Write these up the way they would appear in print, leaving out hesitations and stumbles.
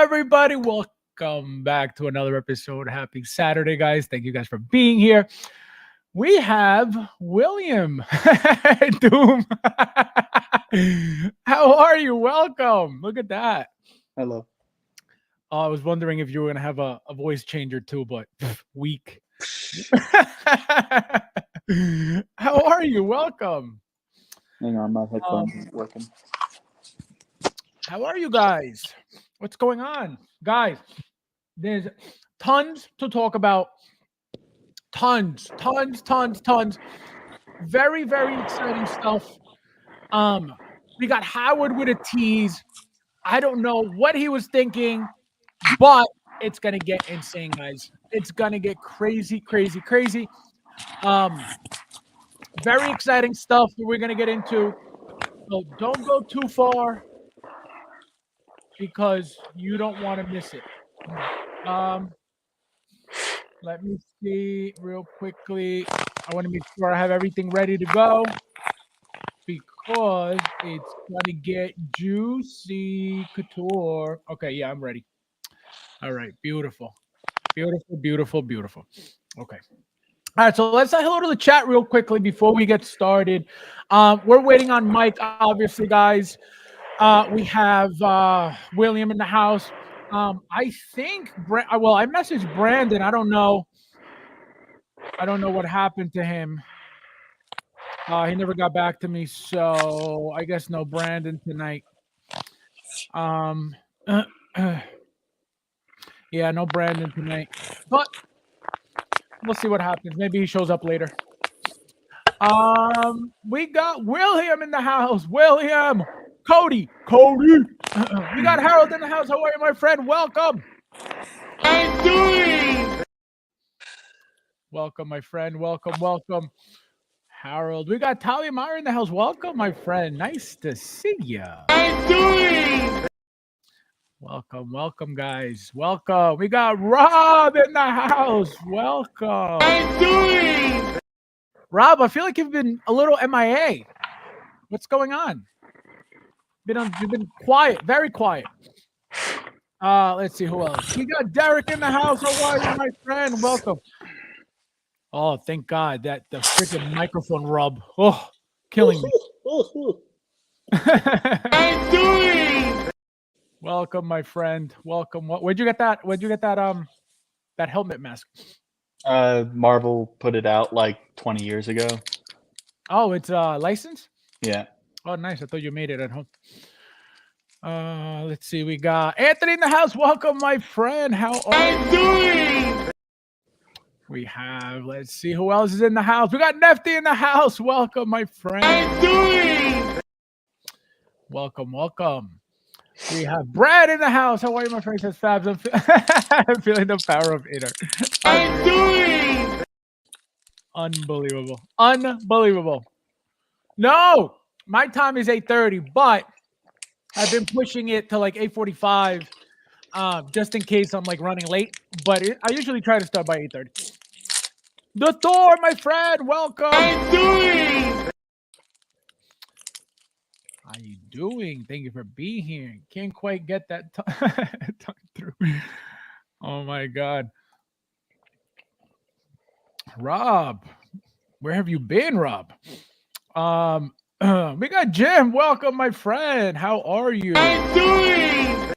everybody. Welcome back to another episode. Happy Saturday, guys. Thank you guys for being here. We have William Doom. How are you? Welcome. Look at that. Hello. I was wondering if you were going to have a voice changer too, but weak. How are you? Welcome. Hang on, my headphones aren't working. How are you guys? What's going on? Guys, there's tons to talk about. Tons. Very, very exciting stuff. We got Howard with a tease. I don't know what he was thinking, but it's gonna get insane, guys. It's gonna get crazy. Very exciting stuff that we're gonna get into. So don't go too far because you don't want to miss it. Let me see real quickly. I want to make sure I have everything ready to go because it's gonna get juicy couture. Okay, yeah, I'm ready. All right, beautiful. Okay. All right, so let's say hello to the chat real quickly before we get started. We're waiting on Mike, obviously, guys. We have William in the house. I think, I messaged Brandon. I don't know what happened to him. He never got back to me, so I guess no Brandon tonight. Yeah, no Brandon tonight, but we'll see what happens. Maybe he shows up later. We got William in the house. William, Cody. We got Harold in the house. How are you, my friend? Welcome. I'm doing. Welcome, my friend. Welcome. Harold. We got Talia Meyer in the house. Welcome, my friend. Nice to see you. I'm doing. Welcome, guys. Welcome. We got Rob in the house. Welcome. I'm doing. Rob, I feel like you've been a little MIA. What's going on? You've been quiet, very quiet. Let's see who else. We got Derek in the house. How are you, my friend? Welcome. Oh, thank God that the freaking microphone rub. Oh, killing me. I'm doing. Welcome, my friend. Welcome. Where'd you get that? That helmet mask? Marvel put it out like 20 years ago. Oh, it's licensed? Yeah. Oh, nice. I thought you made it at home. Let's see. We got Anthony in the house. Welcome, my friend. How are you doing? We have, let's see who else is in the house. We got Nefty in the house. Welcome, my friend. I'm doing. Welcome. We have Brad in the house. How are you, my friend? He says, Fabs, I'm feeling the power of inner. I'm doing. Unbelievable. No, my time is 8:30, but I've been pushing it to like 8:45, just in case I'm like running late. But I usually try to start by 8:30. The Thor, my friend, welcome. I'm doing. How you doing? Thank you for being here. Can't quite get that tongue through. Oh my God. Rob, where have you been, Rob? We got Jim. Welcome, my friend. How are you? I'm doing.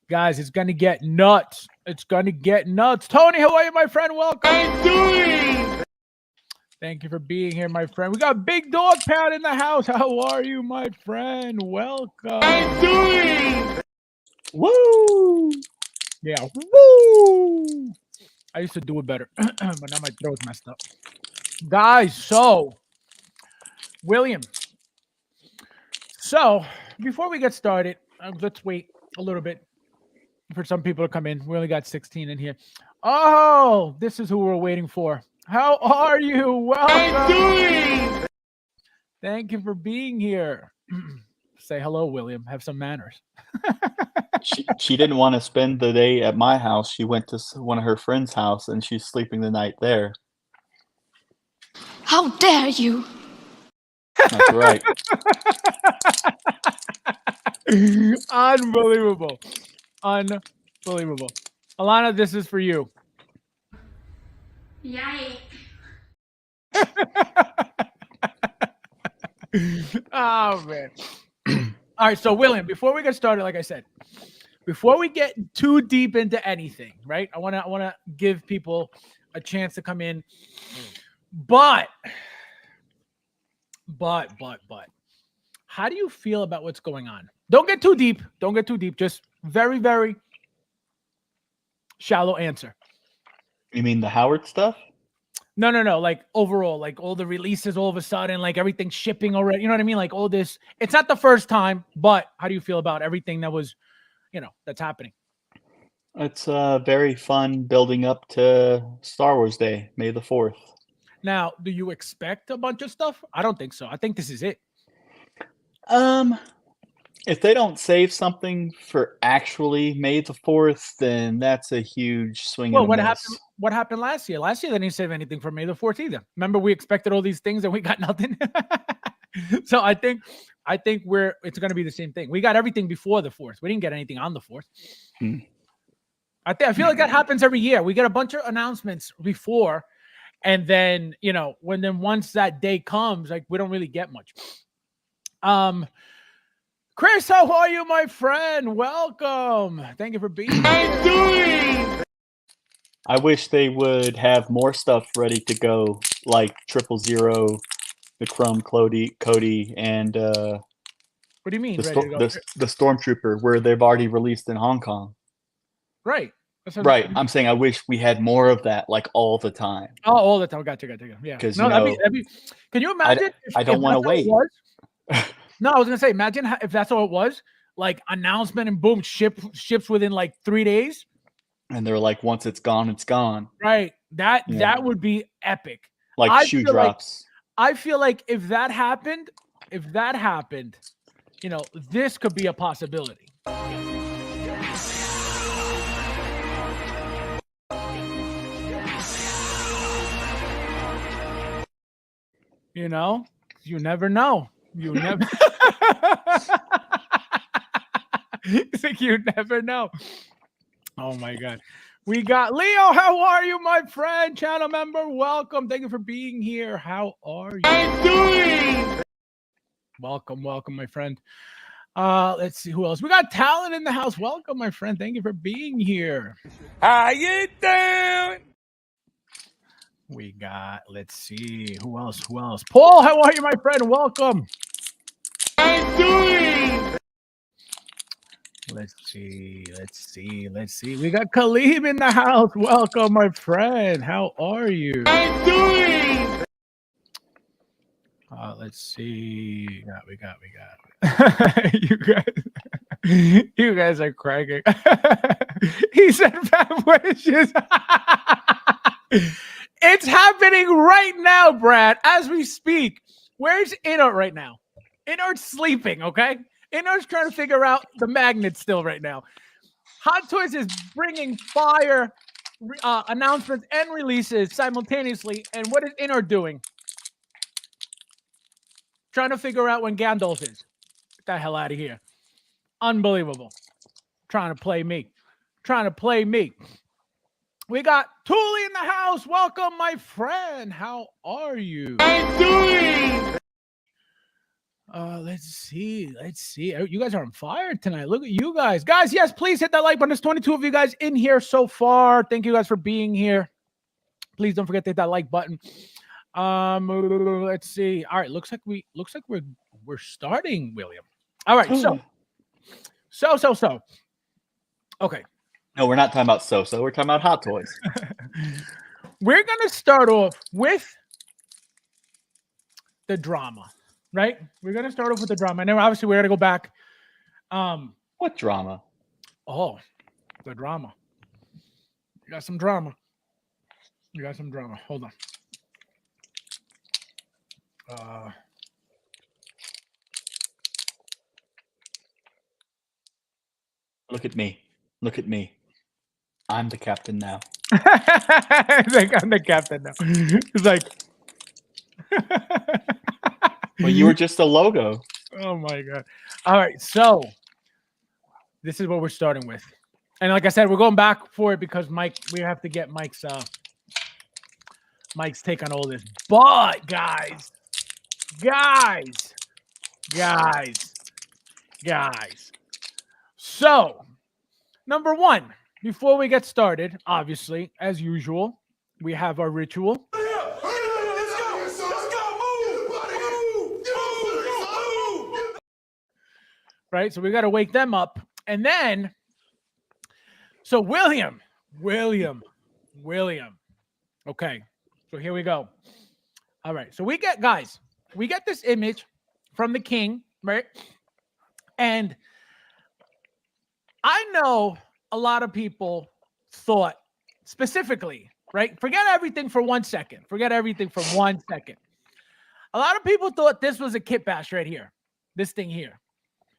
Guys, it's gonna get nuts. Tony, how are you, my friend? Welcome. I'm doing. Thank you for being here, my friend. We got Big Dog Pound in the house. How are you, my friend? Welcome. I'm doing. Woo! Yeah, woo! I used to do it better, but now my throat's messed up. Guys, so William. So before we get started, let's wait a little bit for some people to come in. We only got 16 in here. Oh, this is who we're waiting for. How are you? Welcome. I'm doing. Thank you for being here. Say hello, William. Have some manners. She didn't want to spend the day at my house. She went to one of her friend's house, and she's sleeping the night there. How dare you? That's right. Unbelievable. Unbelievable. Alana, this is for you. Yikes. Oh man. All right, so William, before we get started, like I said, before we get too deep into anything, right? I want to give people a chance to come in. But how do you feel about what's going on? Don't get too deep. Don't get too deep. Just very, very shallow answer. You mean the Howard stuff? No. Like overall, like all the releases all of a sudden, like everything shipping already. You know what I mean? Like all this. It's not the first time, but how do you feel about everything that was, that's happening? It's very fun building up to Star Wars Day, May the 4th. Now, do you expect a bunch of stuff? I don't think so. I think this is it. If they don't save something for actually May the 4th, then that's a huge swing Well, and a miss. what happened last year? Last year they didn't save anything for May the 4th either. Remember, we expected all these things and we got nothing. So I think it's going to be the same thing. We got everything before the 4th. We didn't get anything on the 4th. I feel like that happens every year. We get a bunch of announcements before, and then once that day comes, like we don't really get much. Chris, how are you, my friend? Welcome. Thank you for being here. I'm doing. I wish they would have more stuff ready to go, like 000, the Chrome Cody, and What do you mean? the Ready to go? the Stormtrooper, where they've already released in Hong Kong. Right. Right. I'm saying I wish we had more of that, like all the time. Oh, all the time. Gotcha. Yeah. 'Cause, No, that'd be. Can you imagine? I don't want to wait. No, I was gonna say, imagine if that's all it was. Like announcement and boom, ships within like 3 days. And they're like, once it's gone, it's gone. Right. That would be epic. Like shoe drops. I feel like if that happened, this could be a possibility. You never know. You never. It's like you never know. Oh my God. We got Leo. How are you, my friend? Channel member, welcome. Thank you for being here. How are you? I'm doing. Welcome, my friend. Let's see who else. We got Talent in the house. Welcome, my friend. Thank you for being here. How you doing? We got, let's see, who else? Paul, how are you, my friend? Welcome. I'm doing. Let's see. We got Khalib in the house. Welcome, my friend. How are you? I'm doing. Let's see. We got. You guys are cracking. He said bad wishes. It's happening right now, Brad, as we speak. Where's Inart right now? Inart's sleeping, okay? Inart's trying to figure out the magnet still right now. Hot Toys is bringing fire announcements and releases simultaneously. And what is Inart doing? Trying to figure out when Gandalf is. Get the hell out of here. Unbelievable. Trying to play me. We got Thule in the house. Welcome, my friend. How are you? I'm doing. Let's see. You guys are on fire tonight. Look at you guys. Guys, yes, please hit that like button. There's 22 of you guys in here so far. Thank you guys for being here. Please don't forget to hit that like button. Let's see. All right, looks like we're starting, William. All right, so. Okay. No, we're not talking about so. We're talking about Hot Toys. We're gonna start off with the drama, right? We're gonna start off with the drama, and then obviously we're gonna go back. What drama? Oh, the drama. You got some drama. Hold on. Look at me. I'm the captain now. Like, I'm the captain now. It's like, well, you were just a logo. Oh my God. All right, so this is what we're starting with. And like I said, we're going back for it because we have to get Mike's take on all this. But guys. So, number one, before we get started, obviously, as usual, we have our ritual. Right? So we got to wake them up. And then, so William. Okay. So here we go. All right. So we get this image from the king, right? And I know a lot of people thought specifically, right? Forget everything for 1 second. A lot of people thought this was a kit bash right here. This thing here.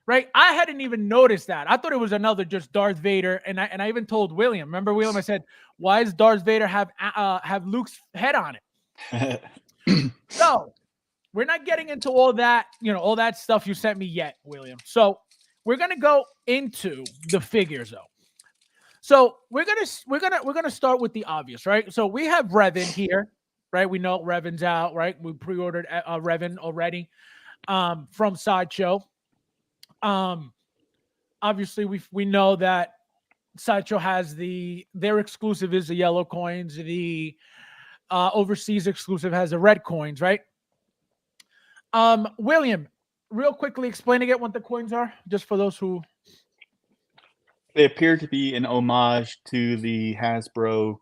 Right? I hadn't even noticed that. I thought it was another just Darth Vader. And I even told William, remember William, I said, why does Darth Vader have Luke's head on it? So we're not getting into all that, all that stuff you sent me yet, William. So we're going to go into the figures though. So we're going to start with the obvious, right? So we have Revan here, right? We know Revan's out, right? We pre-ordered Revan already from Sideshow. Obviously we know that Sideshow has their exclusive is the yellow coins, the overseas exclusive has the red coins, right? William, real quickly explain again what the coins are, just for those who They appear to be an homage to the Hasbro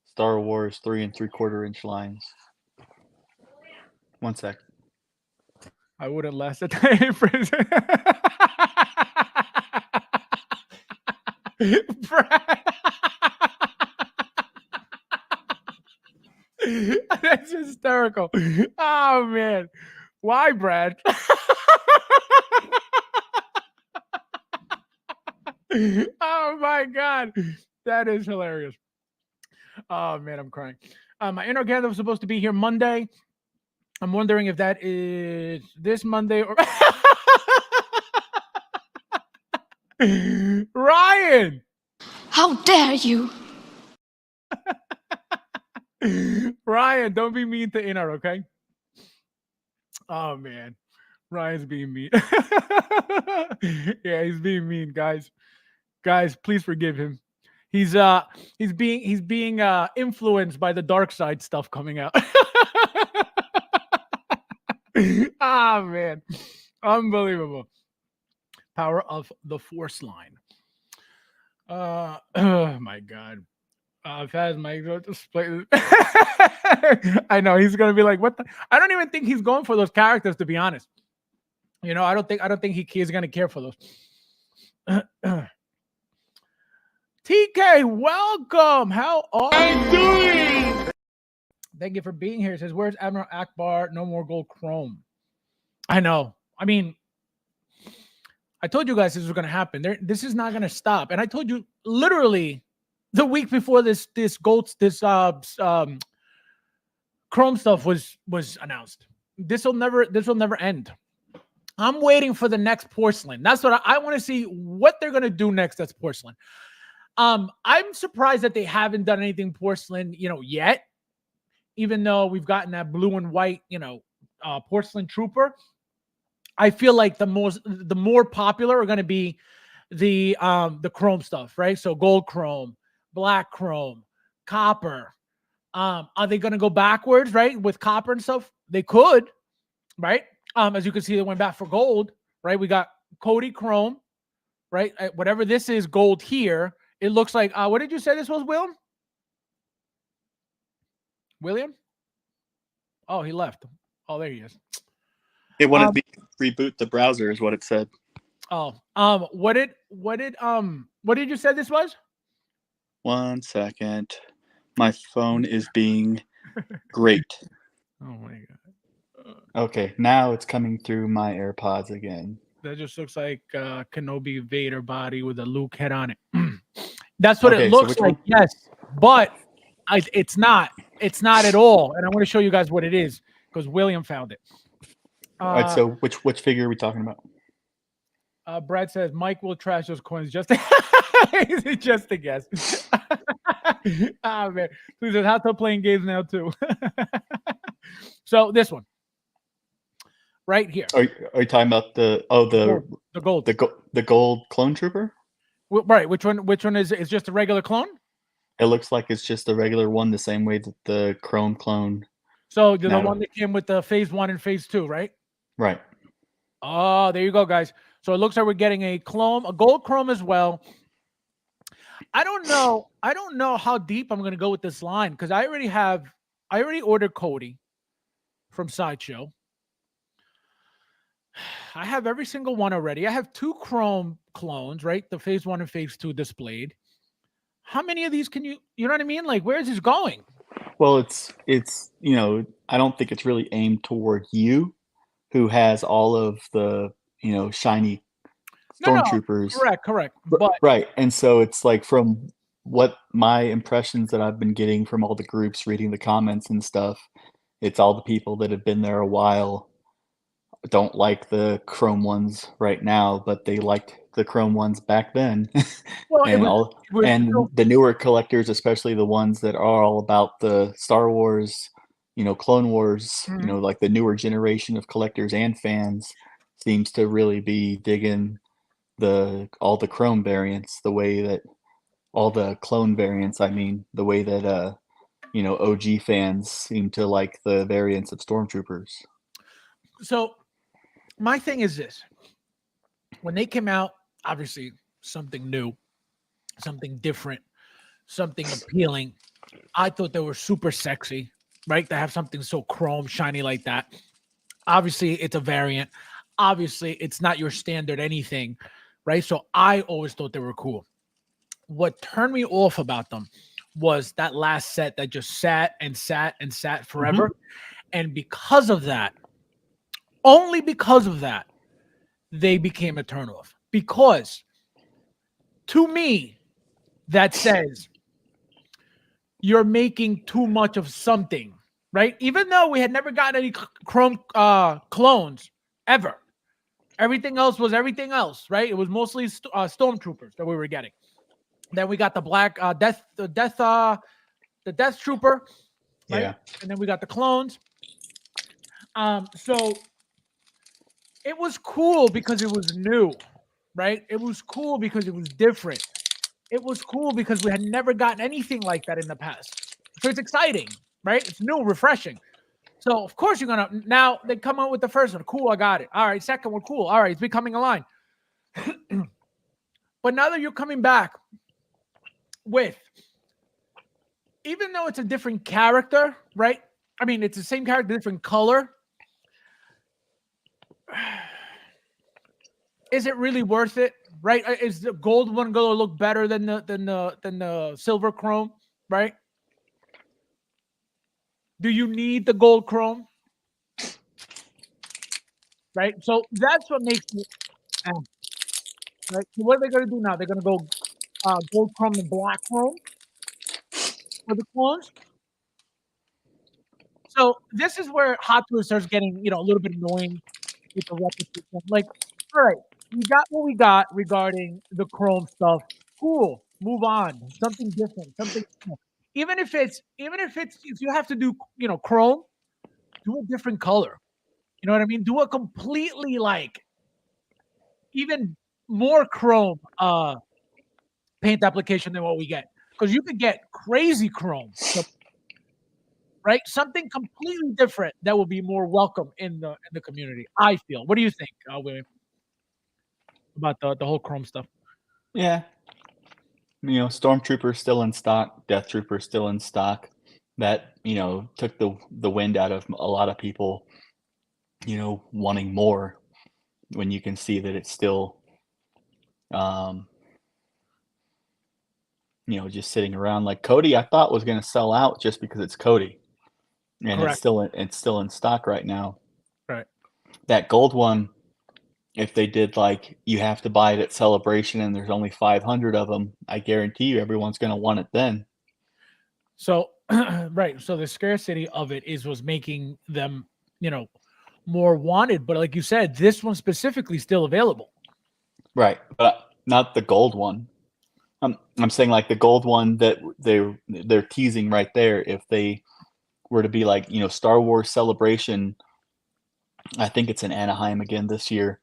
Star Wars 3 3/4-inch lines. 1 sec. I would have lasted in prison. That's hysterical. Oh man. Why, Brad? Oh my god. That is hilarious. Oh man, I'm crying. My inner Gandalf was supposed to be here Monday. I'm wondering if that is this Monday or Ryan. How dare you? Ryan, don't be mean to Inar, okay? Oh man, Ryan's being mean. Yeah, he's being mean, guys. Guys, please forgive him. He's being influenced by the dark side stuff coming out. Ah man, unbelievable. Power of the Force line. Oh my god. Faz Mike display. I know he's gonna be like, what the? I don't even think he's going for those characters, to be honest. I don't think he's gonna care for those. TK, welcome. How are you doing? Thank you for being here. It says, where's Admiral Akbar? No more gold chrome. I know. I mean, I told you guys this was going to happen. This is not going to stop. And I told you literally the week before this chrome stuff was announced. This will never end. I'm waiting for the next porcelain. That's what I want to see what they're going to do next. That's porcelain. I'm surprised that they haven't done anything porcelain, yet. Even though we've gotten that blue and white, porcelain trooper, I feel like the more popular are going to be the chrome stuff, right? So gold chrome, black chrome, copper. Are they going to go backwards, right? With copper and stuff, they could, right? As you can see, they went back for gold, right? We got Cody chrome, right? Whatever this is, gold here. It looks like. What did you say this was, Will? William? Oh, he left. Oh, there he is. It wanted to reboot the browser, is what it said. Oh, what did you say this was? 1 second. My phone is being great. Oh my god. Okay, now it's coming through my AirPods again. That just looks like Kenobi Vader body with a Luke head on it. That's what it looks like. Yes, but it's not. It's not at all. And I'm going to show you guys what it is because William found it. All right, so which figure are we talking about? Brad says Mike will trash those coins just. It's just a guess. Ah man, please, how to playing games now too. So this one right here, Are you talking about the the gold. the gold clone trooper? Right, which one? Which one is just a regular clone? It looks like it's just a regular one, the same way that the Chrome clone. So the Now- one that came with the phase 1 and phase 2, right? Right. Oh, there you go, guys. So it looks like we're getting a gold chrome as well. I don't know how deep I'm gonna go with this line because I already ordered Cody from Sideshow. I have every single one already. I have 2 chrome clones, right? The phase 1 and phase 2 displayed. How many of these can you know what I mean? Like, where is this going? Well, it's I don't think it's really aimed toward you, who has all of the shiny No, stormtroopers. correct. But Right, and so it's like from what my impressions that I've been getting from all the groups, reading the comments and stuff, it's all the people that have been there a while don't like the chrome ones right now, but they liked the chrome ones back then. well, and still, the newer collectors, especially the ones that are all about the Star Wars, Clone Wars, Mhm. like the newer generation of collectors and fans seems to really be digging all the chrome variants, the way that all the clone variants, I mean, the way that OG fans seem to like the variants of stormtroopers. so my thing is this. When they came out, obviously something new, something different, something appealing. I thought they were super sexy, right? To have something so chrome, shiny like that. Obviously, it's a variant. Obviously, it's not your standard anything, right? So I always thought they were cool. What turned me off about them was that last set that just sat and sat and sat forever. And because of that, only because of that, they became a turnoff. Because to me, that says you're making too much of something, right? Even though we had never gotten any chrome clones ever, everything else was everything else, right? It was mostly stormtroopers that we were getting. Then we got the black the death trooper, right? Yeah. And then we got the clones. So it was cool because it was new, right? It was cool because it was different. It was cool because we had never gotten anything like that in the past. So it's exciting, right? It's new, refreshing. So of course you're gonna now they come out with the first one. Cool, I got it. All right, second one, cool. All right, it's becoming a line. But now that you're coming back with, even though it's a different character, right? I mean, it's the same character, different color. Is it really worth it? Right? Is the gold one going to look better than the silver chrome? Right? Do you need the gold chrome? Right? So that's what makes me. Right? So what are they going to do now? They're going to go gold chrome and black chrome for the clones. So this is where Hot Toys starts getting a little bit annoying with the repetition. Like, all right, we got what we got regarding the chrome stuff. Cool. Move on. Something different. Something. Even if you have to do chrome, do a different color. You know what I mean? Do a completely even more chrome paint application than what we get, because you could get crazy chrome, right? Something completely different that will be more welcome in the community. I feel. What do you think, William, about the whole chrome stuff? Yeah. Stormtrooper still in stock, Death Trooper still in stock. That, took the wind out of a lot of people, wanting more, when you can see that it's still just sitting around. Like Cody, I thought was going to sell out just because it's Cody. And Correct. it's still in stock right now. Right. That gold one, if they did you have to buy it at Celebration and there's only 500 of them, I guarantee you everyone's going to want it then. So right. So the scarcity of it was making them, more wanted. But like you said, this one specifically still available. Right. But not the gold one. I'm saying like the gold one that they're teasing right there. If they were to be like, Star Wars Celebration, I think it's in Anaheim again this year.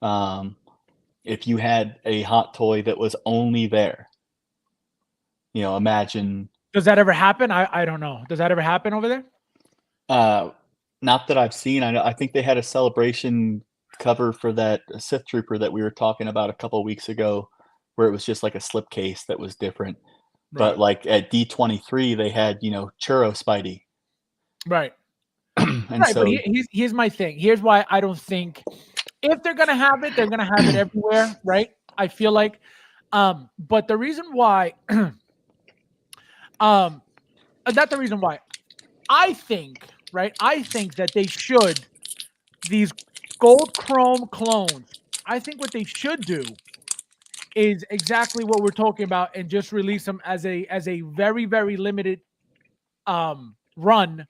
If you had a hot toy that was only there, imagine. Does that ever happen? I don't know. Does that ever happen over there? Not that I've seen. I think they had a Celebration cover for that Sith Trooper that we were talking about a couple weeks ago, where it was just like a slipcase that was different. Right. But like at D23, they had Churro Spidey. Right. And right. so But here's my thing. Here's why I don't think if they're gonna have it, they're gonna have it everywhere, right? I feel like. But the reason why, not the reason why, I think, right? I think that they should these gold chrome clones. I think what they should do is exactly what we're talking about, and just release them as a very, very limited run,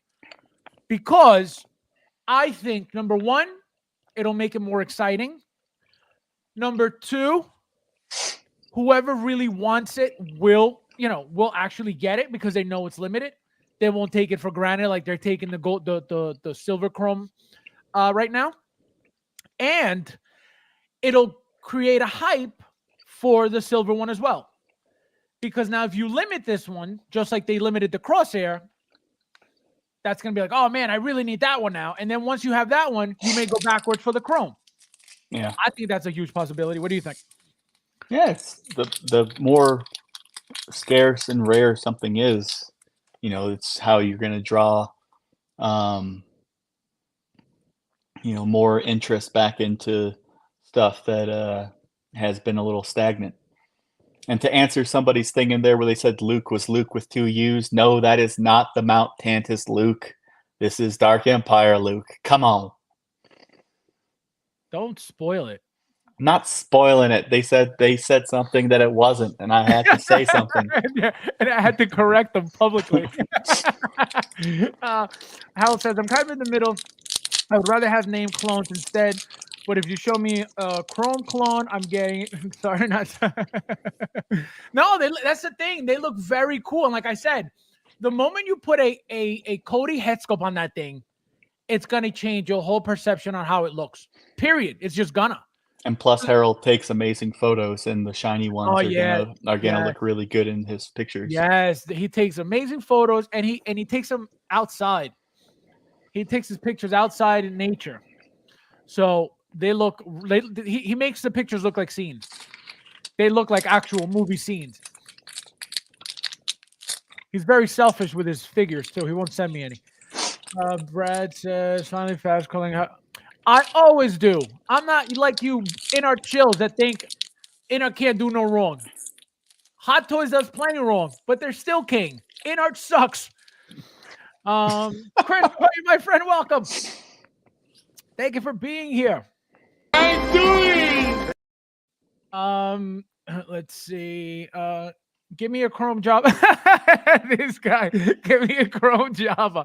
because I think number one, it'll make it more exciting. Number two, whoever really wants it will actually get it because they know it's limited. They won't take it for granted like they're taking the gold, the silver chrome right now. And it'll create a hype for the silver one as well. Because now if you limit this one, just like they limited the Crosshair, that's going to be like, oh man, I really need that one now. And then once you have that one, you may go backwards for the chrome. Yeah. I think that's a huge possibility. What do you think? Yeah, it's the more scarce and rare something is, it's how you're going to draw, more interest back into stuff that has been a little stagnant. And to answer somebody's thing in there where they said Luke was Luke with 2 U's, no, that is not the Mount Tantus Luke. This is Dark Empire Luke. Come on. Don't spoil it. I'm not spoiling it. They said something that it wasn't, and I had to say something. And I had to correct them publicly. Hal says, I'm kind of in the middle. I would rather have name clones instead. But if you show me a chrome clone, I'm getting it. Sorry, not. No, that's the thing. They look very cool. And like I said, the moment you put a Cody head sculpt on that thing, it's going to change your whole perception on how it looks. Period. It's just gonna. And plus, Harold takes amazing photos, and the shiny ones are gonna look really good in his pictures. Yes, he takes amazing photos, and he takes them outside. He takes his pictures outside in nature, so they look. He makes the pictures look like scenes. They look like actual movie scenes. He's very selfish with his figures too. He won't send me any. Brad says, finally fast calling out. I always do. I'm not like you in our chills that think Inart can't do no wrong. Hot Toys does plenty wrong, but they're still king. Inart sucks. Chris, my friend, welcome. Thank you for being here. I'm doing. Let's see. Give me a Chrome Java. This guy, give me a Chrome Java.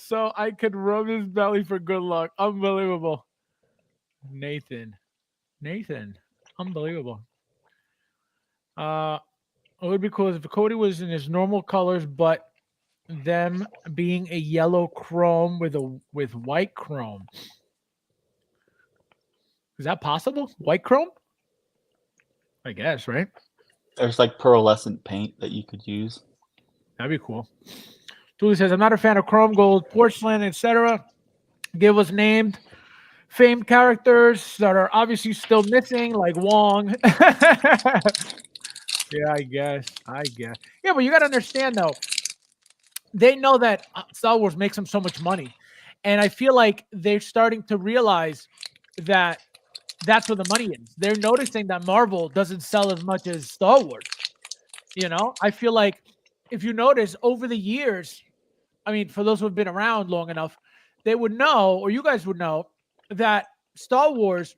So I could rub his belly for good luck. Unbelievable. Nathan. Unbelievable. It would be cool if Cody was in his normal colors, but them being a yellow chrome with white chrome. Is that possible? White chrome? I guess, right? There's like pearlescent paint that you could use. That'd be cool. Julie says, I'm not a fan of chrome, gold, porcelain, etc. Give us named famed characters that are obviously still missing, like Wong. Yeah, I guess. Yeah, but you got to understand, though. They know that Star Wars makes them so much money. And I feel like they're starting to realize that that's where the money is. They're noticing that Marvel doesn't sell as much as Star Wars. I feel like if you notice over the years, I mean, for those who have been around long enough, they would know, or you guys would know, that Star Wars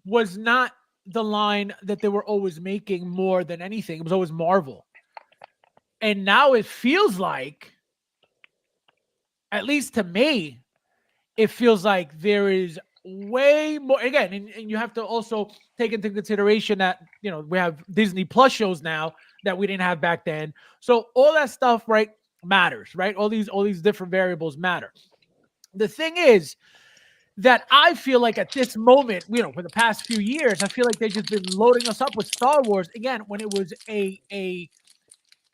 was not the line that they were always making more than anything. It was always Marvel. And now it feels like, at least to me, it feels like there is way more. Again, and you have to also take into consideration that we have Disney Plus shows now that we didn't have back then. So all that stuff, right, matters, right? All these different variables matter. The thing is that I feel like at this moment, for the past few years, I feel like they've just been loading us up with Star Wars again when it was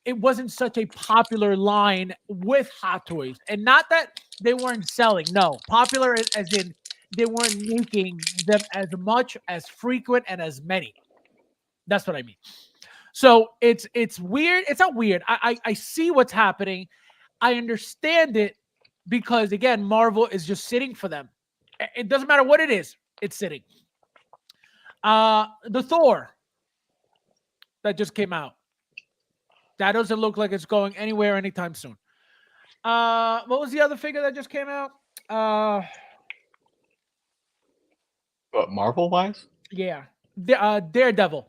it wasn't such a popular line with Hot Toys. And not that they weren't selling. No, popular as in they weren't making them as much, as frequent, and as many. That's what I mean. So it's weird. It's not weird. I see what's happening. I understand it because, again, Marvel is just sitting for them. It doesn't matter what it is. It's sitting. The Thor that just came out. That doesn't look like it's going anywhere anytime soon. What was the other figure that just came out? What, Marvel-wise? Yeah. Daredevil.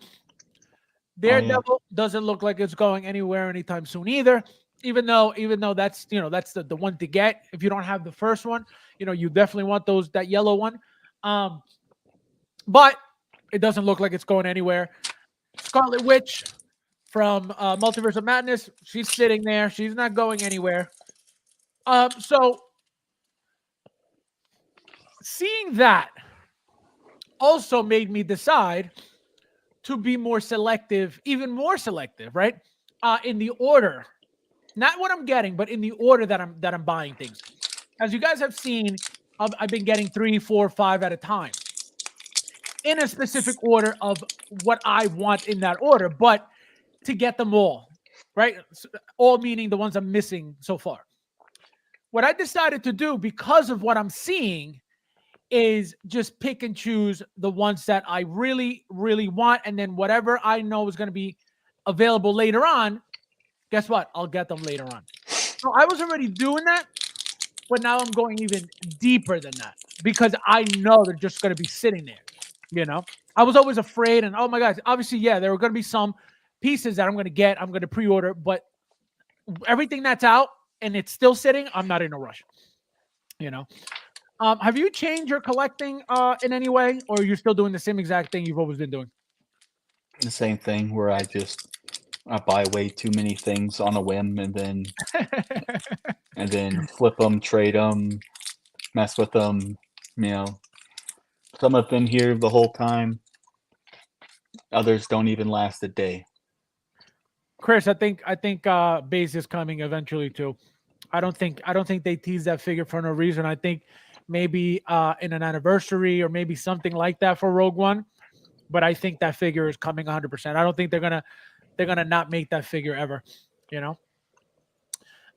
Daredevil doesn't look like it's going anywhere anytime soon either. Even though that's that's the one to get. If you don't have the first one, you definitely want that yellow one. But it doesn't look like it's going anywhere. Scarlet Witch from Multiverse of Madness, she's sitting there. She's not going anywhere. So seeing that also made me decide to be more selective, even more selective, right? In the order, not what I'm getting, but in the order that I'm buying things. As you guys have seen, I've been getting 3, 4, 5 at a time in a specific order of what I want in that order, but to get them all, right? All meaning the ones I'm missing so far. What I decided to do, because of what I'm seeing, is just pick and choose the ones that I really, really want. And then whatever I know is going to be available later on, guess what? I'll get them later on. So I was already doing that, but now I'm going even deeper than that because I know they're just going to be sitting there. I was always afraid, and oh my God, obviously, yeah, there were going to be some pieces that I'm going to get, I'm going to pre-order, but everything that's out and it's still sitting, I'm not in a rush. Have you changed your collecting in any way, or you're still doing the same exact thing you've always been doing? The same thing where I buy way too many things on a whim and then flip them, trade them, mess with them. Some have been here the whole time. Others don't even last a day. Chris, I think Base is coming eventually too. I don't think they tease that figure for no reason. I think maybe in an anniversary or maybe something like that for Rogue One. But I think that figure is coming 100%. I don't think they're gonna not make that figure ever.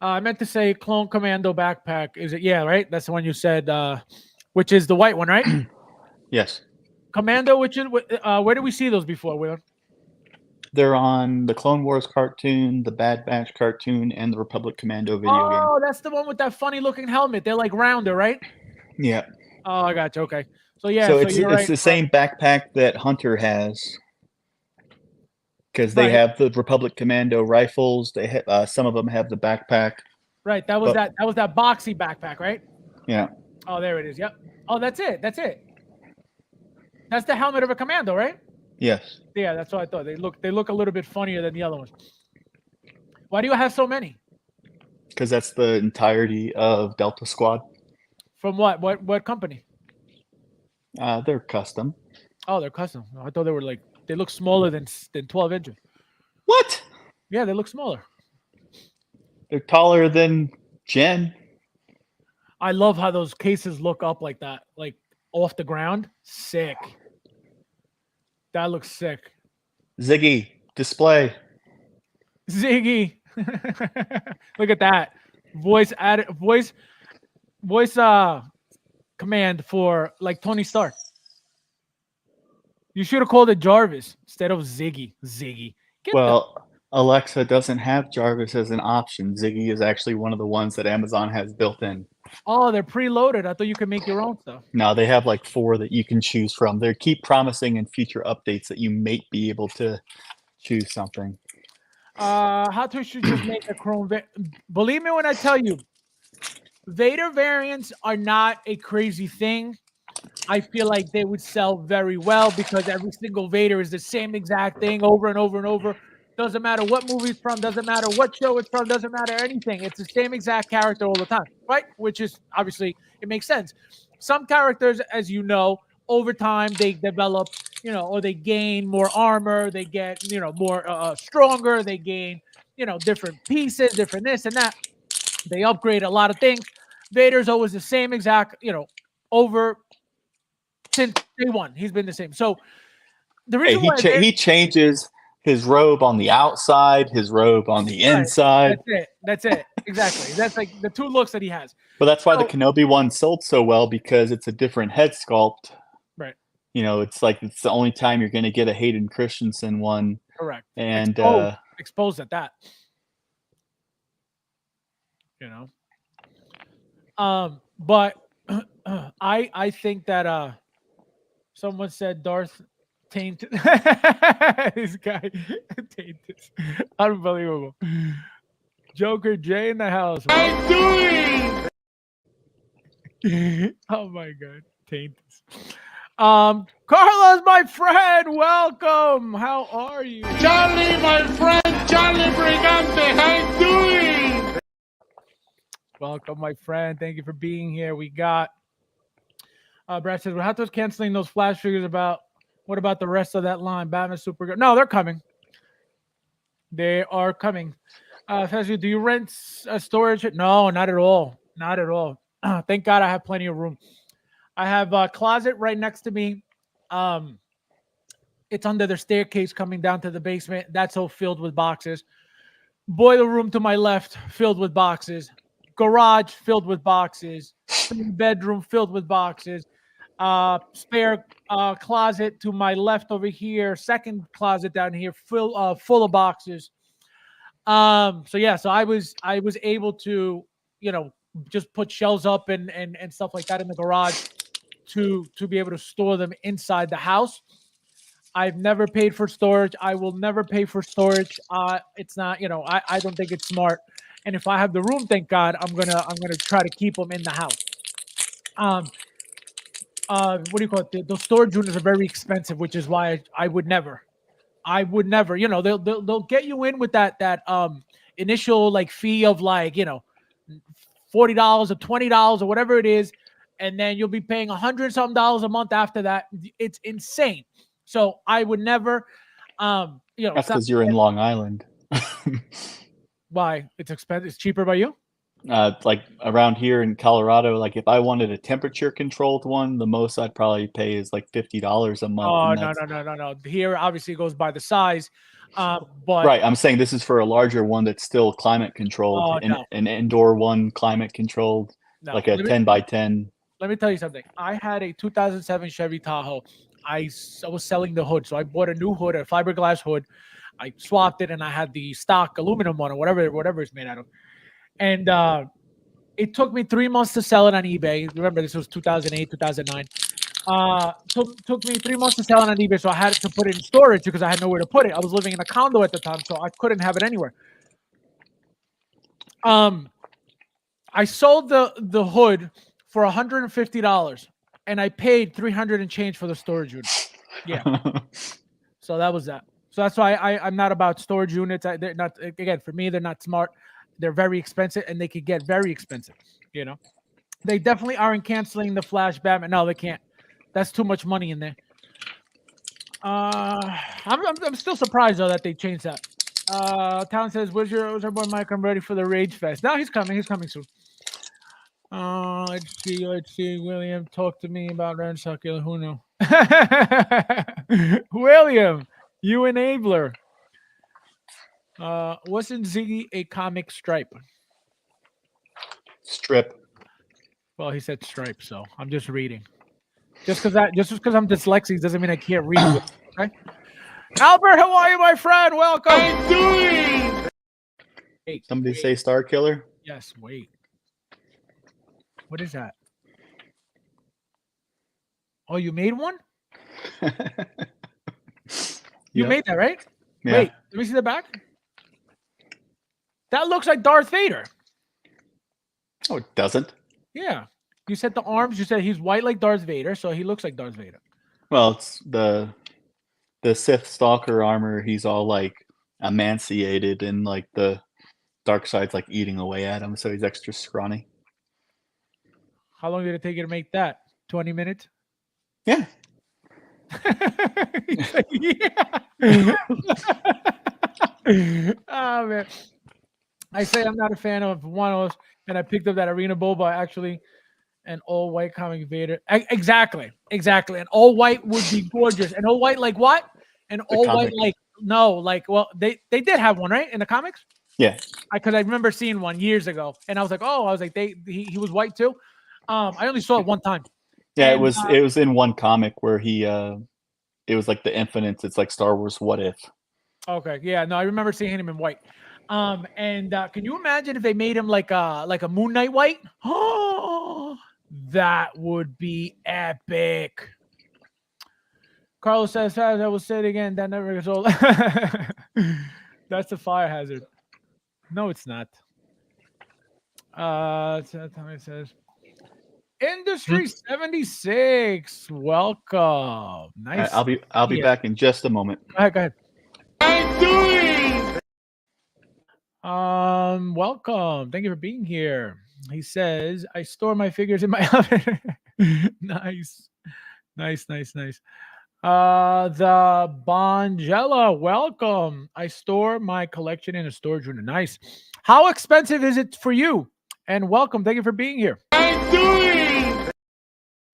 I meant to say Clone Commando backpack. Is it? Yeah, right. That's the one you said, which is the white one, right? Yes. Commando, which is where did we see those before, Wheeler? They're on the Clone Wars cartoon, the Bad Batch cartoon, and the Republic Commando video game. Oh, that's the one with that funny looking helmet. They're like rounder, right? Yeah. Oh, I got you. Okay. So yeah, So you're it's right. the same backpack that Hunter has, because they have the Republic Commando rifles. They some of them have the backpack. Right. That was that boxy backpack, right? Yeah. Oh, there it is. Yep. Oh, that's it. That's the helmet of a commando, right? Yes. Yeah, that's what I thought. They look a little bit funnier than the other ones. Why do you have so many? Because that's the entirety of Delta Squad. From what company? They're custom. Oh, they're custom. I thought they look smaller than 12 inches. What? Yeah, they look smaller. They're taller than Jen. I love how those cases look up like that, like off the ground. Sick. That looks sick. Ziggy, display. Ziggy. Look at that. Voice command for like Tony Stark. You should have called it Jarvis instead of Ziggy. Ziggy. Alexa doesn't have Jarvis as an option. Ziggy is actually one of the ones that Amazon has built in. Oh, they're preloaded. I thought you could make your own stuff. No, they have like 4 that you can choose from. They keep promising in future updates that you may be able to choose something. How to should just make a chrome. Believe me when I tell you, Vader variants are not a crazy thing. I feel like they would sell very well because every single Vader is the same exact thing over and over and over. Doesn't matter what movie it's from, doesn't matter what show it's from, doesn't matter anything. It's the same exact character all the time, right? Which is obviously, it makes sense. Some characters, as you know, over time they develop, or they gain more armor, they get, more stronger, they gain, different pieces, different this and that. They upgrade a lot of things. Vader's always the same exact, over since day one. He's been the same. So the reason why he changes his robe on the outside, his robe on the inside. That's it. Exactly. That's like the two looks that he has. But that's why the Kenobi one sold so well, because it's a different head sculpt. Right. It's like it's the only time you're going to get a Hayden Christensen one. Correct. And exposed at that. But I think that someone said Darth tainted this guy tainted. Unbelievable. Joker J in the house. I'm doing. Oh my god, tainted. Carlos, my friend, welcome. How are you? Charlie, my friend, Charlie Brigante, how you doing? Welcome, my friend. Thank you for being here. We got Brad says, we'll have to canceling those flash figures what about the rest of that line? Batman, Supergirl. No, they're coming. They are coming. Do you rent storage? No, not at all. Not at all. Thank God I have plenty of room. I have a closet right next to me. It's under the staircase coming down to the basement. That's all filled with boxes. Boiler room to my left, filled with boxes. Garage filled with boxes. Bedroom filled with boxes. Spare closet to my left over here. Second closet down here, full of boxes. So I was able to, just put shelves up and stuff like that in the garage to be able to store them inside the house. I've never paid for storage. I will never pay for storage. It's not, I don't think it's smart. And if I have the room, thank God, I'm gonna try to keep them in the house. What do you call it? The storage units are very expensive, which is why I would never. They'll get you in with that initial like fee of like $40 or $20 or whatever it is, and then you'll be paying $100-something a month after that. It's insane. So I would never. That's because you're in Long Island. Why? It's expensive. It's cheaper by you? Like around here in Colorado, like if I wanted a temperature controlled one, the most I'd probably pay is like $50 a month. Oh, no. Here, obviously, it goes by the size. But right, I'm saying this is for a larger one that's still climate controlled, an indoor one climate controlled, like a 10 by 10. Let me tell you something. I had a 2007 Chevy Tahoe. I was selling the hood, so I bought a new hood, a fiberglass hood. I swapped it, and I had the stock aluminum one or whatever it's made out of. And it took me 3 months to sell it on eBay. Remember, this was 2008, 2009. Took me 3 months to sell it on eBay, so I had to put it in storage because I had nowhere to put it. I was living in a condo at the time, so I couldn't have it anywhere. I sold the hood for $150, and I paid $300 and change for the storage unit. Yeah. So that was that. So that's why I'm not about storage units. They're not, again, for me, they're not smart. They're very expensive, and they could get very expensive. They definitely aren't canceling the Flash Batman. No, they can't. That's too much money in there. I'm still surprised though that they changed that. Town says, "Where's your boy Mike? I'm ready for the Rage Fest." No, he's coming. He's coming soon. Let's see. William, talk to me about Ren Sucker. Who knew? William, you enabler. Wasn't Ziggy a comic stripe? Strip. Well, he said stripe, so I'm just reading. Just because I'm dyslexic doesn't mean I can't read. Okay. Albert, how are you, my friend? Welcome. How you doing? Wait, Somebody say Star Killer? Yes, wait. What is that? Oh, you made one? You made that, right? Yeah. Wait, let me see the back. That looks like Darth Vader. Oh, it doesn't. Yeah. You said the arms. You said he's white like Darth Vader, so he looks like Darth Vader. Well, it's the Sith Stalker armor. He's all like emaciated, and like the dark side's like eating away at him, so he's extra scrawny. How long did it take you to make that? 20 minutes? Yeah. He's like, yeah. Oh man. I say I'm not a fan of one of those, and I picked up that Arena Boba actually, an all white comic Vader. Exactly. An all white would be gorgeous. An all white like what? An all white comic. like no, like well, they did have one, right? In the comics? Yeah. Because I remember seeing one years ago, and I was like, oh, I was like, he was white too. I only saw it one time. Yeah, And, it was in one comic where he it was like the Infinites. It's like Star Wars What If. Okay, yeah, no, I remember seeing him in white. And can you imagine if they made him like a Moon Knight white? Oh, that would be epic. Carlos says, I will say it again, that never gets old. That's the fire hazard. No, it's not. Tommy says, Industry 76, welcome. Nice. I'll be back in just a moment. Go ahead. I'm doing. Welcome. Thank you for being here. He says, I store my figures in my oven. Nice. The Bonjella, welcome. I store my collection in a storage unit. Nice. How expensive is it for you? And welcome. Thank you for being here. I'm doing.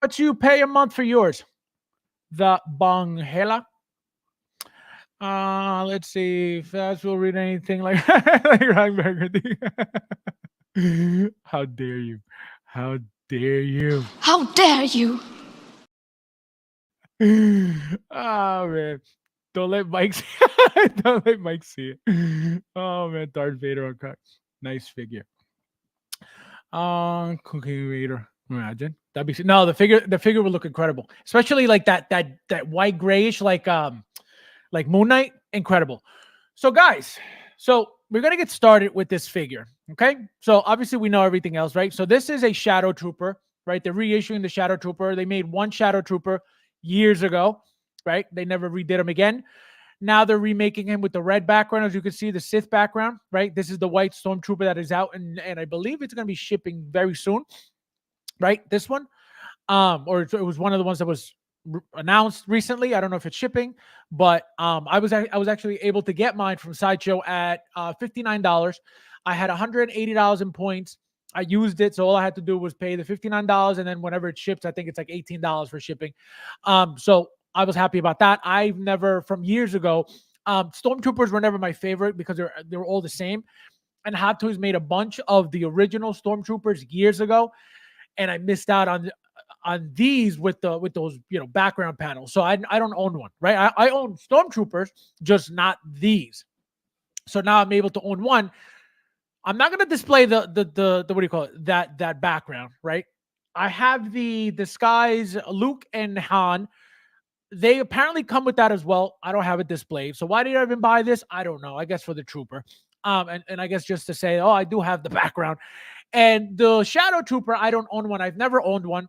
What you pay a month for yours? The Bonjella. Let's see if Fabs will read anything like Rangberger. How dare you? How dare you? How dare you? Oh man. Don't let Mike see Don't let Mike see it. Oh man, Darth Vader on crack. Nice figure. Cooking Vader. Imagine. That'd be no, the figure would look incredible. Especially like that white grayish, like Moon Knight. Incredible. So guys, we're gonna get started with this figure. Okay. So obviously we know everything else, right? So this is a Shadow Trooper, right? They're reissuing the Shadow Trooper. They made one Shadow Trooper years ago, right? They never redid him again. Now they're remaking him with the red background, as you can see, the Sith background, right? This is the white Stormtrooper that is out, and I believe it's going to be shipping very soon, right? This one, or it was one of the ones that was announced recently. I don't know if it's shipping, but I was actually able to get mine from Sideshow at $59. I had $180 in points. I used it, so all I had to do was pay the $59, and then whenever it ships, I think it's like $18 for shipping. So I was happy about that. I've never, from years ago, Stormtroopers were never my favorite because they're all the same. And Hot Toys made a bunch of the original Stormtroopers years ago, and I missed out on these with those background panels. So I don't own one, right? I own Stormtroopers, just not these. So now I'm able to own one. I'm not going to display the what do you call it, that background, right? I have the disguise Luke and Han. They apparently come with that as well. I don't have it displayed. So why did I even buy this? I don't know. I guess for the Trooper. And I guess just to say, oh, I do have the background. And the Shadow Trooper, I don't own one. I've never owned one.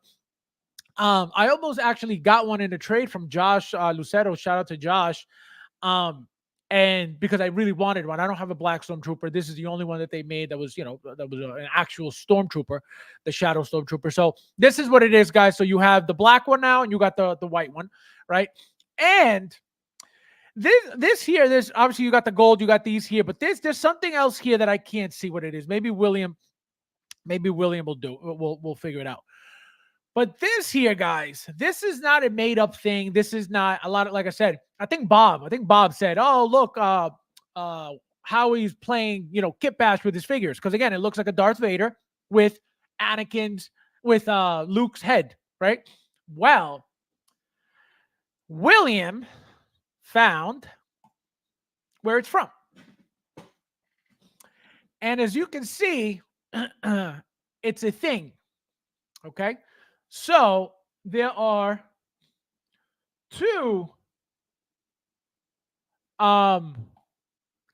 I almost actually got one in a trade from Josh Lucero. Shout out to Josh. And because I really wanted one, I don't have a black Stormtrooper. This is the only one that they made that was, an actual Stormtrooper, the Shadow Stormtrooper. So this is what it is, guys. So you have the black one now, and you got the white one, right? And this here, this obviously you got the gold, you got these here, but there's something else here that I can't see what it is. Maybe William will do. We'll figure it out. But this here, guys, this is not a made-up thing. This is not a lot of, like I said, I think Bob said, oh, look, Howie's playing, Kit Bash with his figures. Because again, it looks like a Darth Vader with Luke's head, right? Well, William found where it's from. And as you can see, it's a thing. Okay. So there are two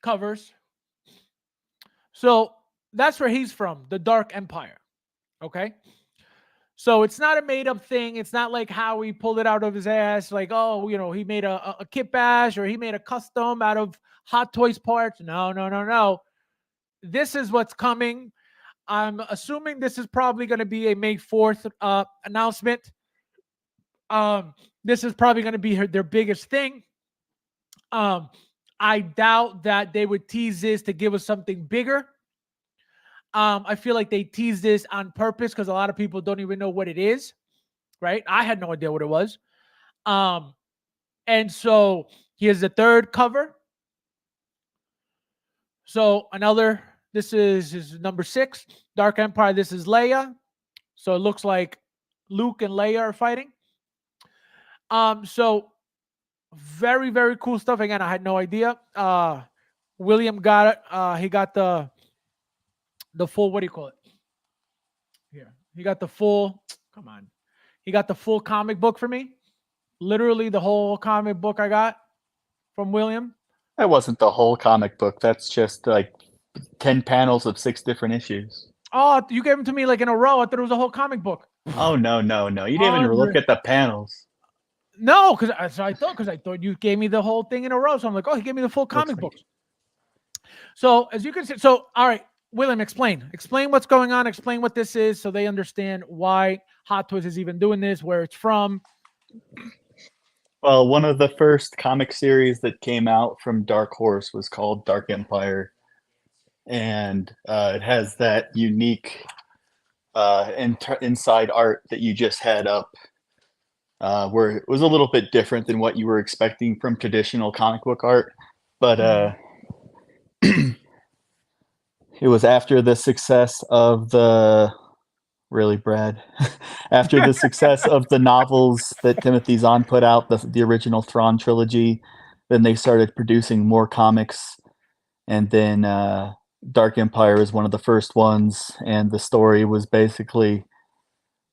covers. So that's where he's from, the Dark Empire. Okay. So it's not a made up thing. It's not like how he pulled it out of his ass, like, oh, he made a kit bash or he made a custom out of Hot Toys parts. No, no, no, no. This is what's coming. I'm assuming this is probably going to be a May 4th announcement. This is probably going to be their biggest thing. I doubt that they would tease this to give us something bigger. I feel like they teased this on purpose because a lot of people don't even know what it is, right? I had no idea what it was. And so here's the third cover. So this is number 6, Dark Empire. This is Leia. So it looks like Luke and Leia are fighting. So very, very cool stuff. Again, I had no idea. William got it. He got the full, what do you call it? Here. He got the full, come on. He got the full comic book for me. Literally the whole comic book I got from William. That wasn't the whole comic book. That's just like 10 panels of 6 different issues. Oh, you gave them to me like in a row. I thought it was a whole comic book. Oh, no. You didn't even look at the panels. No, because I thought you gave me the whole thing in a row. So I'm like, oh, he gave me the full comic books. So as you can see, all right, William, explain what's going on. Explain what this is so they understand why Hot Toys is even doing this, where it's from. Well, one of the first comic series that came out from Dark Horse was called Dark Empire. And it has that unique inside art that you just had up, where it was a little bit different than what you were expecting from traditional comic book art. But it was after the success of after the success of the novels that Timothy Zahn put out, the original Thrawn trilogy, then they started producing more comics. And then Dark Empire is one of the first ones. And the story was basically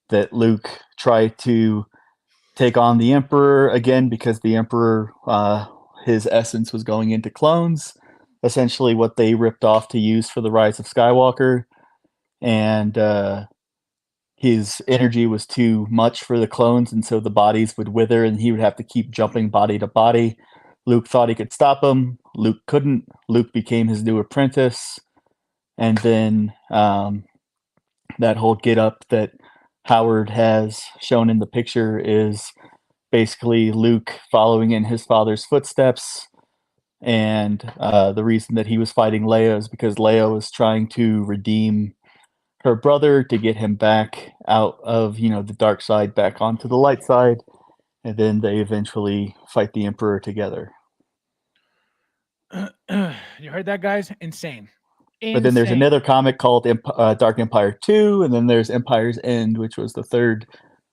that Luke tried to take on the Emperor again because the Emperor, his essence was going into clones, essentially what they ripped off to use for the Rise of Skywalker. And his energy was too much for the clones, and so the bodies would wither and he would have to keep jumping body to body. Luke thought he could stop him. Luke couldn't. Luke became his new apprentice. And then that whole get up that Howard has shown in the picture is basically Luke following in his father's footsteps. And the reason that he was fighting Leia is because Leia was trying to redeem her brother to get him back out of, the dark side, back onto the light side. And then they eventually fight the Emperor together. You heard that, guys? Insane. But then there's another comic called Dark Empire 2, and then there's Empire's End, which was the third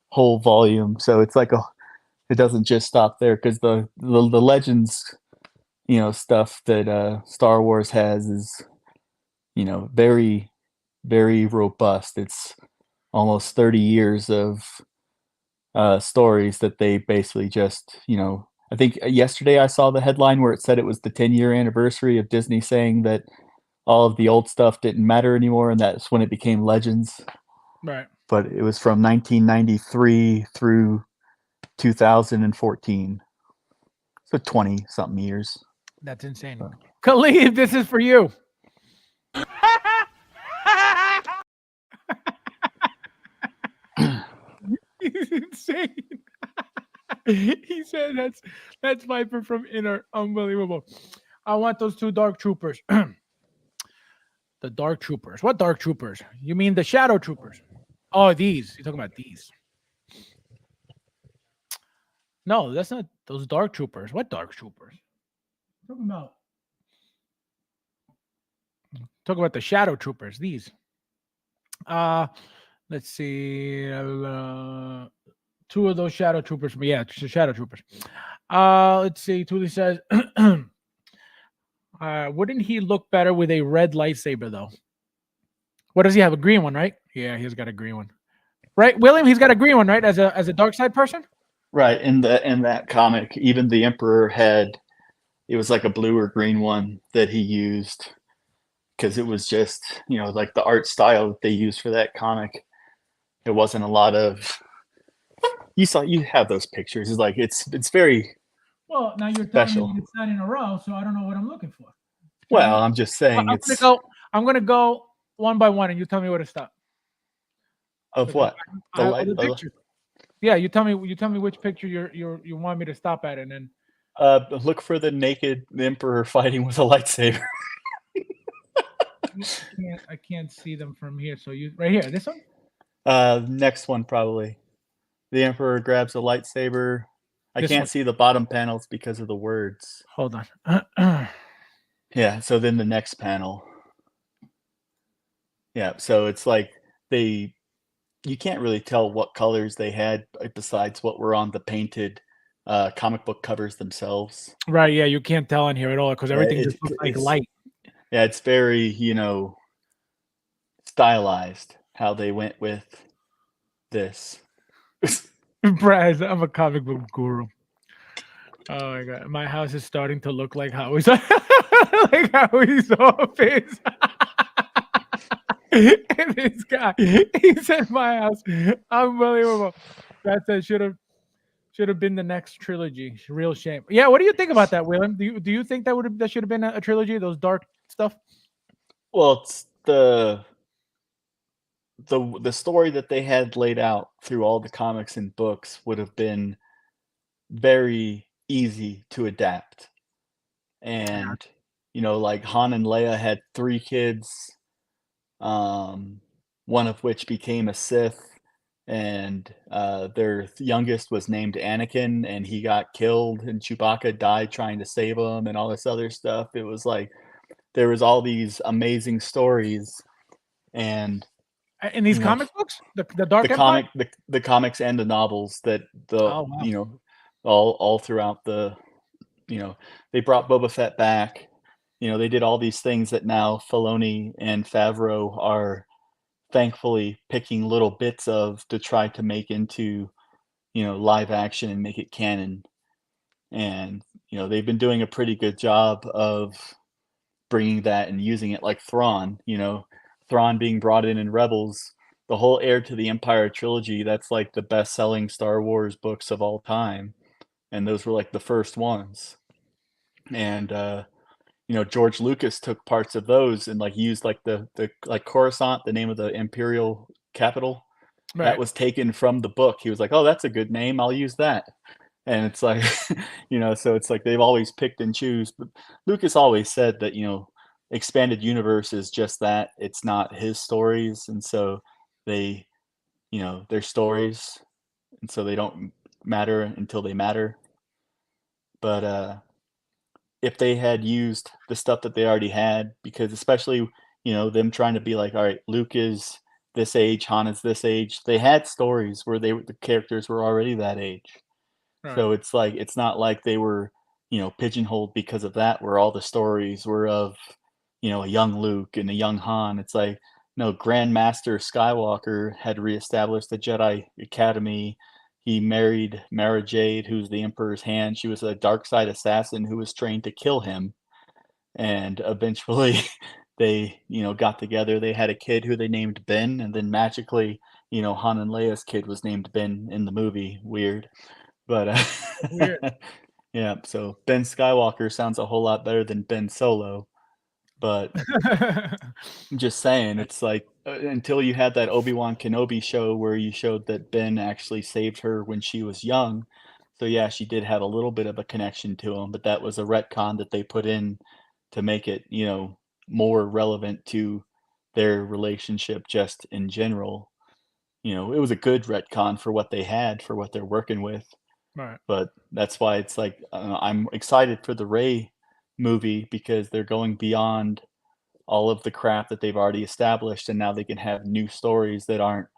whole volume. So it's like it doesn't just stop there, because the Legends, stuff that Star Wars has is, very, very robust. It's almost 30 years of stories that they basically just, I think yesterday I saw the headline where it said it was the 10-year anniversary of Disney saying that all of the old stuff didn't matter anymore, and that's when it became Legends. Right. But it was from 1993 through 2014. So 20-something years. That's insane. Khalid, this is for you. He's insane. He said that's Viper from Inner. Unbelievable. I want those 2 Dark Troopers. The Dark Troopers. What Dark Troopers? You mean the Shadow Troopers? Oh, these. You're talking about these. No, that's not those Dark Troopers. What Dark Troopers? Talking about. Talk about the Shadow Troopers. These. Let's see. 2 of those Shadow Troopers. Yeah, it's the Shadow Troopers. Let's see. Tuli says, wouldn't he look better with a red lightsaber, though? What does he have? A green one, right? Yeah, he's got a green one. Right, William? He's got a green one, right? As a dark side person? Right. In that comic, even the Emperor it was like a blue or green one that he used, because it was just, like the art style that they used for that comic. It wasn't a lot of. You have those pictures. It's like it's very Well, now you're telling me special. it's not in a row, so I don't know what I'm looking for. Well, I'm just saying I'm it's gonna go. I'm gonna go one by one, and you tell me where to stop. of what I have other pictures. Yeah, you tell me. You tell me which picture you want me to stop at, and then look for the naked emperor fighting with a lightsaber. I can't see them from here. So you right here, this one. Next one probably. The emperor grabs a lightsaber. I This can't one. see the bottom panels because of the words. Hold on. Yeah, so then the next panel. Yeah, so it's like you can't really tell what colors they had besides what were on the painted comic book covers themselves. Right. Yeah, you can't tell in here at all because everything just looks like light. Yeah, it's very, stylized how they went with this. Braz, I'm a comic book guru. Oh my god, my house is starting to look like Howie's like Howie's office. And this guy, he said my house, unbelievable. That should have been the next trilogy. Real shame. Yeah, what do you think about that, William? Do you think that should have been a trilogy? Those dark stuff. Well, it's the story that they had laid out through all the comics and books would have been very easy to adapt. And like Han and Leia had 3 kids, one of which became a Sith, and their youngest was named Anakin, and he got killed, and Chewbacca died trying to save him, and all this other stuff. It was like there was all these amazing stories, and In these comic books, the Dark Empire? the comics and the novels that Oh, wow. All throughout the they brought Boba Fett back. They did all these things that now Filoni and Favreau are thankfully picking little bits of to try to make into live action and make it canon. And they've been doing a pretty good job of bringing that and using it, like Thrawn. Thrawn being brought in Rebels, the whole Heir to the Empire trilogy. That's like the best-selling Star Wars books of all time, and those were like the first ones. And George Lucas took parts of those and like used like the like Coruscant, the name of the imperial capital, Right. that was taken from the book. He was like, "Oh, that's a good name. I'll use that." And it's like, so it's like they've always picked and choose. But Lucas always said that expanded universe is just that. It's not his stories, and so they, they're stories, and so they don't matter until they matter. But if they had used the stuff that they already had, because especially them trying to be like, all right, Luke is this age, Han is this age, they had stories where the characters were already that age. Right. So it's like it's not like they were pigeonholed because of that, where all the stories were of a young Luke and a young Han. It's like, no, Grandmaster Skywalker had reestablished the Jedi Academy. He married Mara Jade, who's the Emperor's hand. She was a dark side assassin who was trained to kill him. And eventually they, got together. They had a kid who they named Ben, and then magically, Han and Leia's kid was named Ben in the movie. Weird. But Weird. yeah, so Ben Skywalker sounds a whole lot better than Ben Solo. But I'm just saying, it's like until you had that Obi-Wan Kenobi show where you showed that Ben actually saved her when she was young. So yeah, she did have a little bit of a connection to him, but that was a retcon that they put in to make it, more relevant to their relationship just in general. It was a good retcon for what they had, for what they're working with. Right. But that's why it's like I'm excited for the Rey movie, because they're going beyond all of the crap that they've already established, and now they can have new stories that aren't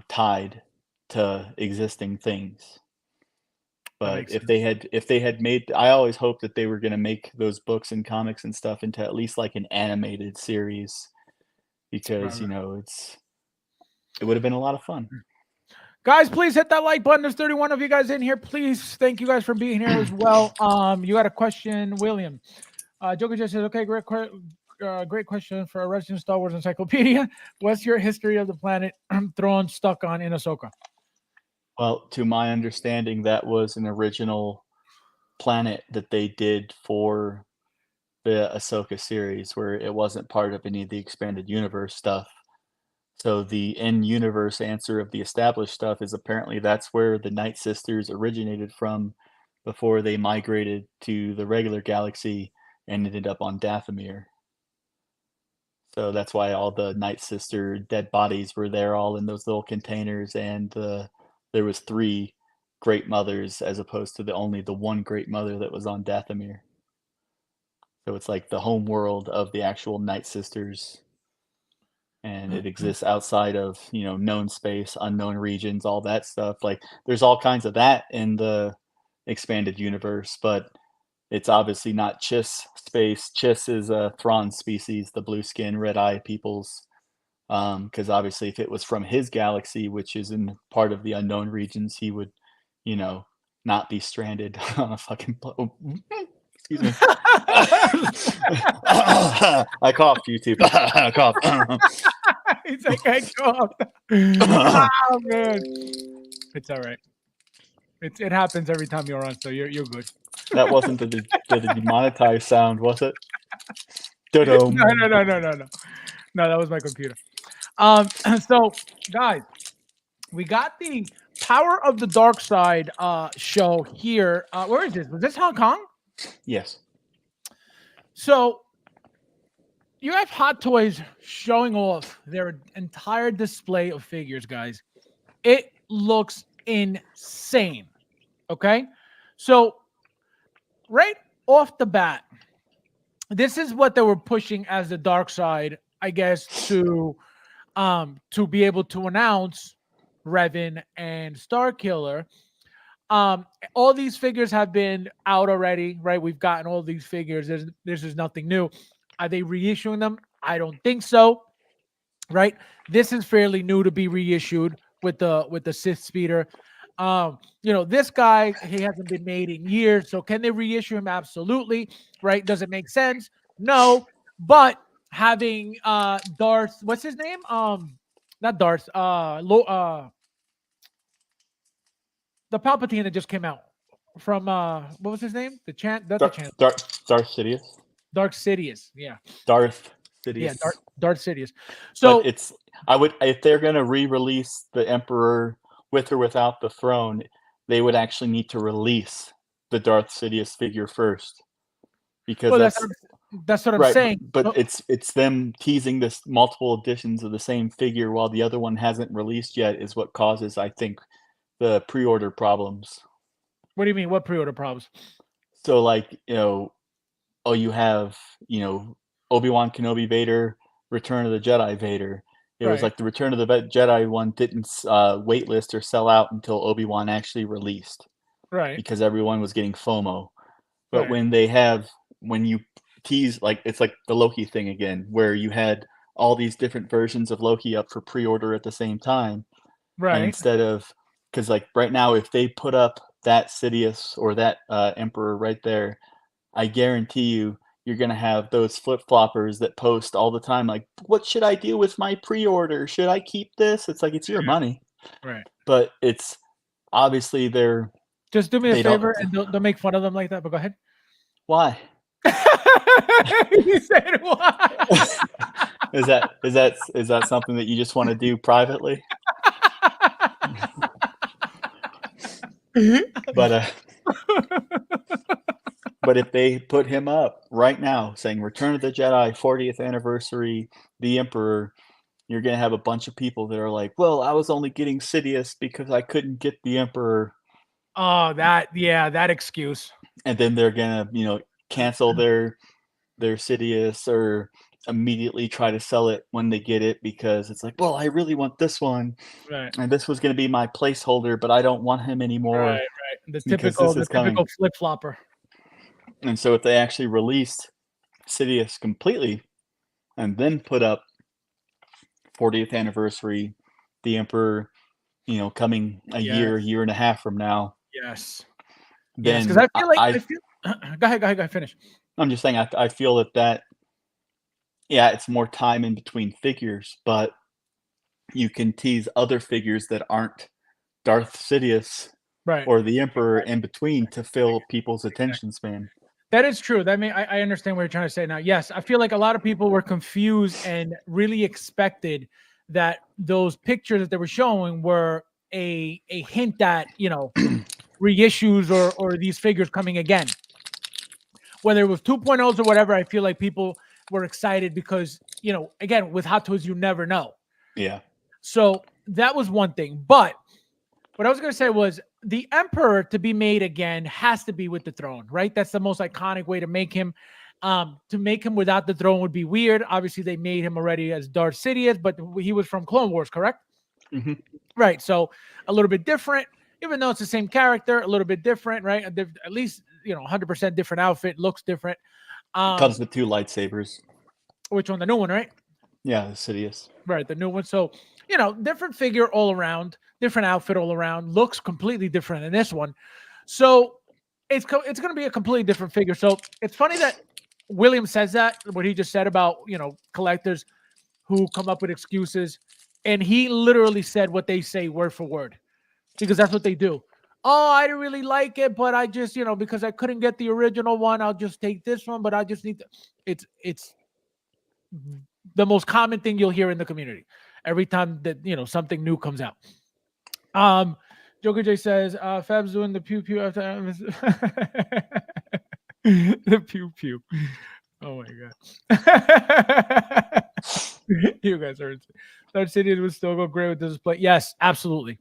tied to existing things. But if they had made, I always hoped that they were going to make those books and comics and stuff into at least like an animated series, because it would have been a lot of fun. Guys, please hit that like button. There's 31 of you guys in here. Please, thank you guys for being here as well. You got a question, William. Joker just says, okay, great. great question for a resident Star Wars encyclopedia. What's your history of the planet Thrawn stuck on in Ahsoka? Well, to my understanding, that was an original planet that they did for the Ahsoka series, where it wasn't part of any of the expanded universe stuff. So the in-universe answer of the established stuff is apparently that's where the Night Sisters originated from before they migrated to the regular galaxy and ended up on Dathomir. So that's why all the Night Sister dead bodies were there all in those little containers, and there was 3 Great Mothers as opposed to only the one Great Mother that was on Dathomir. So it's like the home world of the actual Night Sisters. And it exists outside of, known space, unknown regions, all that stuff. Like, there's all kinds of that in the expanded universe, but it's obviously not Chiss space. Chiss is a Thrawn species, the blue skin, red eye peoples. Because obviously, if it was from his galaxy, which is in part of the unknown regions, he would, not be stranded on a fucking. Excuse me. I coughed, YouTube. I coughed. He's like, I coughed. Oh man, it's all right. It happens every time you're on, so you're good. That wasn't the demonetized sound, was it? No, that was my computer. So guys, we got the Power of the Dark Side show here. Where is this? Was this Hong Kong? Yes. So you have Hot Toys showing off their entire display of figures, guys. It looks insane. Okay? So right off the bat, this is what they were pushing as the dark side, I guess, to be able to announce Revan and Starkiller. All these figures have been out already, right? We've gotten all these figures. This is nothing new. Are they reissuing them? I don't think so. Right? This is fairly new to be reissued with the Sith Speeder. This guy, he hasn't been made in years. So can they reissue him? Absolutely. Right? Does it make sense? No. But having Darth, what's his name? Not Darth. The Palpatine that just came out from what was his name? The chant. That's the chant. Darth Sidious. Darth Sidious. Yeah. Darth Sidious. Yeah, Darth Sidious. So but I would, if they're gonna re-release the Emperor with or without the throne, they would actually need to release the Darth Sidious figure first, because that's what I'm saying. But it's them teasing this multiple editions of the same figure while the other one hasn't released yet is what causes, I think, the pre-order problems. What do you mean? What pre-order problems? So, like, you have, Obi-Wan Kenobi Vader, Return of the Jedi Vader. It was like the Return of the Jedi one didn't waitlist or sell out until Obi-Wan actually released. Right. Because everyone was getting FOMO. But when you tease, like, it's like the Loki thing again, where you had all these different versions of Loki up for pre-order at the same time. Right. And instead of, because like right now, if they put up that Sidious or that Emperor right there, I guarantee you're going to have those flip-floppers that post all the time, like, what should I do with my pre-order? Should I keep this? It's like, it's your money. Right. But it's obviously just do me a favor and don't make fun of them like that, but go ahead. Why? You said why? Is that something that you just want to do privately? But if they put him up right now saying Return of the Jedi 40th anniversary, the Emperor, you're going to have a bunch of people that are like, well, I was only getting Sidious because I couldn't get the Emperor. Oh, that excuse. And then they're going to, cancel their Sidious or immediately try to sell it when they get it, because it's like, well, I really want this one. Right. And this was going to be my placeholder, but I don't want him anymore. Right. The typical flip-flopper. And so if they actually released Sidious completely and then put up 40th anniversary, the Emperor, coming a year and a half from now. Yes. Then because I feel like go ahead, finish. I'm just saying, I feel that yeah, it's more time in between figures, but you can tease other figures that aren't Darth Sidious Right. or the Emperor in between to fill people's attention span. That is true. That mean I understand what you're trying to say now. Yes, I feel like a lot of people were confused and really expected that those pictures that they were showing were a hint at, reissues or these figures coming again. Whether it was 2.0s or whatever, I feel like people were excited because, again, with Hot Toys, you never know. Yeah. So that was one thing. But what I was going to say was the Emperor to be made again has to be with the throne, right? That's the most iconic way to make him. To make him without the throne would be weird. Obviously, they made him already as Darth Sidious, but he was from Clone Wars, correct? Mm-hmm. Right. So a little bit different, even though it's the same character, a little bit different, right? At least, 100% different outfit, looks different. Comes with 2 lightsabers. Which one? The new one, right? Yeah, the Sidious. Right, the new one. So, different figure all around, different outfit all around, looks completely different in this one. So it's going to be a completely different figure. So it's funny that William says that, what he just said about, collectors who come up with excuses. And he literally said what they say word for word, because that's what they do. Oh, I didn't really like it, but I just, because I couldn't get the original one, I'll just take this one, but I just need to. It's the most common thing you'll hear in the community every time that something new comes out. Joker J says Fab's doing the pew pew after the pew pew. Oh my god. You guys are Darth Sidious would still go great with this display. Yes, absolutely.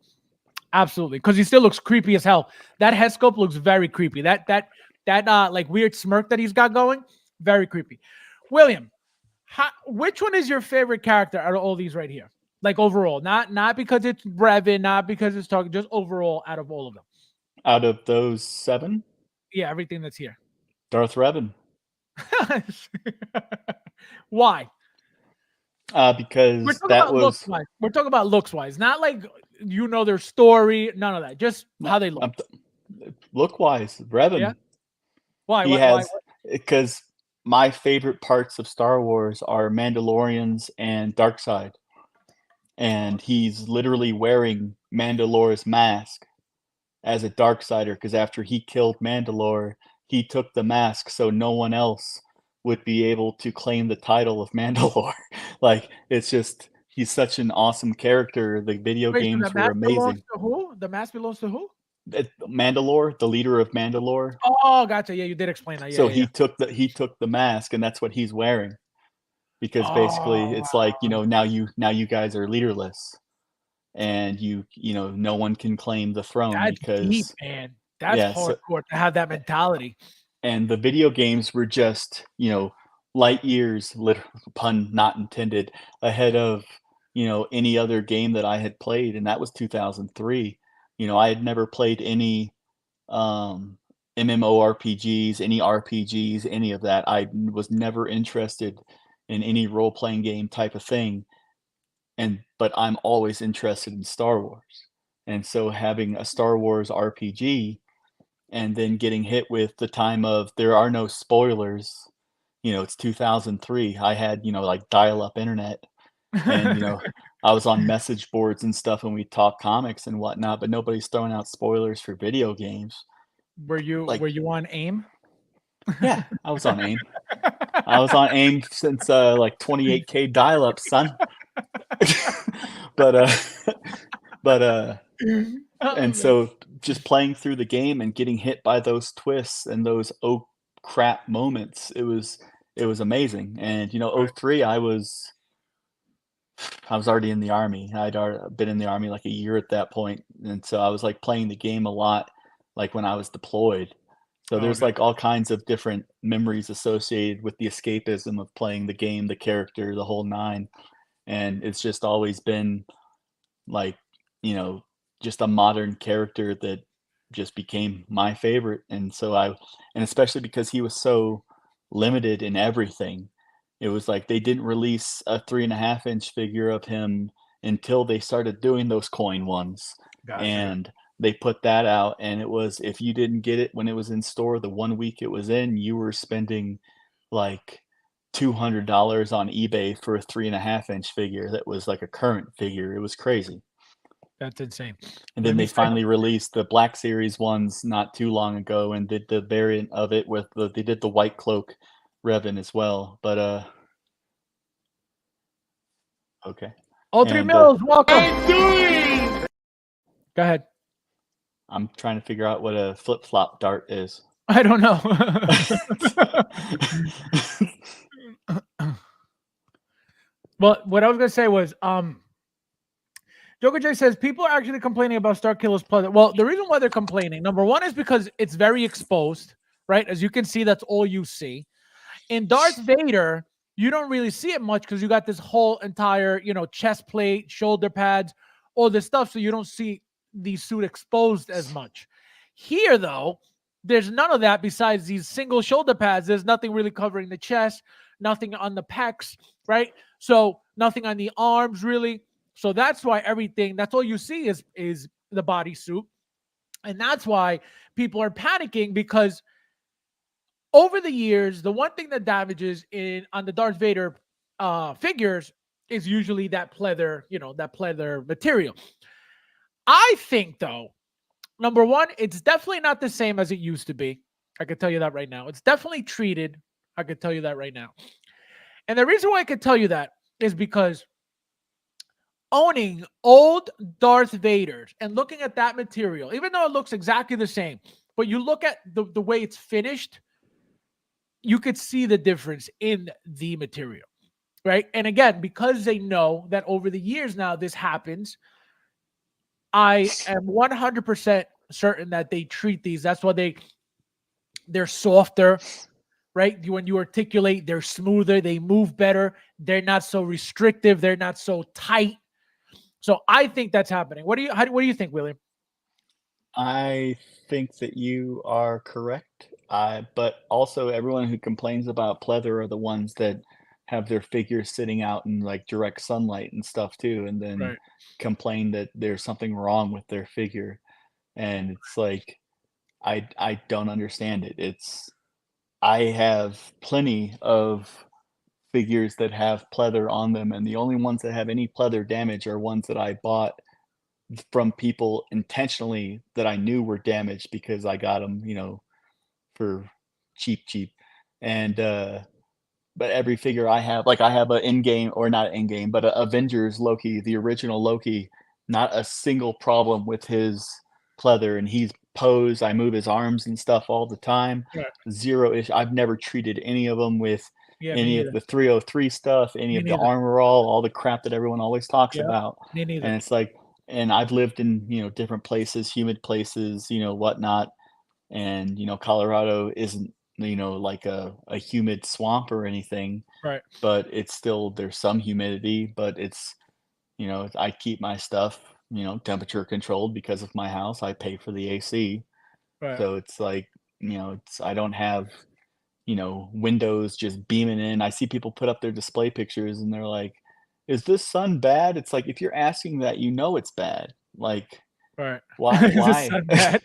Absolutely. Because he still looks creepy as hell. That head sculpt looks very creepy. That like weird smirk that he's got going, very creepy. William, which one is your favorite character out of all these right here? Like overall, not because it's Revan, not because it's talking, just overall out of all of them. Out of those 7? Yeah, everything that's here. Darth Revan. Why? Because that was... We're talking about looks-wise, not like their story, none of that. Just how they look. Look-wise, Revan. Yeah? Why? Because my favorite parts of Star Wars are Mandalorians and Darkseid. And he's literally wearing Mandalore's mask as a Darksider, because after he killed Mandalore, he took the mask so no one else would be able to claim the title of Mandalore. Like, it's just, he's such an awesome character. The video games were amazing. The mask belongs to who? Mandalore, the leader of Mandalore. Oh, gotcha. Yeah, you did explain that. Yeah, so he took the mask, and that's what he's wearing. Because basically it's like, now you guys are leaderless, and no one can claim the throne. That's because deep, man. That's hardcore to have that mentality. And the video games were just, light years, pun not intended, ahead of, any other game that I had played, and that was 2003. I had never played any MMORPGs, any RPGs, any of that. I was never interested in any role-playing game type of thing, but I'm always interested in Star Wars. And so having a Star Wars RPG and then getting hit with the time of there are no spoilers, it's 2003. I had, like dial-up internet, and I was on message boards and stuff, and we talk comics and whatnot, but nobody's throwing out spoilers for video games. Were you on AIM? Yeah, I was on AIM. I was on AIM since like 28K dial-up, son. And so just playing through the game and getting hit by those twists and those oh crap moments, it was amazing. And 03, I was already in the army. I'd already been in the army like a year at that point, and so I was like playing the game a lot, like when I was deployed. So there's like all kinds of different memories associated with the escapism of playing the game, the character, the whole nine. And it's just always been like, just a modern character that just became my favorite. And so and especially because he was so limited in everything, it was like they didn't release a 3.5-inch figure of him until they started doing those coin ones. Gotcha. And they put that out, and it was, if you didn't get it when it was in store, the 1 week it was in, you were spending like $200 on eBay for a 3.5-inch figure that was like a current figure. It was crazy. That's insane. And then they finally released the Black Series ones not too long ago and did the variant of it with they did the White Cloak Revan as well. But okay. All three And, Mills, welcome. Doing. Go ahead. I'm trying to figure out what a flip-flop dart is. I don't know. Well, what I was gonna say was, Joker J says people are actually complaining about Starkiller's pleather. Well, the reason why they're complaining, number one, is because it's very exposed, right? As you can see, that's all you see. In Darth Vader, you don't really see it much because you got this whole entire, chest plate, shoulder pads, all this stuff, so you don't see the suit exposed as much. Here, though, there's none of that besides these single shoulder pads. There's nothing really covering the chest, nothing on the pecs, right? So nothing on the arms, really. So that's why that's all you see is the bodysuit. And that's why people are panicking, because over the years, the one thing that damages on the Darth Vader figures is usually that pleather, that pleather material. I think, though, number one, it's definitely not the same as it used to be. I can tell you that right now. It's definitely treated. I can tell you that right now. And the reason why I can tell you that is because owning old Darth Vaders and looking at that material, even though it looks exactly the same, but you look at the way it's finished, you could see the difference in the material, right? And again, because they know that over the years now this happens, I am 100% certain that they treat these. That's why they're softer, right? When you articulate, they're smoother, they move better, they're not so restrictive, they're not so tight. So I think that's happening. What do you think, William? I think that you are correct. But also everyone who complains about pleather are the ones that have their figures sitting out in like direct sunlight and stuff too, and then complain that there's something wrong with their figure. And it's like, I don't understand it. I have plenty of figures that have pleather on them, and the only ones that have any pleather damage are ones that I bought from people intentionally that I knew were damaged because I got them, for cheap. And but every figure I have, like I have a in-game, or not in-game, but a Avengers Loki, the original Loki, not a single problem with his pleather, and he's posed. I move his arms and stuff all the time. Right. Zero issue. I've never treated any of them with any of neither. the 303 stuff, any Me of the neither. armor all the crap that everyone always talks Yeah, about. me neither. And it's like, and I've lived in, different places, humid places, whatnot. And, Colorado isn't, like a humid swamp or anything, Right. but it's still, there's some humidity, but it's, I keep my stuff, temperature controlled because of my house. I pay for the AC. Right. So it's like, I don't have, windows just beaming in. I see people put up their display pictures and they're like, is this sun bad? It's like, if you're asking that, it's bad. Like, Right. why? Is the Why? sun bad?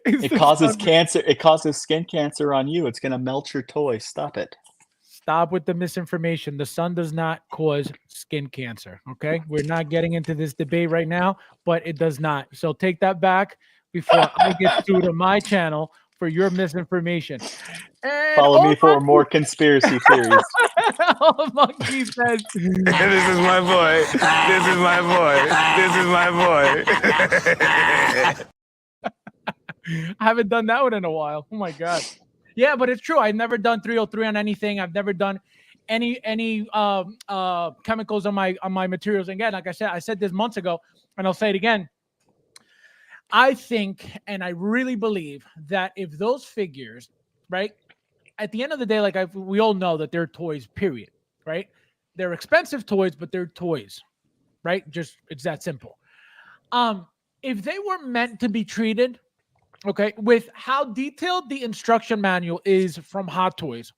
It causes cancer. It causes skin cancer on you. It's going to melt your toy. Stop it. Stop with the misinformation. The sun does not cause skin cancer. Okay. We're not getting into this debate right now, but it does not. So take that back before I get sued on my channel for your misinformation. And follow me for more conspiracy theories. Monkey says, this is my boy. This is my boy. This is my boy. I haven't done that one in a while. Oh my God. Yeah, but it's true. I've never done 303 on anything. I've never done any chemicals on my materials. And again, like I said this months ago, and I'll say it again. I think, and I really believe that if those figures, right, at the end of the day, we all know that they're toys, period, right? They're expensive toys, but they're toys, right? Just, it's that simple. If they were meant to be treated, okay, with how detailed the instruction manual is from Hot Toys,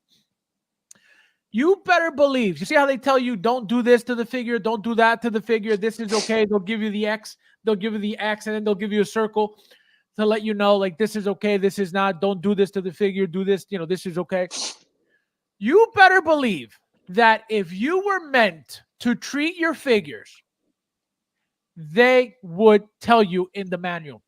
you better believe, you see how they tell you, don't do this to the figure, don't do that to the figure, this is okay, they'll give you the X, they'll give you the X, and then they'll give you a circle. to let you know, like, this is okay, this is not, don't do this to the figure, do this, this is okay. You better believe that if you were meant to treat your figures, they would tell you in the manual.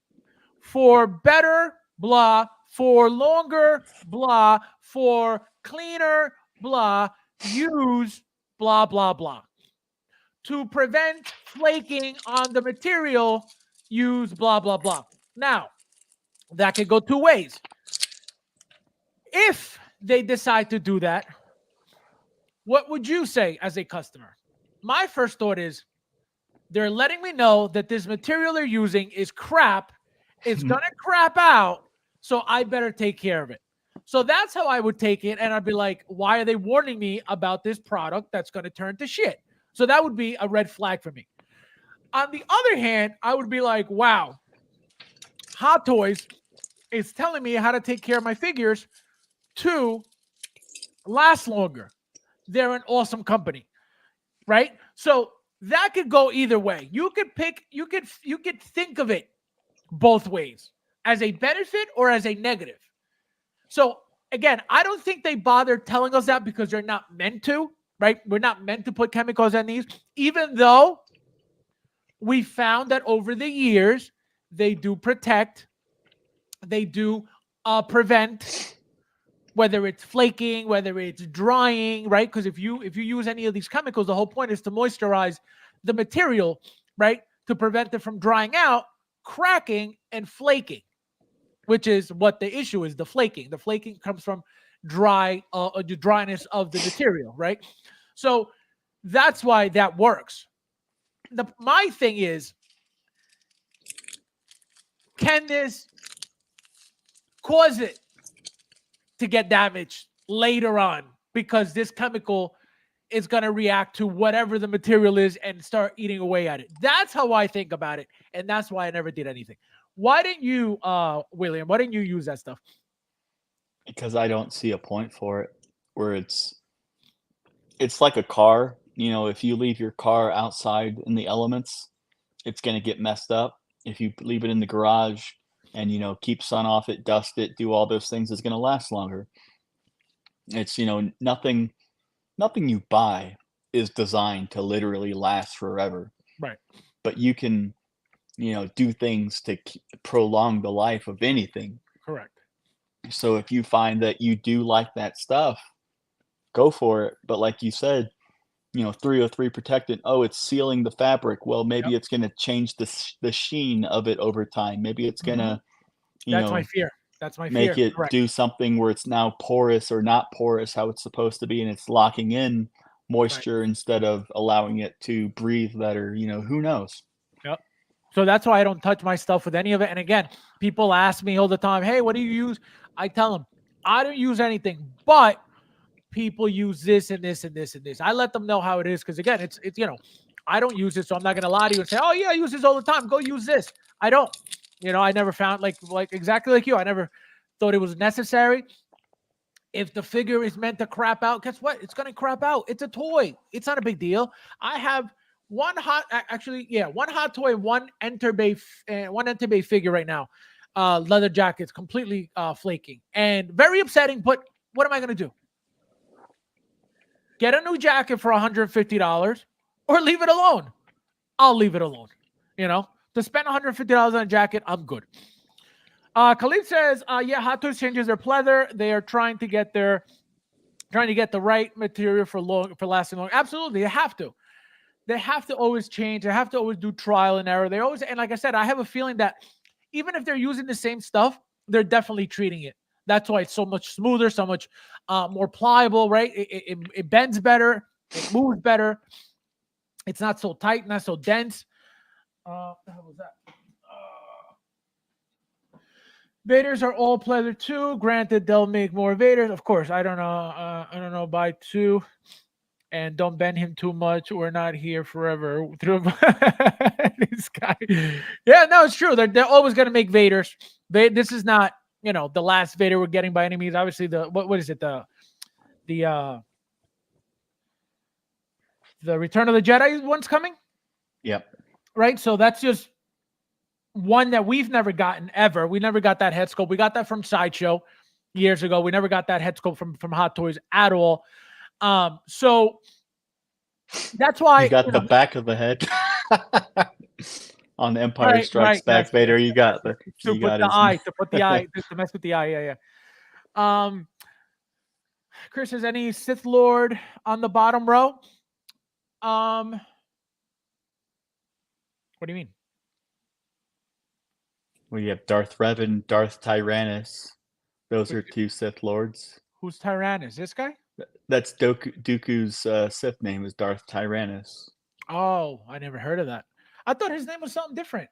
For better, blah. For longer, blah. For cleaner, blah. Use blah, blah, blah. To prevent flaking on the material, use blah, blah, blah. Now, that could go two ways. If they decide to do that, what would you say as a customer? My first thought is, they're letting me know that this material they're using is crap. It's going to crap out, so I better take care of it. So that's how I would take it, and I'd be like, why are they warning me about this product that's going to turn to shit? So that would be a red flag for me. On the other hand, I would be like, wow, Hot Toys is telling me how to take care of my figures to last longer. They're an awesome company, right? So that could go either way. You could think of it both ways, as a benefit or as a negative. So again, I don't think they bother telling us that because they're not meant to, right? We're not meant to put chemicals in these, even though we found that over the years, they do protect, they do prevent, whether it's flaking, whether it's drying, right? Because if you use any of these chemicals, the whole point is to moisturize the material, right? To prevent it from drying out, cracking, and flaking, which is what the issue is, the flaking. The flaking comes from the dryness of the material, right? So that's why that works. My thing is, can this cause it to get damaged later on? Because this chemical is going to react to whatever the material is and start eating away at it. That's how I think about it. And that's why I never did anything. Why didn't you, William, why didn't you use that stuff? Because I don't see a point for it, where it's like a car. If you leave your car outside in the elements, it's going to get messed up. If you leave it in the garage and, keep sun off it, dust it, do all those things, it's going to last longer. It's, nothing you buy is designed to literally last forever. Right. But you can, do things to prolong the life of anything. Correct. So if you find that you do like that stuff, go for it. But like you said, 303 protectant, it's sealing the fabric. Well, maybe it's going to change the sheen of it over time. Maybe it's going to, That's my fear. That's my make fear. it do something where it's now porous or not porous, how it's supposed to be, and it's locking in moisture instead of allowing it to breathe better. Who knows? Yep. So that's why I don't touch my stuff with any of it. And again, people ask me all the time, hey, what do you use? I tell them, I don't use anything, but people use this and this and this and this. I let them know how it is because, again, it's I don't use it, so I'm not going to lie to you and say, oh, yeah, I use this all the time. Go use this. I don't. I never found, like exactly like you, I never thought it was necessary. If the figure is meant to crap out, guess what? It's going to crap out. It's a toy. It's not a big deal. I have one Hot Toy, one Enter Bay figure right now. Leather jacket's completely flaking and very upsetting, but what am I going to do? Get a new jacket for $150 or leave it alone? I'll leave it alone. To spend $150 on a jacket, I'm good. Khalid says, Hot Toys changes their pleather. They are trying to get the right material for lasting long. Absolutely, they have to. They have to always change. They have to always do trial and error. And like I said, I have a feeling that even if they're using the same stuff, they're definitely treating it. That's why it's so much smoother, so much more pliable, right? It bends better. It moves better. It's not so tight, not so dense. What the hell was that? Vaders are all pleather too. Granted, they'll make more Vaders. Of course, I don't know. Buy two. And don't bend him too much. We're not here forever. This guy. Yeah, no, it's true. They're always going to make Vaders. This is not, the last Vader we're getting by any means. Obviously, what is it? The Return of the Jedi one's coming. Yep. Right. So that's just one that we've never gotten ever. We never got that head sculpt. We got that from Sideshow years ago. We never got that head sculpt from Hot Toys at all. So that's why You got the back of the head on Empire Strikes Back, yes, Vader. yes, You got the to put the eye, to mess with the eye. Yeah. Chris, is any Sith Lord on the bottom row? What do you mean? We have Darth Revan, Darth Tyrannus. Those are two Sith Lords. Who's Tyrannus? This guy? That's Dooku's Sith name is Darth Tyrannus. Oh, I never heard of that. I thought his name was something different.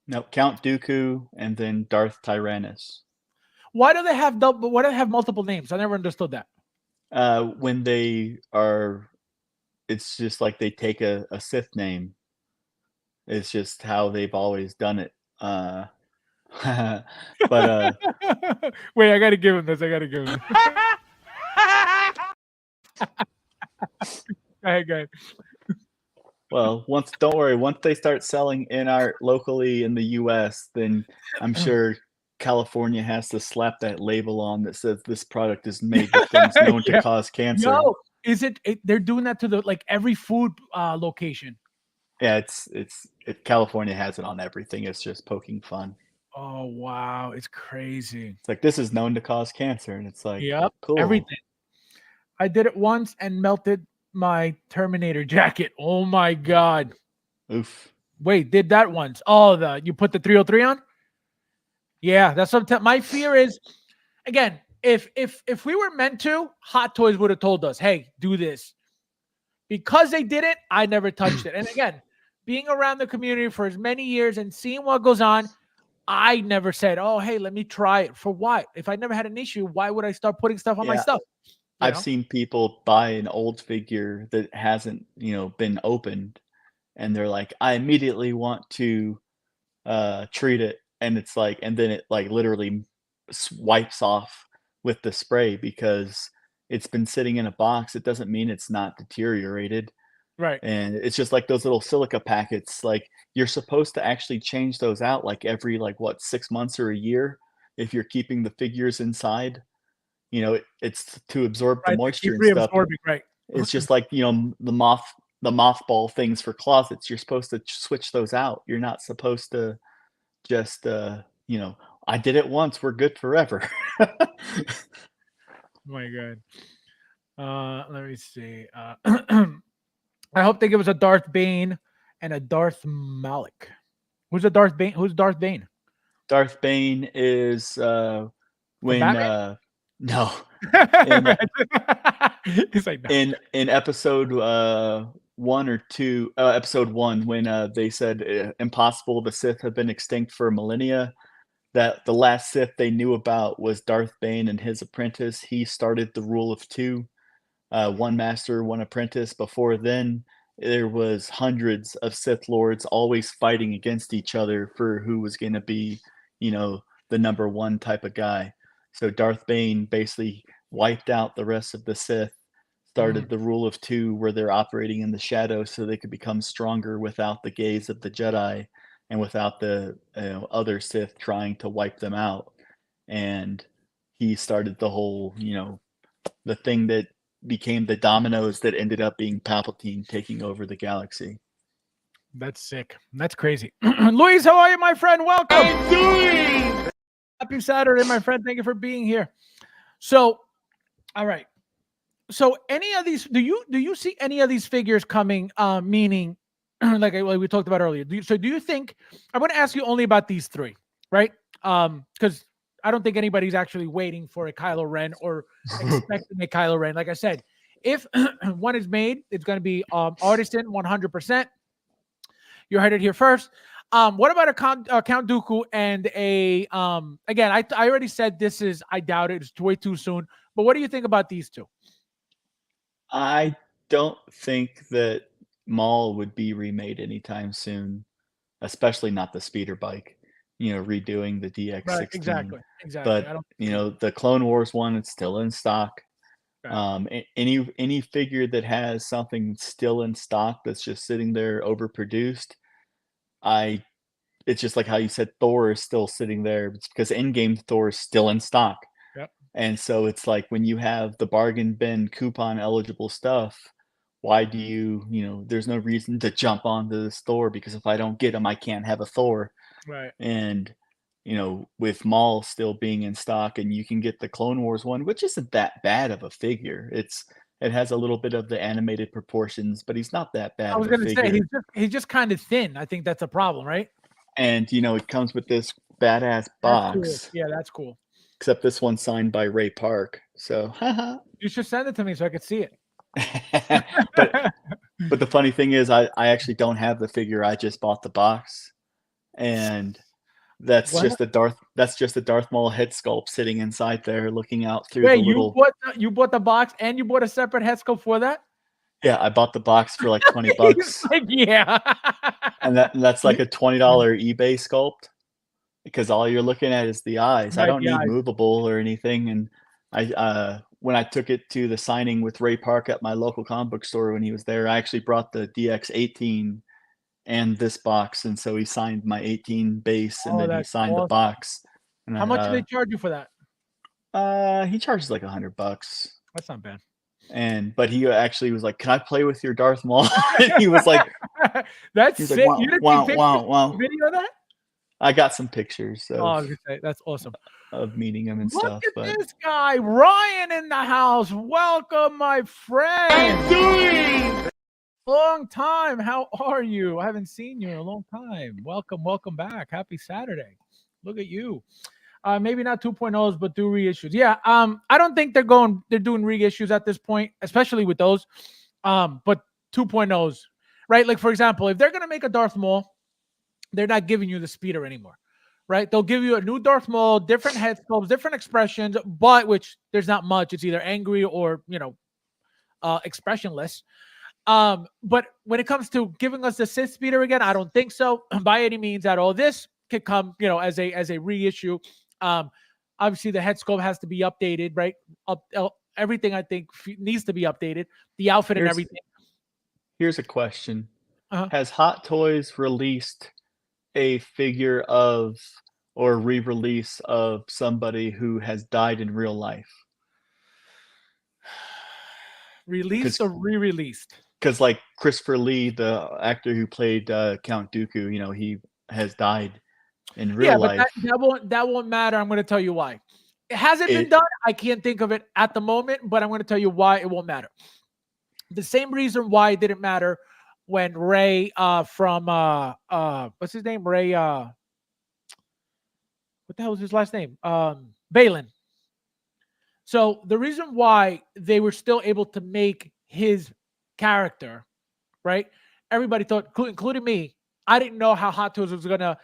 No, Count Dooku and then Darth Tyrannus. Why do they have double? Why do they have multiple names? I never understood that. When they are, it's just like they take a Sith name. It's just how they've always done it. But wait, I gotta give him this. Go ahead. Well, don't worry. Once they start selling in art locally in the U.S., then I'm sure California has to slap that label on that says this product is made with things known to cause cancer. No, is it? They're doing that to every food location. Yeah, California has it on everything. It's just poking fun. Oh wow, it's crazy. It's like this is known to cause cancer, and it's like, yep, cool. Everything. I did it once and melted my Terminator jacket. Oh my god. Oof. Wait, did that once? Oh, you put the 303 on? Yeah, that's what my fear is. Again, if we were meant to, Hot Toys would have told us, "Hey, do this." Because they didn't, I never touched it. And again, being around the community for as many years and seeing what goes on, I never said, "Oh, hey, let me try it." For what? If I never had an issue, why would I start putting stuff on my stuff? I've seen people buy an old figure that hasn't, been opened, and they're like, "I immediately want to treat it," and it's like, and then it like literally wipes off with the spray because it's been sitting in a box. It doesn't mean it's not deteriorated. Right. And it's just like those little silica packets. Like you're supposed to actually change those out like every 6 months or a year if you're keeping the figures inside. It's to absorb the moisture and stuff. Right. It's just like the mothball things for closets. You're supposed to switch those out. You're not supposed to just I did it once. We're good forever. My God. Let me see. I hope they give us a Darth Bane and a Darth Malik. Who's a Darth Bane? Who's Darth Bane? Darth Bane is when no. He's like no. In episode 1 or 2, episode 1, when they said impossible, the Sith have been extinct for millennia. That the last Sith they knew about was Darth Bane and his apprentice. He started the rule of 2. One master, one apprentice. Before then, there was hundreds of Sith Lords always fighting against each other for who was going to be, the number one type of guy. So Darth Bane basically wiped out the rest of the Sith, started the rule of 2 where they're operating in the shadows so they could become stronger without the gaze of the Jedi and without the other Sith trying to wipe them out. And he started the whole, the thing that became the dominoes that ended up being Palpatine taking over the galaxy. That's sick. That's crazy. Luis, how are you, my friend? Welcome. I'm doing. Happy Saturday, my friend. Thank you for being here. So, all right. So, any of these, do you see any of these figures coming? Meaning, like we talked about earlier. Do you think? I'm going to ask you only about these 3, right? Because I don't think anybody's actually waiting for a Kylo Ren or expecting a Kylo Ren. Like I said, if one is made, it's going to be artisan 100%. You heard it here first. What about a Count Dooku and a again? I already said this is. I doubt it. It's way too soon. But what do you think about these 2? I don't think that Maul would be remade anytime soon, especially not the speeder bike. Redoing the DX16. Right, exactly. But the Clone Wars one, it's still in stock. Right. Any figure that has something still in stock that's just sitting there overproduced, I it's just like how you said Thor is still sitting there. It's because in-game Thor is still in stock. Yep. And so it's like when you have the bargain bin coupon eligible stuff, why do there's no reason to jump onto the Thor because if I don't get them, I can't have a Thor. Right. And with Maul still being in stock and you can get the Clone Wars one, which isn't that bad of a figure. It has a little bit of the animated proportions, but he's not that bad I was of a gonna figure. say he's just kind of thin. I think that's a problem, right? And it comes with this badass That's box. cool. Yeah, that's cool. Except this one's signed by Ray Park. So You should send it to me so I could see it. but the funny thing is I actually don't have the figure. I just bought the box. And that's What? just a Darth Maul head sculpt sitting inside there looking out through Wait, the little you bought the box and you bought a separate head sculpt for that? Yeah, I bought the box for like 20 bucks. Like, yeah. And that's like a $20 eBay sculpt because all you're looking at is the eyes. I Right, don't the need eyes. movable or anything. And I when I took it to the signing with Ray Park at my local comic book store when he was there, I actually brought the DX18 and this box, and so he signed my 18 base, and Oh, then he that's signed the awesome. box. And How much do they charge you for that? He charges like $100. That's not bad. But he actually was like, "Can I play with your Darth Maul?" And he was like, That's he's sick. like, You didn't wow, take wow. video of that? I got some pictures Oh, I was gonna say, that's awesome. of meeting him and Look stuff. at But this guy, Ryan in the house. Welcome, my friend. Doing. Long time. How are you? I haven't seen you in a long time. Welcome back. Happy Saturday. Look at you. Maybe not 2.0s, but do reissues. Yeah. I don't think they're doing reissues at this point, especially with those. But 2.0s, right? Like, for example, if they're gonna make a Darth Maul, they're not giving you the speeder anymore, right? They'll give you a new Darth Maul, different head sculpts, different expressions, but which there's not much. It's either angry or expressionless. But when it comes to giving us the Sith speeder again, I don't think so by any means at all. This could come, as a reissue. Obviously the head sculpt has to be updated, right? Everything I think needs to be updated. The outfit and everything. Here's a question: Has Hot Toys released a figure of or re-release of somebody who has died in real life? Released or re-released? Because like Christopher Lee, the actor who played Count Dooku, he has died in real life. But that won't matter. I'm going to tell you why. It hasn't been done. I can't think of it at the moment, but I'm going to tell you why it won't matter. The same reason why it didn't matter when Ray from what's his name? Ray what the hell was his last name? Balin. So the reason why they were still able to make his character, right? Everybody thought, including me, I didn't know how Hot Toys was gonna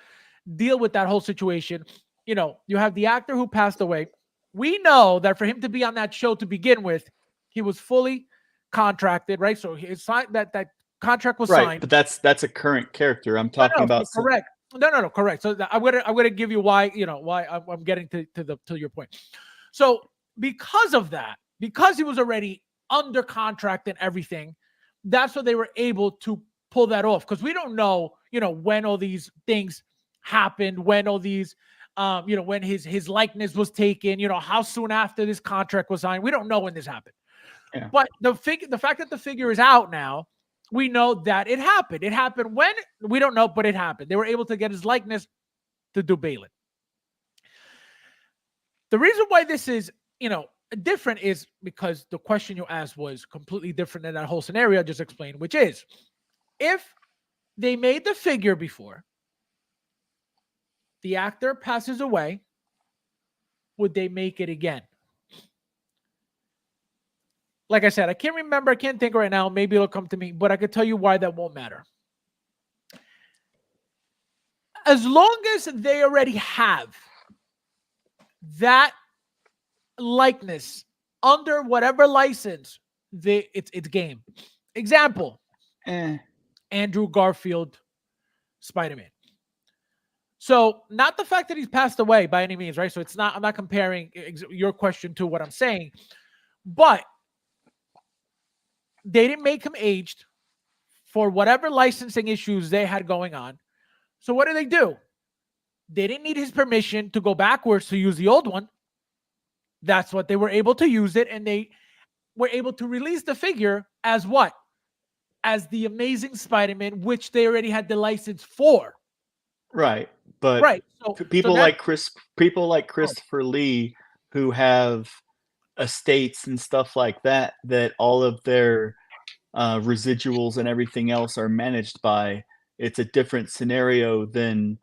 deal with that whole situation. You have the actor who passed away. We know that for him to be on that show to begin with, he was fully contracted, right? So his that contract was signed. But that's a current character. I'm talking about. Correct. No, correct. So I'm gonna give you why I'm getting to your point. So because of that, because he was already under contract and everything, that's what they were able to pull that off. Because we don't know, when all these things happened, when all these, when his likeness was taken, how soon after this contract was signed. We don't know when this happened. Yeah. But the fact that the figure is out now, we know that it happened. It happened when? We don't know, but it happened. They were able to get his likeness to do Balin. The reason why this is, different is because the question you asked was completely different than that whole scenario I just explained, which is if they made the figure before the actor passes away, would they make it again? Like I said, I can't remember. I can't think right now. Maybe it'll come to me, but I could tell you why that won't matter. As long as they already have that likeness under whatever license, it's game. Example, Andrew Garfield, Spider-Man. So not the fact that he's passed away by any means, right? So I'm not comparing your question to what I'm saying, but they didn't make him aged for whatever licensing issues they had going on. So what do? They didn't need his permission to go backwards to use the old one. That's what they were able to use it, and they were able to release the figure as what? As the Amazing Spider-Man, which they already had the license for. Right, but Right. So people that, like Christopher Lee, who have estates and stuff like that, that all of their residuals and everything else are managed by. It's a different scenario than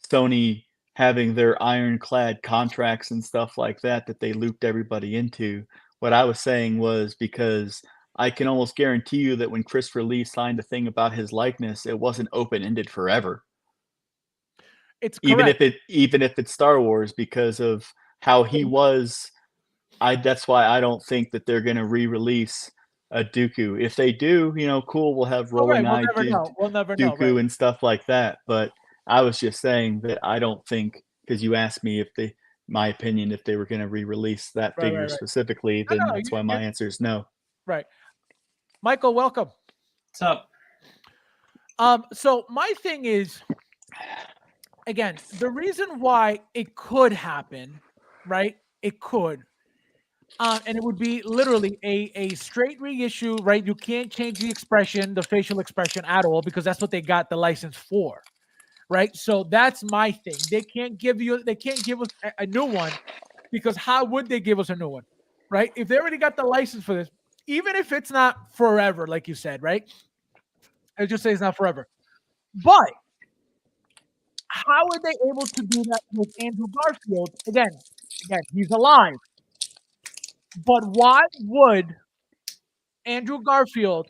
Sony having their ironclad contracts and stuff like that they looped everybody into. What I was saying was, because I can almost guarantee you that when Christopher Lee signed a thing about his likeness, it wasn't open-ended forever. it's correct. Even if it's Star Wars, because of how he was. That's why I don't think that they're going to re-release a Dooku. If they do, cool, we'll have rolling eye We'll never know. Dooku Right. and stuff like that. But I was just saying that I don't think, because you asked me my opinion, if they were going to re-release that figure Right. specifically, No, then no, that's why my answer is no. Right. Michael, welcome. What's up? So my thing is, again, the reason why it could happen, right? It could. And it would be literally a straight reissue, right? You can't change the expression, the facial expression at all, because that's what they got the license for, right? So that's my thing. They can't give us a new one, because how would they give us a new one, right? If they already got the license for this, even if it's not forever, like you said, right? I just say it's not forever. But how are they able to do that with Andrew Garfield? Again, he's alive. But why would Andrew Garfield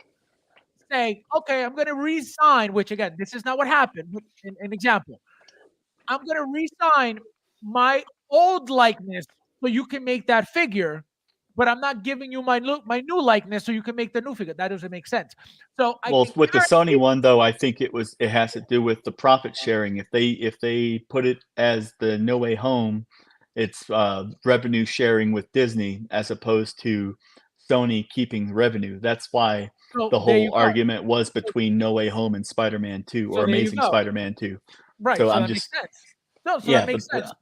say, okay, I'm going to re-sign, which again, this is not what happened, but an example. I'm going to re-sign my old likeness so you can make that figure, but I'm not giving you my new likeness so you can make the new figure. That doesn't make sense. So With the Sony one, though, I think it has to do with the profit sharing. If they put it as the No Way Home, it's revenue sharing with Disney as opposed to Sony keeping the revenue. That's why the whole argument was between No Way Home and Spider-Man 2, or Amazing Spider-Man 2. Right. So that makes sense. No, so that makes sense.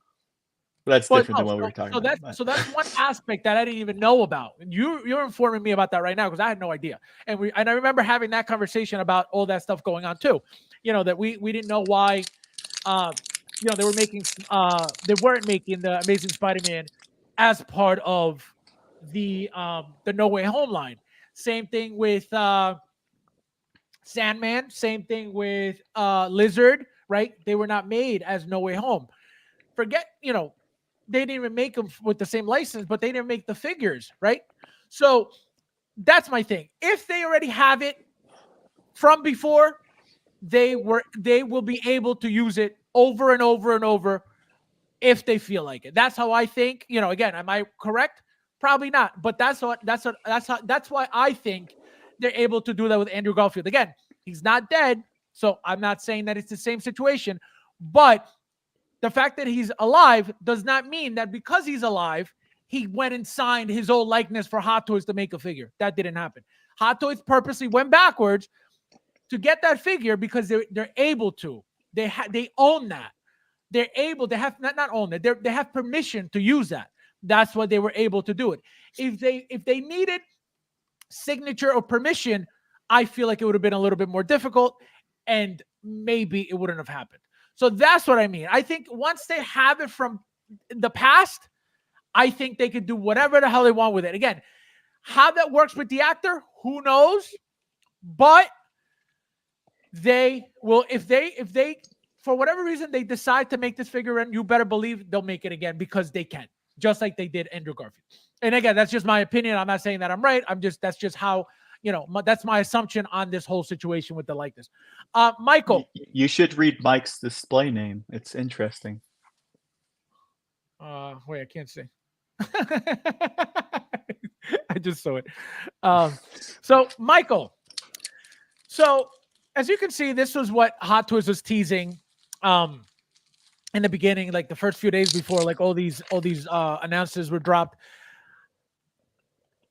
But that's different than what we were talking about. So that's one aspect that I didn't even know about. And you're informing me about that right now, because I had no idea. And I remember having that conversation about all that stuff going on too. That we didn't know why they weren't making the Amazing Spider-Man as part of the No Way Home line. Same thing with Sandman, same thing with Lizard, right? They were not made as No Way Home. Forget, they didn't even make them with the same license, but they didn't make the figures, right? So that's my thing. If they already have it from before, they will be able to use it over and over and over if they feel like it. That's how I think. Again, am I correct? Probably not. But that's why I think they're able to do that with Andrew Garfield. Again, he's not dead, so I'm not saying that it's the same situation, but the fact that he's alive does not mean that because he's alive, he went and signed his old likeness for Hot Toys to make a figure. That didn't happen. Hot Toys purposely went backwards to get that figure because they're able to. They own that. They're able. They have not own it. They have permission to use that. That's why they were able to do it. If they needed signature or permission, I feel like it would have been a little bit more difficult, and maybe it wouldn't have happened. So that's what I mean. I think once they have it from the past, I think they could do whatever the hell they want with it. Again, how that works with the actor, who knows? But they will, if they for whatever reason they decide to make this figure, and you better believe they'll make it again, because they can, just like they did Andrew Garfield. And again, that's just my opinion. I'm not saying that I'm right. That's just how, that's my assumption on this whole situation with the likeness. Michael, you should read Mike's display name. It's interesting. Wait, I can't see. I just saw it. So Michael, as you can see, this was what Hot Toys was teasing in the beginning, like the first few days before, like all these announcements were dropped.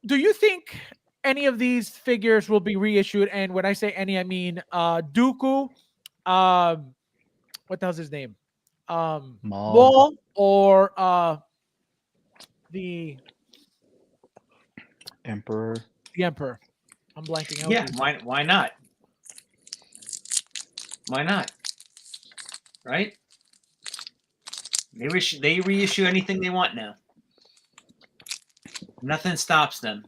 Do you think any of these figures will be reissued? And when I say any, I mean Dooku. What the hell's his name? Maul or the Emperor. Emperor. I'm blanking out. Yeah, why not? Why not? Right? They reissue anything they want now. Nothing stops them.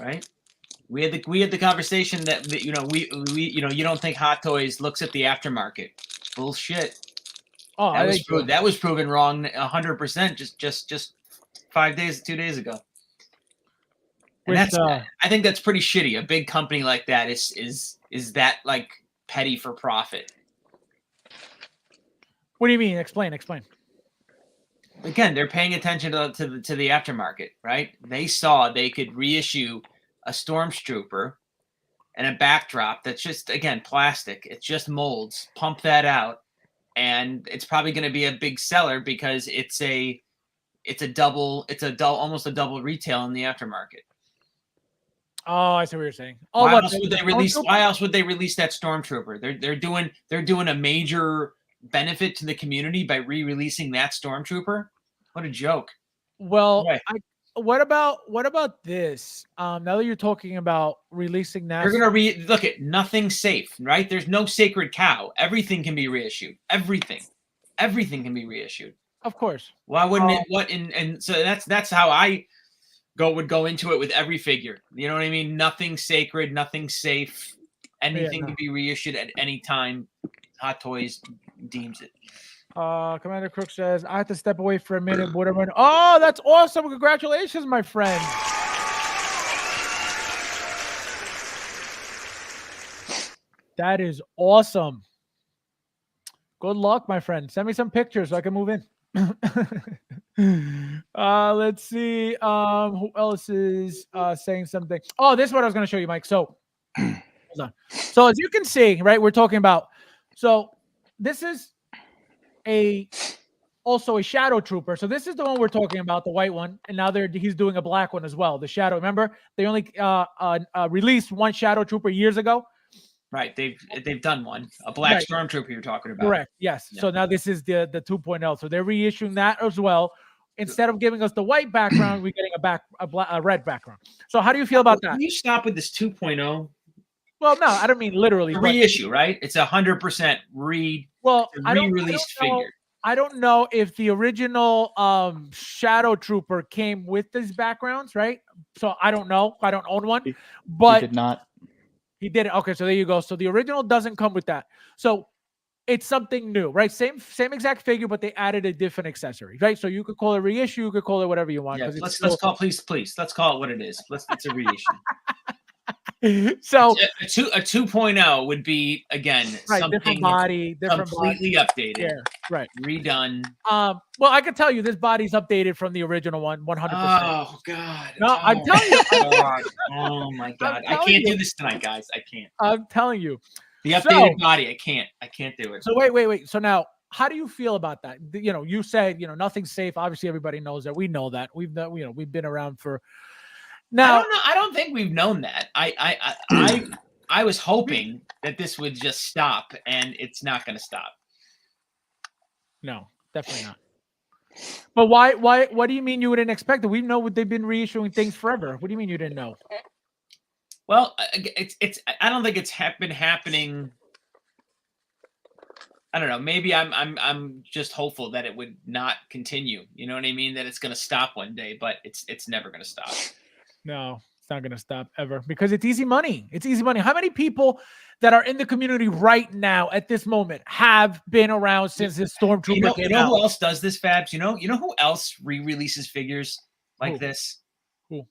Right? We had the conversation that you know we you don't think Hot Toys looks at the aftermarket. Bullshit. Oh, that was proven wrong 100% just 2 days ago. And I think that's pretty shitty. A big company like that is that like petty for profit. What do you mean? Explain. Again, they're paying attention to the aftermarket, right? They saw they could reissue a Stormtrooper and a backdrop that's just, again, plastic. It's just molds. Pump that out, and it's probably going to be a big seller because it's almost a double retail in the aftermarket. Oh, I see what you're saying. Why else would they release that Stormtrooper? They're doing a major benefit to the community by re-releasing that Stormtrooper. What a joke. Well, what about this? Now that you're talking about releasing that, you're gonna look at nothing safe, right? There's no sacred cow. Everything can be reissued. Everything can be reissued. Of course. Why wouldn't it? And so that's how I would go into it with every figure. You know what I mean? Nothing sacred, nothing safe. Anything can be reissued at any time. Hot Toys deems it. Commander Crook says, I have to step away for a minute. Whatever. Oh, that's awesome. Congratulations, my friend. That is awesome. Good luck, my friend. Send me some pictures so I can move in. Let's see. Who else is saying something? Oh, this is what I was going to show you, Mike. So, hold on. So, as you can see, right, we're talking about. So, this is also a Shadow Trooper. So, this is the one we're talking about, the white one, and now he's doing a black one as well. The Shadow. Remember, they only released one Shadow Trooper years ago. Right, they've done one, a black Stormtrooper you're talking about. Correct. Yes. Yeah. So now this is the 2.0. So they're reissuing that as well. Instead of giving us the white background, we're getting a red background. So how do you feel about that? Can you stop with this 2.0? Well, no, I don't mean literally. Reissue, right? It's 100% re-released figure. I don't know if the original Shadow Trooper came with these backgrounds, right? So I don't know. I don't own one, but he did not. He didn't. Okay, so there you go. So the original doesn't come with that. So it's something new, right? Same exact figure, but they added a different accessory, right? So you could call it reissue, you could call it whatever you want. Yeah, let's call let's call it what it is. It's a reissue. So a 2.0 would be something different body, completely updated. Yeah, right. Redone. Well, I can tell you this body's updated from the original one, 100%. Oh God. No, I'm telling you. Oh my God. I can't do this tonight, guys. I can't. I'm telling you. The updated body, I can't do it. So wait. So now, how do you feel about that? You know, you said, nothing's safe. Obviously, everybody knows that. We know that. We've been around for. Now, I don't think we've known that. I was hoping that this would just stop, and it's not going to stop. No, definitely not. But why? What do you mean you wouldn't expect it? We know they've been reissuing things forever. What do you mean you didn't know? Well, it's. I don't think it's been happening. I don't know. Maybe I'm just hopeful that it would not continue. You know what I mean? That it's going to stop one day, but it's never going to stop. No, it's not going to stop ever because it's easy money. It's easy money. How many people that are in the community right now at this moment have been around since this Stormtrooper came out? Who else does this, Fabs? You know who else re-releases figures like this? Who?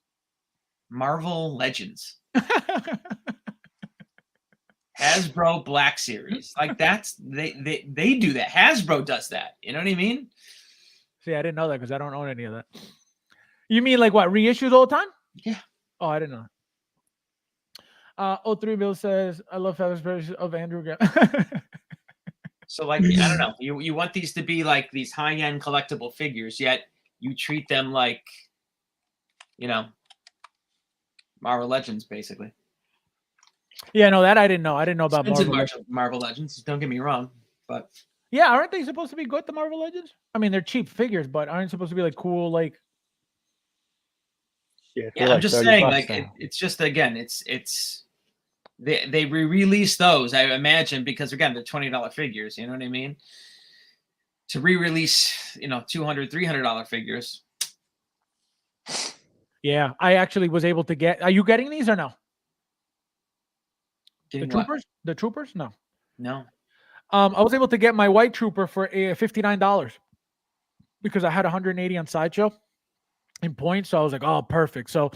Marvel Legends. Hasbro Black Series. Like they do that. Hasbro does that. You know what I mean? See, I didn't know that because I don't own any of that. You mean like what, reissues all the time? Yeah. Oh, I didn't know. 03 Bill says, I love Fab's version of Andrew. So, like, I don't know. You want these to be like these high-end collectible figures, yet you treat them like, Marvel Legends, basically. Yeah, no, that I didn't know. I didn't know about Marvel Legends. Don't get me wrong. But Yeah, aren't they supposed to be good, the Marvel Legends? I mean, they're cheap figures, but aren't supposed to be like cool, like Yeah, yeah, I'm just saying, like it's just again, it's they re-release those, I imagine, because again, they're $20 figures. You know what I mean? To re-release, $200, $300 figures. yeah. I actually was able to get. Are you getting these or no? Getting The what? troopers? The troopers? No. No. I was able to get my white trooper for $59 because I had 180 on Sideshow in points. So I was like, oh, perfect. So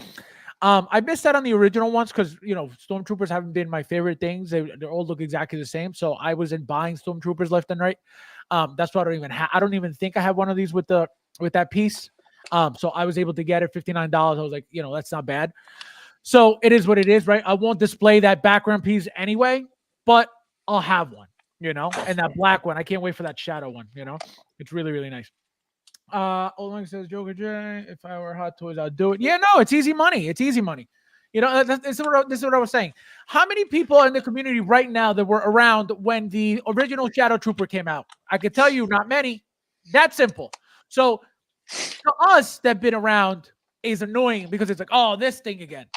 I missed out on the original ones because stormtroopers haven't been my favorite things. They all look exactly the same. So I was in buying stormtroopers left and right. That's why I don't even have. I don't even think I have one of these with that piece. So I was able to get it $59. I was like, that's not bad. So it is what it is, right? I won't display that background piece anyway, but I'll have one, and that black one. I can't wait for that shadow one. It's really, really nice. Olang says, Joker J, if I were Hot Toys, I'd do it. Yeah, no, it's easy money. It's easy money. This is what I was saying. How many people in the community right now that were around when the original Shadow Trooper came out? I could tell you not many. That's simple. So to us that been around is annoying because it's like, oh, this thing again,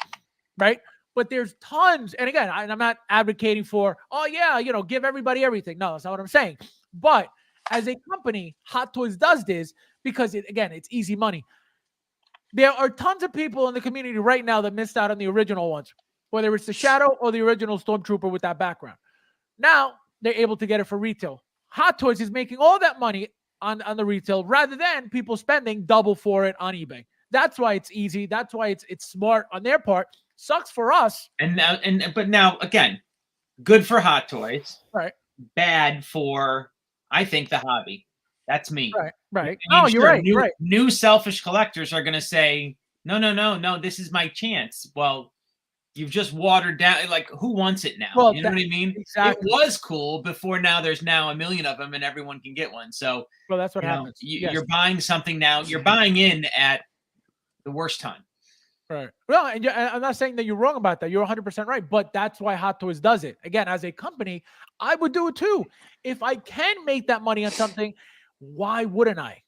right? But there's tons. And again, I'm not advocating for, oh, yeah, give everybody everything. No, that's not what I'm saying. But as a company, Hot Toys does this because, it's easy money. There are tons of people in the community right now that missed out on the original ones, whether it's the Shadow or the original Stormtrooper with that background. Now they're able to get it for retail. Hot Toys is making all that money on the retail rather than people spending double for it on eBay. That's why it's easy. That's why it's smart on their part. Sucks for us. But now again, good for Hot Toys. Right. Bad for, I think, the hobby. That's me. Right. I mean, you're right. Right. New selfish collectors are going to say, no, this is my chance. Well, you've just watered down. Like, who wants it now? Well, you know what I mean? Exactly. It was cool before. Now there's now a million of them and everyone can get one. So, well, that's what happens. You're buying something now. You're buying in at the worst time. Right. Well, and I'm not saying that you're wrong about that. You're 100% right. But that's why Hot Toys does it. Again, as a company, I would do it too. If I can make that money on something, why wouldn't I?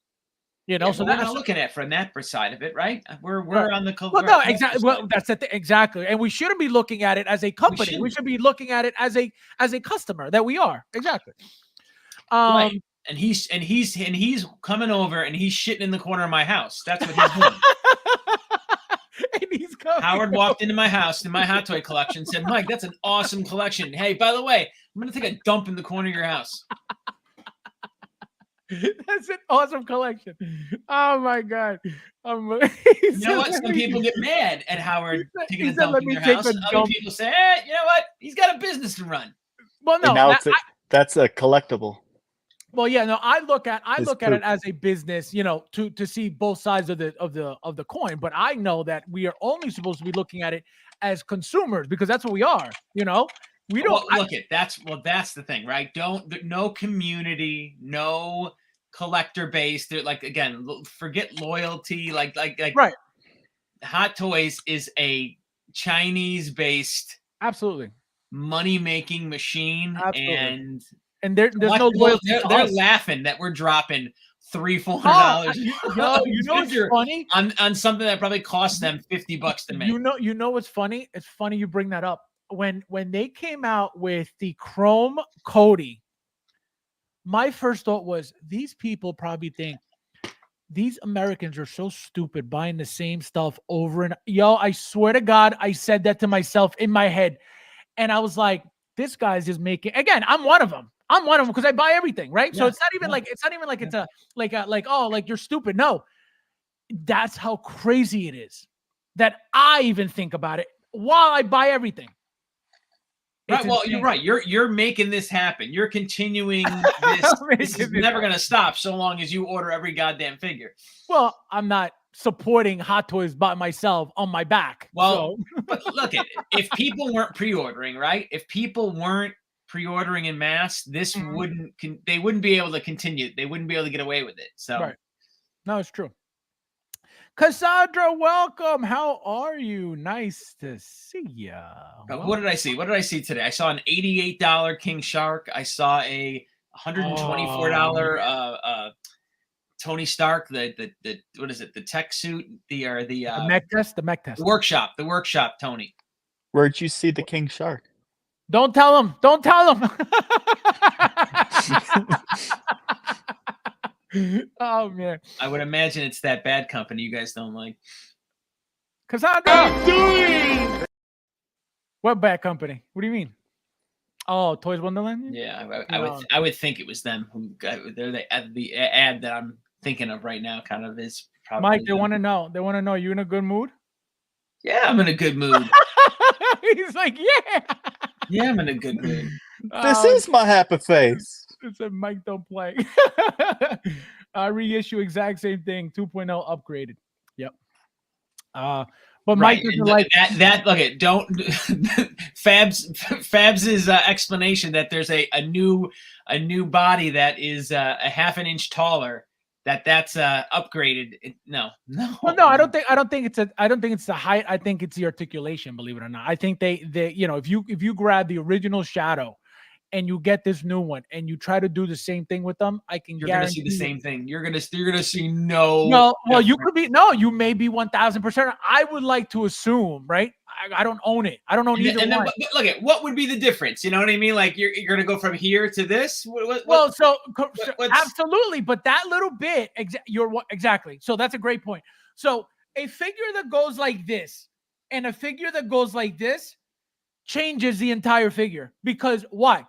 So we're not looking at from that side of it, right? We're on the well, no, exactly. Well, that's the thing, exactly. And we shouldn't be looking at it as a company. We should be looking at it as a customer that we are. Exactly. Right. And he's coming over and he's shitting in the corner of my house. That's what he's doing. Howard walked into my house in my Hot Toy collection, said, Mike, that's an awesome collection. Hey, by the way, I'm going to take a dump in the corner of your house. That's an awesome collection. Oh, my God. You know what? Some people get mad at Howard taking a dump in their house. Other people say, you know what? He's got a business to run. Well, no. That's a collectible. Well, yeah, no, I look at it as a business, to see both sides of the coin. But I know that we are only supposed to be looking at it as consumers because that's what we are. We don't look at that's the thing, right? No community, no collector base. They're like, again, forget loyalty. Like right. Hot Toys is a Chinese based, absolutely money-making machine. Absolutely. And there's no loyalty. They're laughing that we're dropping $300-$400. It's funny on something that probably cost them $50 to make. You know what's funny? It's funny you bring that up. When they came out with the Chrome Cody, my first thought was these people probably think these Americans are so stupid buying the same stuff over and I swear to God, I said that to myself in my head, and I was like, this guy's just making. Again, I'm one of them because I buy everything, right? Yeah, so it's not even like it's a like you're stupid. No, that's how crazy it is that I even think about it while I buy everything. Right. Well, you're right. You're making this happen. You're continuing this. This is never going to stop so long as you order every goddamn figure. Well, I'm not supporting Hot Toys by myself on my back. Well, but look at it. If people weren't pre-ordering, right? If people weren't pre-ordering in mass, this they wouldn't be able to continue. They wouldn't be able to get away with it. So, right. No, it's true. Cassandra, welcome. How are you? Nice to see you. What did I see? What did I see today? I saw an $88 King Shark. I saw a $124 Tony Stark, the what is it? The tech suit, the mech test, the mech test. the workshop, Tony. Where'd you see the King Shark? Don't tell him. Don't tell him. Oh man. I would imagine it's that bad company you guys don't like. Cassandra. What bad company? What do you mean? Oh, Toys Wonderland? Yeah, I would think it was them who got they're the ad that I'm thinking of right now kind of is probably Mike, they want to know. They want to know, you in a good mood? Yeah, I'm in a good mood. He's like, yeah. Yeah, I'm in a good mood. This is my happy face. It said Mike don't play. Reissue exact same thing. 2.0 upgraded. Yep. But Right. Mike doesn't like that. Look at don't Fabs's explanation that there's a new body that is a half an inch taller. That's upgraded. No. Well, no, I don't think it's the height. I think it's the articulation. Believe it or not, I think they if you grab the original Shadow and you get this new one and you try to do the same thing with them, you're gonna see the same thing. You're gonna see no. Well, you could be you may be 1,000%. I would like to assume, right? I don't own it. I don't own either one. Then, look at what would be the difference. You know what I mean? Like you're gonna go from here to this. Absolutely, but that little bit, exactly. So that's a great point. So a figure that goes like this and a figure that goes like this changes the entire figure. Because why?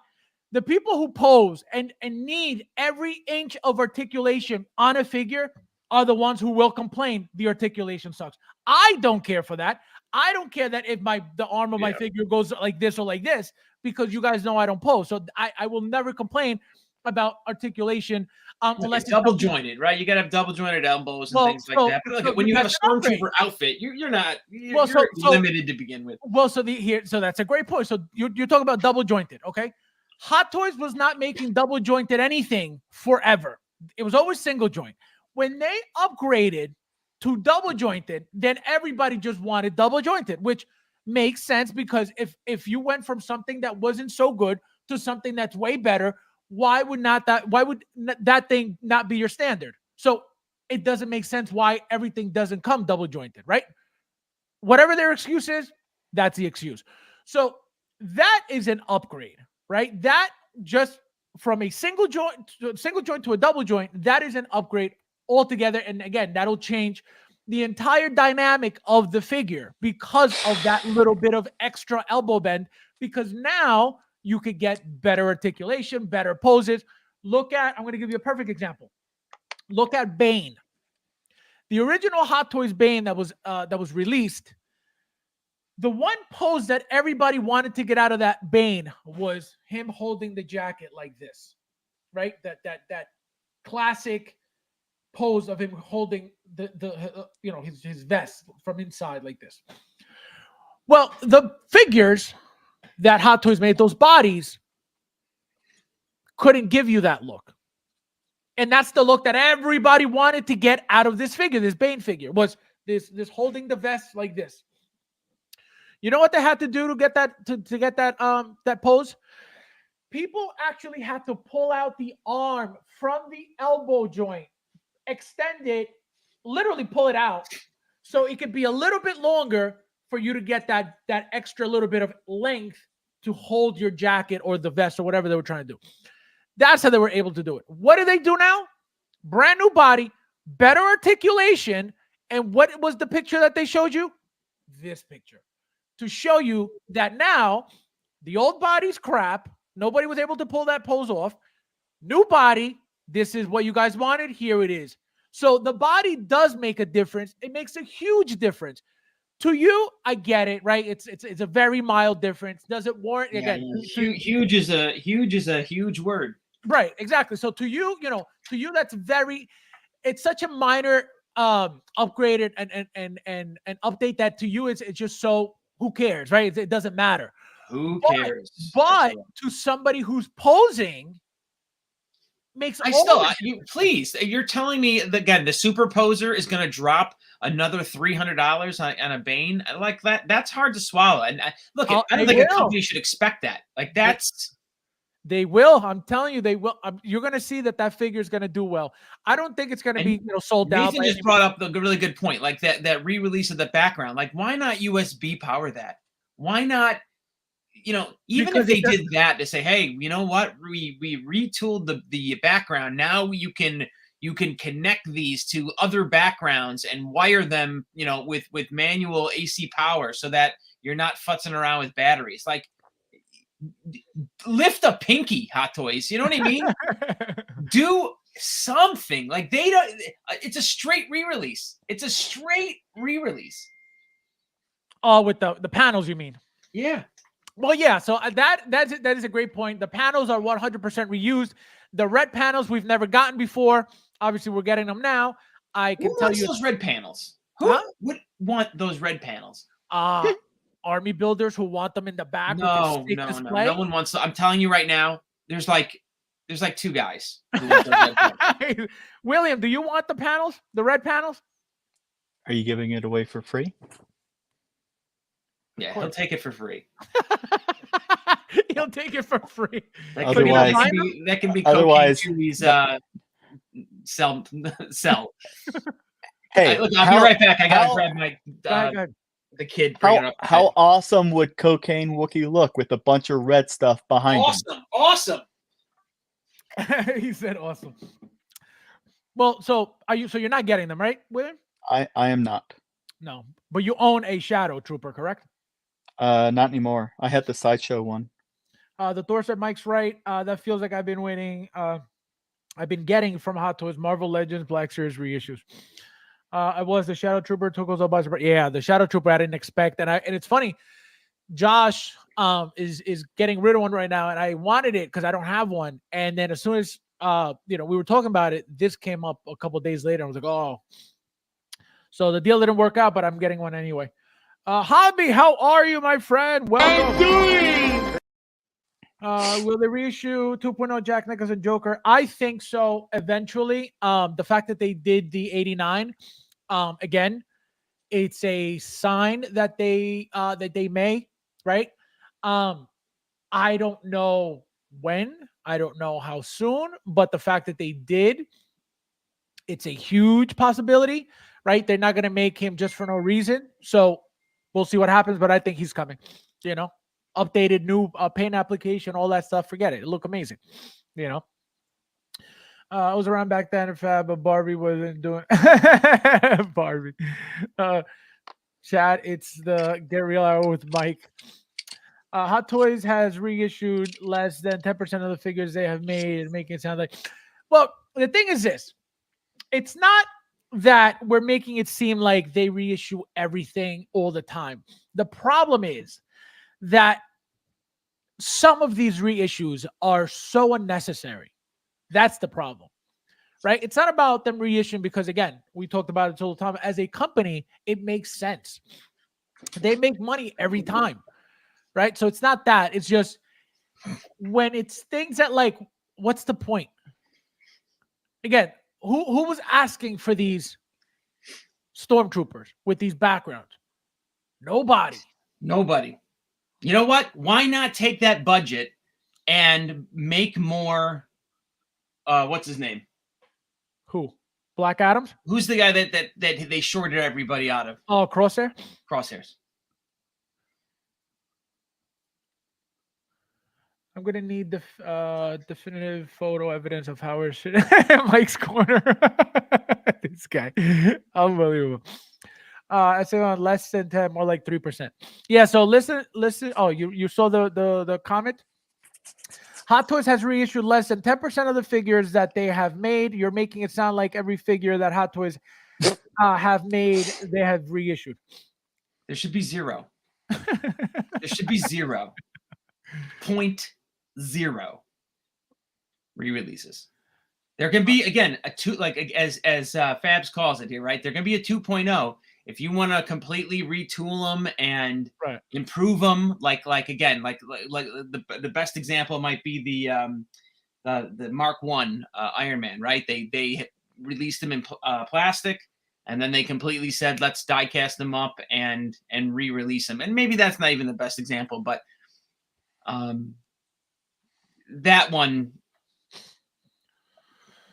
The people who pose and need every inch of articulation on a figure are the ones who will complain the articulation sucks. I don't care for that. I don't care that if the arm of my figure goes like this or like this, because you guys know I don't pose. So I will never complain about articulation unless it's double jointed, right? You gotta have double jointed elbows and things like that. But look, when you have a stormtrooper outfit, you're limited to begin with. Well, so that's a great point. So you're talking about double jointed, okay? Hot Toys was not making double jointed anything forever. It was always single joint. When they upgraded to double jointed, then everybody just wanted double jointed, which makes sense because if you went from something that wasn't so good to something that's way better, why would that thing not be your standard? So it doesn't make sense why everything doesn't come double jointed, right? Whatever their excuse is, that's the excuse. So that is an upgrade, right? That just from a single joint to a double joint, that is an upgrade altogether. And again, that'll change the entire dynamic of the figure because of that little bit of extra elbow bend, because now you could get better articulation, better poses. I'm going to give you a perfect example. Look at Bane. The original Hot Toys Bane that was released, the one pose that everybody wanted to get out of that Bane was him holding the jacket like this, right? That classic pose of him holding his vest from inside like this. Well, the figures that Hot Toys made, those bodies, couldn't give you that look. And that's the look that everybody wanted to get out of this figure, this Bane figure, was this holding the vest like this. You know what they had to do to get that pose? People actually had to pull out the arm from the elbow joint, extend it, literally pull it out, so it could be a little bit longer for you to get that extra little bit of length to hold your jacket or the vest or whatever they were trying to do. That's how they were able to do it. What do they do now? Brand new body, better articulation. And what was the picture that they showed you? This picture. To show you that now the old body's crap. Nobody was able to pull that pose off. New body. This is what you guys wanted. Here it is. So the body does make a difference. It makes a huge difference. To you, I get it, right? It's a very mild difference. Does it warrant again? Huge is a huge word. Right, exactly. So to you, that's it's such a minor upgrade and update that to you it's just so who cares, right? It doesn't matter. Who cares? But to somebody who's posing, makes please, you're telling me that, again, the superposer is going to drop another $300 on a Bane like that? That's hard to swallow. And look, I don't think a company should expect that. Like They will. I'm telling you, they will. You're going to see that figure is going to do well. I don't think it's going to be sold out. Nathan just brought up a really good point, like that re-release of the background. Like, why not USB power that? Why not? Even if they did that to say, hey, you know what? We retooled the background. Now you can connect these to other backgrounds and wire them, with manual AC power so that you're not futzing around with batteries. Like, lift a pinky, Hot Toys. You know what I mean? Do something. Like, they don't. It's a straight re-release. Oh, with the panels, you mean? Yeah. Well, yeah. So that is a great point. The panels are 100% reused. The red panels we've never gotten before. Obviously, we're getting them now. I can tell you those red panels. Who would want those red panels? Army builders who want them in the back. No one wants. I'm telling you right now. There's like 2 guys. Who want those red panels. William, do you want the panels? The red panels? Are you giving it away for free? Yeah, he'll take it for free. He'll take it for free. That can be otherwise, Chewie's sell. Hey, look, I'll be right back. I gotta grab my the kid. How awesome would Cocaine Wookie look with a bunch of red stuff behind him? Awesome. He said awesome. Well, so you're not getting them, right, William? I am not. No, but you own a Shadow Trooper, correct? Not anymore. I had the Sideshow one. The Thor said Mike's right. That feels like I've been waiting. I've been getting from Hot Toys Marvel Legends Black Series reissues. I was the Shadow Trooper took us all by surprise. Yeah, the Shadow Trooper I didn't expect, and it's funny. Josh is getting rid of one right now, and I wanted it because I don't have one. And then as soon as we were talking about it, this came up a couple days later. I was like, oh. So the deal didn't work out, but I'm getting one anyway. Hobby, how are you, my friend? Welcome. Will they reissue 2.0 Jack Nicholson Joker? I think so eventually. The fact that they did the 89, again, it's a sign that they may, right? I don't know when, I don't know how soon, but the fact that they did, it's a huge possibility, right? They're not going to make him just for no reason. So we'll see what happens, but I think he's coming, updated new paint application, all that stuff. Forget it. It looked amazing, I was around back then in Fab, but Barbie wasn't doing Barbie. Chat, it's the Get Real Hour with Mike. Hot Toys has reissued less than 10% of the figures they have made, and making it sound like, well, the thing is this. It's not that we're making it seem like they reissue everything all the time. The problem is that some of these reissues are so unnecessary. That's the problem, right? It's not about them reissuing because, again, we talked about it all the time. As a company, it makes sense. They make money every time, right? So it's not that. It's just when it's things that, like, what's the point? Again, who was asking for these stormtroopers with these backgrounds? Nobody. You know what? Why not take that budget and make more? What's his name? Who? Black Adams? Who's the guy that they shorted everybody out of? Oh, Crosshairs. I'm gonna need the definitive photo evidence of Howard shit. Mike's corner. This guy, unbelievable. I say on less than 10, more like 3%. Yeah. So listen. Oh, you saw the comment. Hot Toys has reissued less than 10% of the figures that they have made. You're making it sound like every figure that Hot Toys have made, they have reissued. There should be 0. There should be 0. 0.0 re-releases. There can be, again, a 2, like as Fabs calls it here, right? There can be a 2.0 if you want to completely retool them and improve them. Like the best example might be the Mark 1 Iron Man, right? They released them in plastic, and then they completely said, let's die cast them up and re-release them. And maybe that's not even the best example, but that one,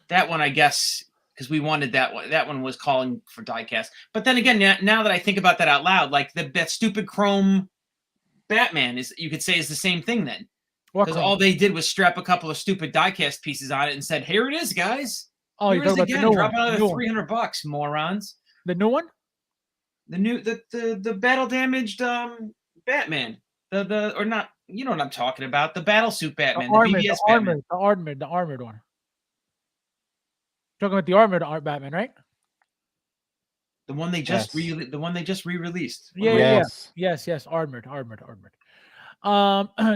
I guess, because we wanted that one. That one was calling for diecast. But then again, now that I think about that out loud, like that stupid chrome Batman is, you could say, is the same thing then. Because all they did was strap a couple of stupid diecast pieces on it and said, "Here it is, guys." Oh, you're talking about the new Drop one. another $300, morons. The new one? The battle damaged Batman. Or not, you know what I'm talking about. The battle suit Batman. The BBS Batman. The armored one. Talking about the armored Batman, right? The one they just re-released. Yes. Armored.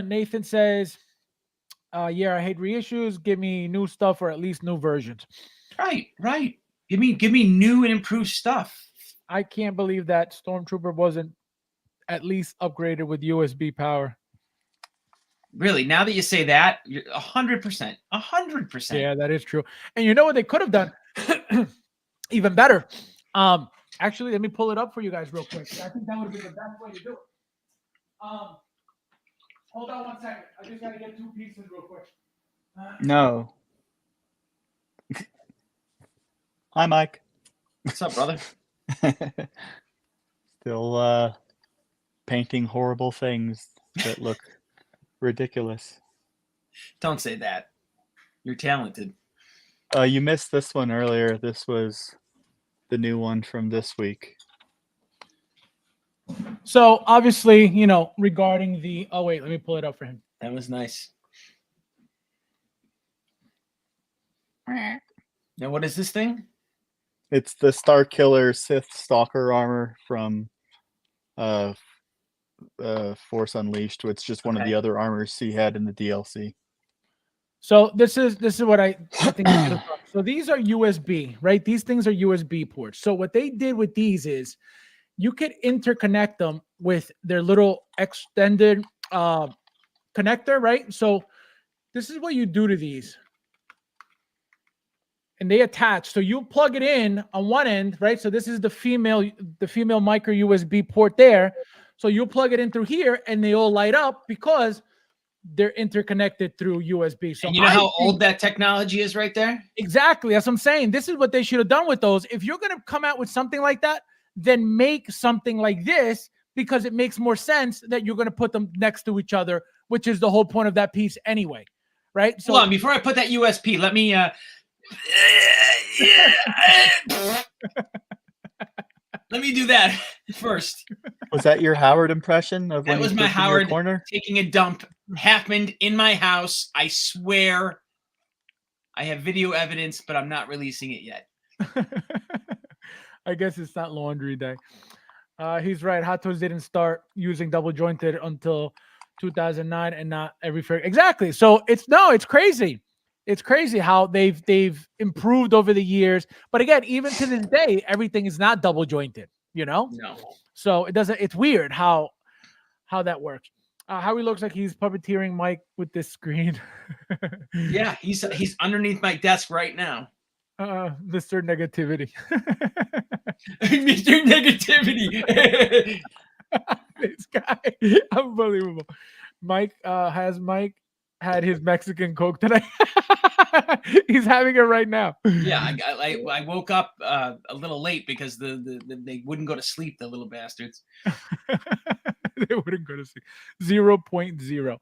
Nathan says, yeah, I hate reissues. Give me new stuff or at least new versions. Right. Give me new and improved stuff. I can't believe that Stormtrooper wasn't at least upgraded with USB power. Really? Now that you say that, you're 100%. 100%. Yeah, that is true. And you know what they could have done? Even better. Actually, let me pull it up for you guys real quick. I think that would have been the best way to do it. Hold on 1 second. I just got to get 2 pieces real quick. No. Hi, Mike. What's up, brother? Still painting horrible things that look ridiculous. Don't say that. You're talented. You missed this one earlier. This was the new one from this week. So obviously, you know, regarding the, oh wait, let me pull it up for him. That was nice. Now, what is this thing? It's the Star Killer Sith Stalker armor from Force Unleashed. It's just one of the other armors he had in the DLC. So this is what I think. So these are USB, right? These things are USB ports. So what they did with these is you could interconnect them with their little extended connector, right? So this is what you do to these. And they attach. So you plug it in on one end, right? So this is the female micro USB port there. So you plug it in through here and they all light up because they're interconnected through USB. So and you know how old that technology is right there? Exactly. That's what I'm saying. This is what they should have done with those. If you're going to come out with something like that, then make something like this, because it makes more sense that you're going to put them next to each other, which is the whole point of that piece anyway. Right? So hold on, before I put that USP, let me let me do that first. Was that your Howard impression of when that was my Howard corner taking a dump? Happened in my house. I swear. I have video evidence, but I'm not releasing it yet. I guess it's not laundry day. He's right. Hot Toys didn't start using double jointed until 2009, and not every fair. Exactly. So it's crazy. It's crazy how they've improved over the years. But again, even to this day, everything is not double jointed. You know. No. So it doesn't. It's weird how that works. How he looks like he's puppeteering Mike with this screen. Yeah, he's underneath my desk right now. Mr. Negativity. Mr. Negativity. This guy, unbelievable. Mike had his Mexican Coke today. He's having it right now. Yeah, I woke up a little late because they wouldn't go to sleep, the little bastards. They wouldn't go to sleep. 0.0.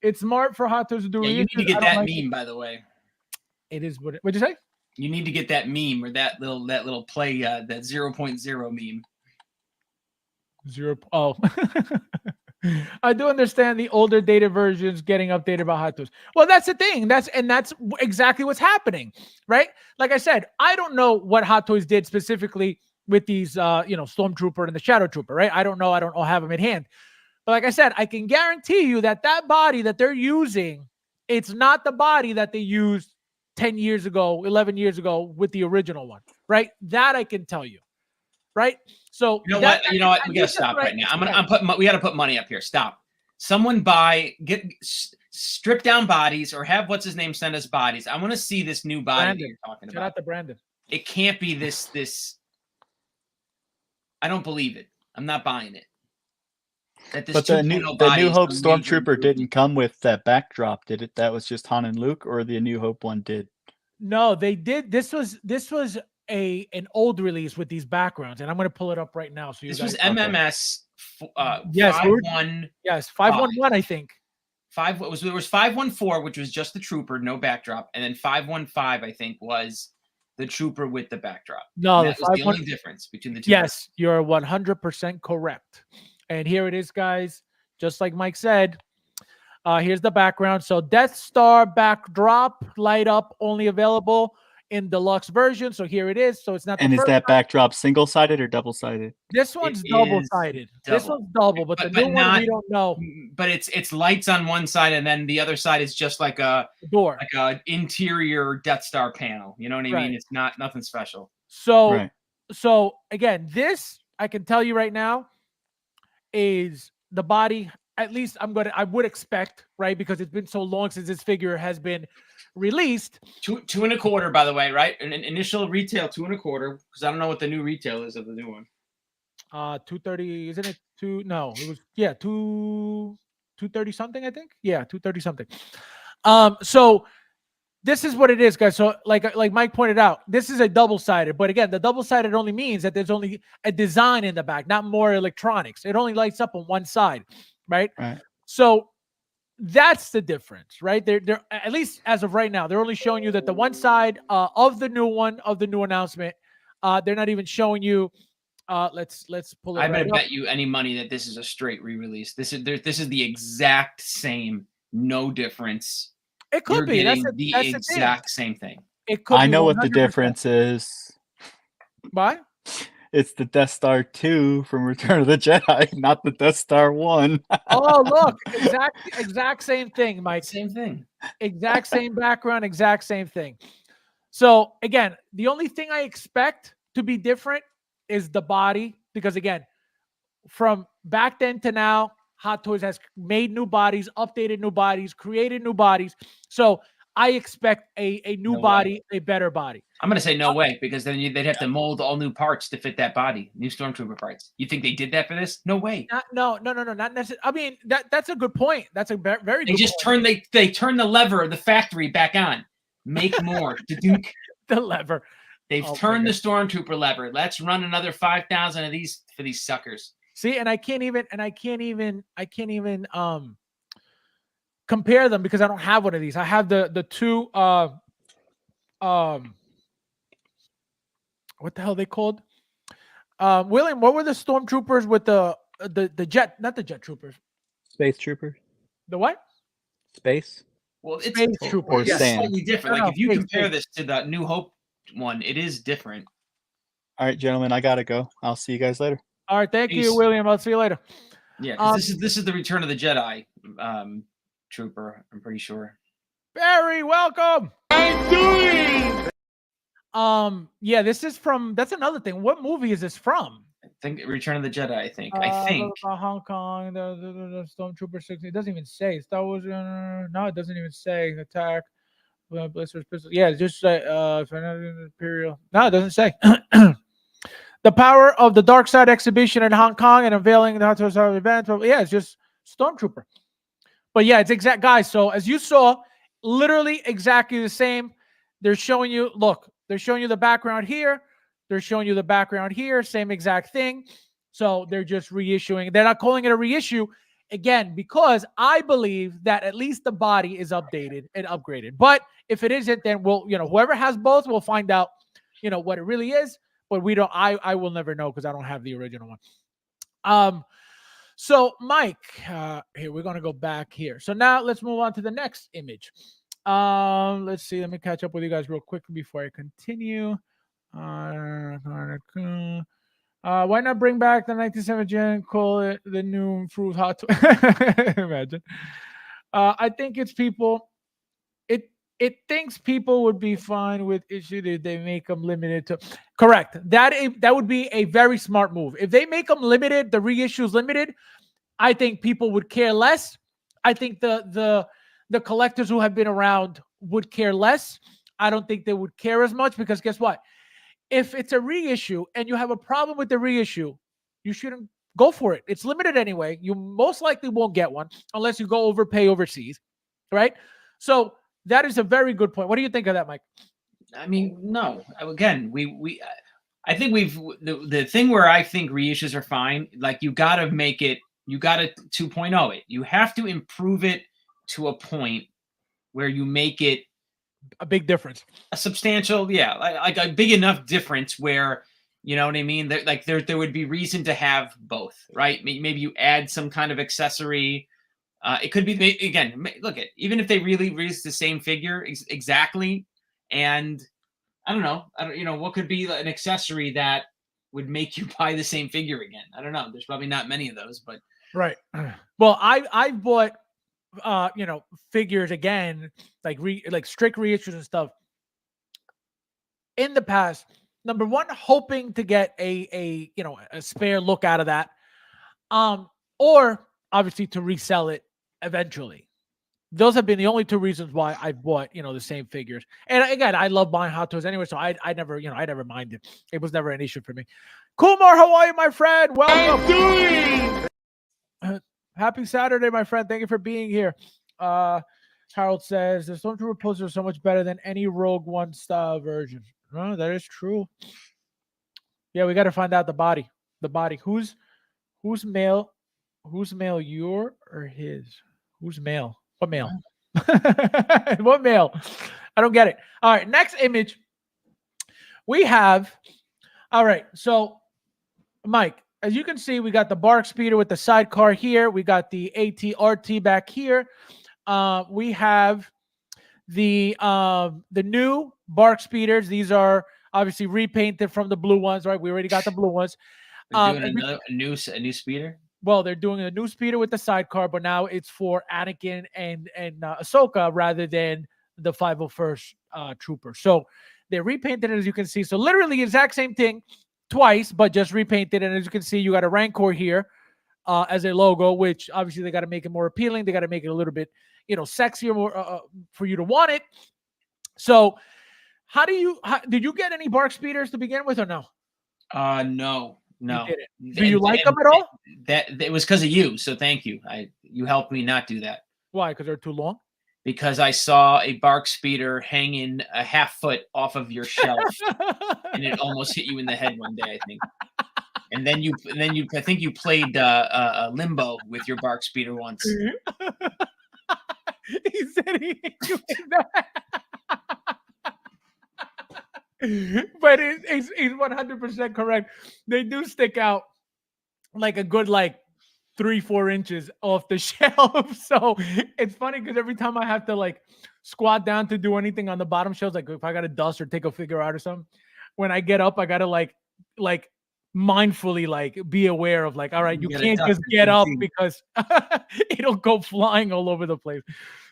It's smart for Hot Toys to do. Yeah, you need to get that meme, by the way. It is what. What'd you say? You need to get that meme or that little play, that 0.0 meme. Oh. I do understand the older dated versions getting updated by Hot Toys. Well, that's the thing. That's exactly what's happening, right? Like I said, I don't know what Hot Toys did specifically with these, Stormtrooper and the Shadow Trooper, right? I don't know. I don't have them in hand. But like I said, I can guarantee you that body that they're using, it's not the body that they used 10 years ago, 11 years ago with the original one, right? That I can tell you, right? So you know what? We gotta stop right now. We gotta put money up here. Stop. Someone strip down bodies, or have what's his name send us bodies. I want to see this new body that you're talking about. Shout out to Brandon. It can't be this. I don't believe it. I'm not buying it. That this But the 2.0 New is Hope a major Stormtrooper improvement. didn't come with that backdrop, did it? That was just Han and Luke, or the New Hope one did? No, they did. This was an old release with these backgrounds, and I'm going to pull it up right now. So you This guys, was MMS yes, 5.1. yes, 511, I think. There was 514, which was just the trooper, no backdrop, and then 515, I think, was the trooper with the backdrop. No, And the that was the 51 only difference between the two. Yes, you're 100% correct. And here it is, guys. Just like Mike said, here's the background. So Death Star backdrop, light up, only available in deluxe version. So here it is. So it's not the And is first that time. backdrop single-sided or double-sided? This one's It double-sided. is This double. one's double, but the But new one not- we don't know. But it's lights on one side, and then the other side is just like a Door. interior Death Star panel. You know what I Right. mean? It's not nothing special. So Right. so again, this I can tell you right now is the body. At least I would expect, right? Because it's been so long since this figure has been released. Two and a quarter, by the way, right? An initial retail 2 and a quarter, because I don't know what the new retail is of the new one. 230, isn't it? No, it was 230 something, I think. Yeah, 230 something. So this is what it is, guys. So like Mike pointed out, this is a double-sided, but again, the double-sided only means that there's only a design in the back, not more electronics. It only lights up on one side, right? Right. So that's the difference, right? They're at least as of right now, they're only showing you that the one side of the new announcement. They're not even showing you. Let's pull it. I'm right gonna up. bet you any money that this is a straight re-release. This is the exact same, no difference. It could You're be. That's getting the the thing. exact same thing. It could. I be know what the 100%. difference is. Why? It's the Death Star 2 from Return of the Jedi, not the Death Star 1. Oh, look, exact same thing, Mike. Same thing. Exact same background, exact same thing. So again, the only thing I expect to be different is the body, because again, from back then to now, Hot Toys has made new bodies, updated new bodies, created new bodies. So I expect a new No body, a better body. I'm gonna say no way, because then they'd have to mold all new parts to fit that body, new Stormtrooper parts. You think they did that for this? No way. No, not necessarily. I mean, that's a good point. That's a very They good just point. they turn the lever of the factory back on. Make more. The lever. They've Oh my turned the Stormtrooper lever. Let's run another 5,000 of these for these suckers. See, and I can't even compare them because I don't have one of these. I have the two what the hell are they called? William, what were the stormtroopers with the jet, not the jet troopers? Space Trooper? The what? Space? Well, it's Space troopers. or it's sand. slightly different. No, Like if you space, compare space. this to the New Hope one, it is different. All right, gentlemen, I gotta go. I'll see you guys later. All right, thank Peace. you, William. I'll see you later. Yeah, 'cause this is the Return of the Jedi trooper. I'm pretty sure. Barry, welcome. I'm doing. Yeah, this is from. That's another thing. What movie is this from? I think Return of the Jedi. I think. Hong Kong, the Stormtrooper 6. It doesn't even say Star Wars. No, it doesn't even say Attack. Blizzard's pistol. Yeah, it's just Imperial. No, it doesn't say. The power of the Dark Side exhibition in Hong Kong and unveiling the Hot Toys event. Yeah, it's just Stormtrooper. But yeah, it's exact, guys. So as you saw, literally exactly the same. They're showing you, look, they're showing you the background here. They're showing you the background here. Same exact thing. So they're just reissuing. They're not calling it a reissue again, because I believe that at least the body is updated and upgraded. But if it isn't, then we'll, whoever has both, will find out, what it really is. But we don't, I will never know because I don't have the original one. So Mike, here, we're going to go back here. So now let's move on to the next image. Let's see. Let me catch up with you guys real quick before I continue. Why not bring back the 1970 and call it the new improved Hot Toy? Imagine. I think it's people. It thinks people would be fine with issue that they make them limited to. Correct. That would be a very smart move. If they make them limited, the reissues limited, I think people would care less. I think the collectors who have been around would care less. I don't think they would care as much, because guess what? If it's a reissue and you have a problem with the reissue, you shouldn't go for it. It's limited anyway. You most likely won't get one unless you go overpay overseas, right? So that is a very good point. What do you think of that, Mike? I mean, no. Again, I think the thing where I think reissues are fine. Like you got to make it. You got to 2.0 it. You have to improve it to a point where you make it a big difference, a substantial, like a big enough difference where, you know what I mean? There would be reason to have both, right? Maybe you add some kind of accessory. It could be, again, look at, even if they really release the same figure exactly, and I don't know, what could be an accessory that would make you buy the same figure again? I don't know. There's probably not many of those, but right. Well, I've bought figures again, like strict reissues and stuff in the past. Number one, hoping to get a spare look out of that, or obviously to resell it eventually. Those have been the only two reasons why I've bought the same figures. And again, I love buying Hot Toys anyway, so I never minded. It was never an issue for me. Kumar, how are you, my friend? Welcome. Happy Saturday, my friend. Thank you for being here. Harold says the Stormtrooper posters are so much better than any Rogue One style version. Oh, that is true. Yeah, we got to find out the body. The body. Who's male? Who's male? Your or his? Who's male? What male? What male? I don't get it. All right, next image. We have. All right, so Mike, as you can see, we got the Bark Speeder with the sidecar here. We got the AT-RT back here. We have the new Bark Speeders. These are obviously repainted from the blue ones, right? We already got the blue ones. They're doing a new speeder. Well, they're doing a new speeder with the sidecar, but now it's for Anakin and Ahsoka rather than the 501st Trooper. So they repainted it, as you can see. So literally the exact same thing twice, but just repainted. And as you can see, you got a Rancor here as a logo, which obviously they got to make it more appealing. They got to make it a little bit, sexier, more for you to want it. So did you get any Bark Speeders to begin with or no? No. You didn't. Do you like them at all? That it was because of you, so thank you. You helped me not do that. Why? Because they're too long? Because I saw a Bark Speeder hanging a half foot off of your shelf, and it almost hit you in the head one day, I think. And then you, I think you played Limbo with your Bark Speeder once. He said he hit you in the But he's 100% correct. They do stick out like a good 3-4 inches off the shelf. So it's funny because every time I have to squat down to do anything on the bottom shelves, like if I got to dust or take a figure out or something, when I get up, I gotta like mindfully be aware of all right, you can't just get up because it'll go flying all over the place.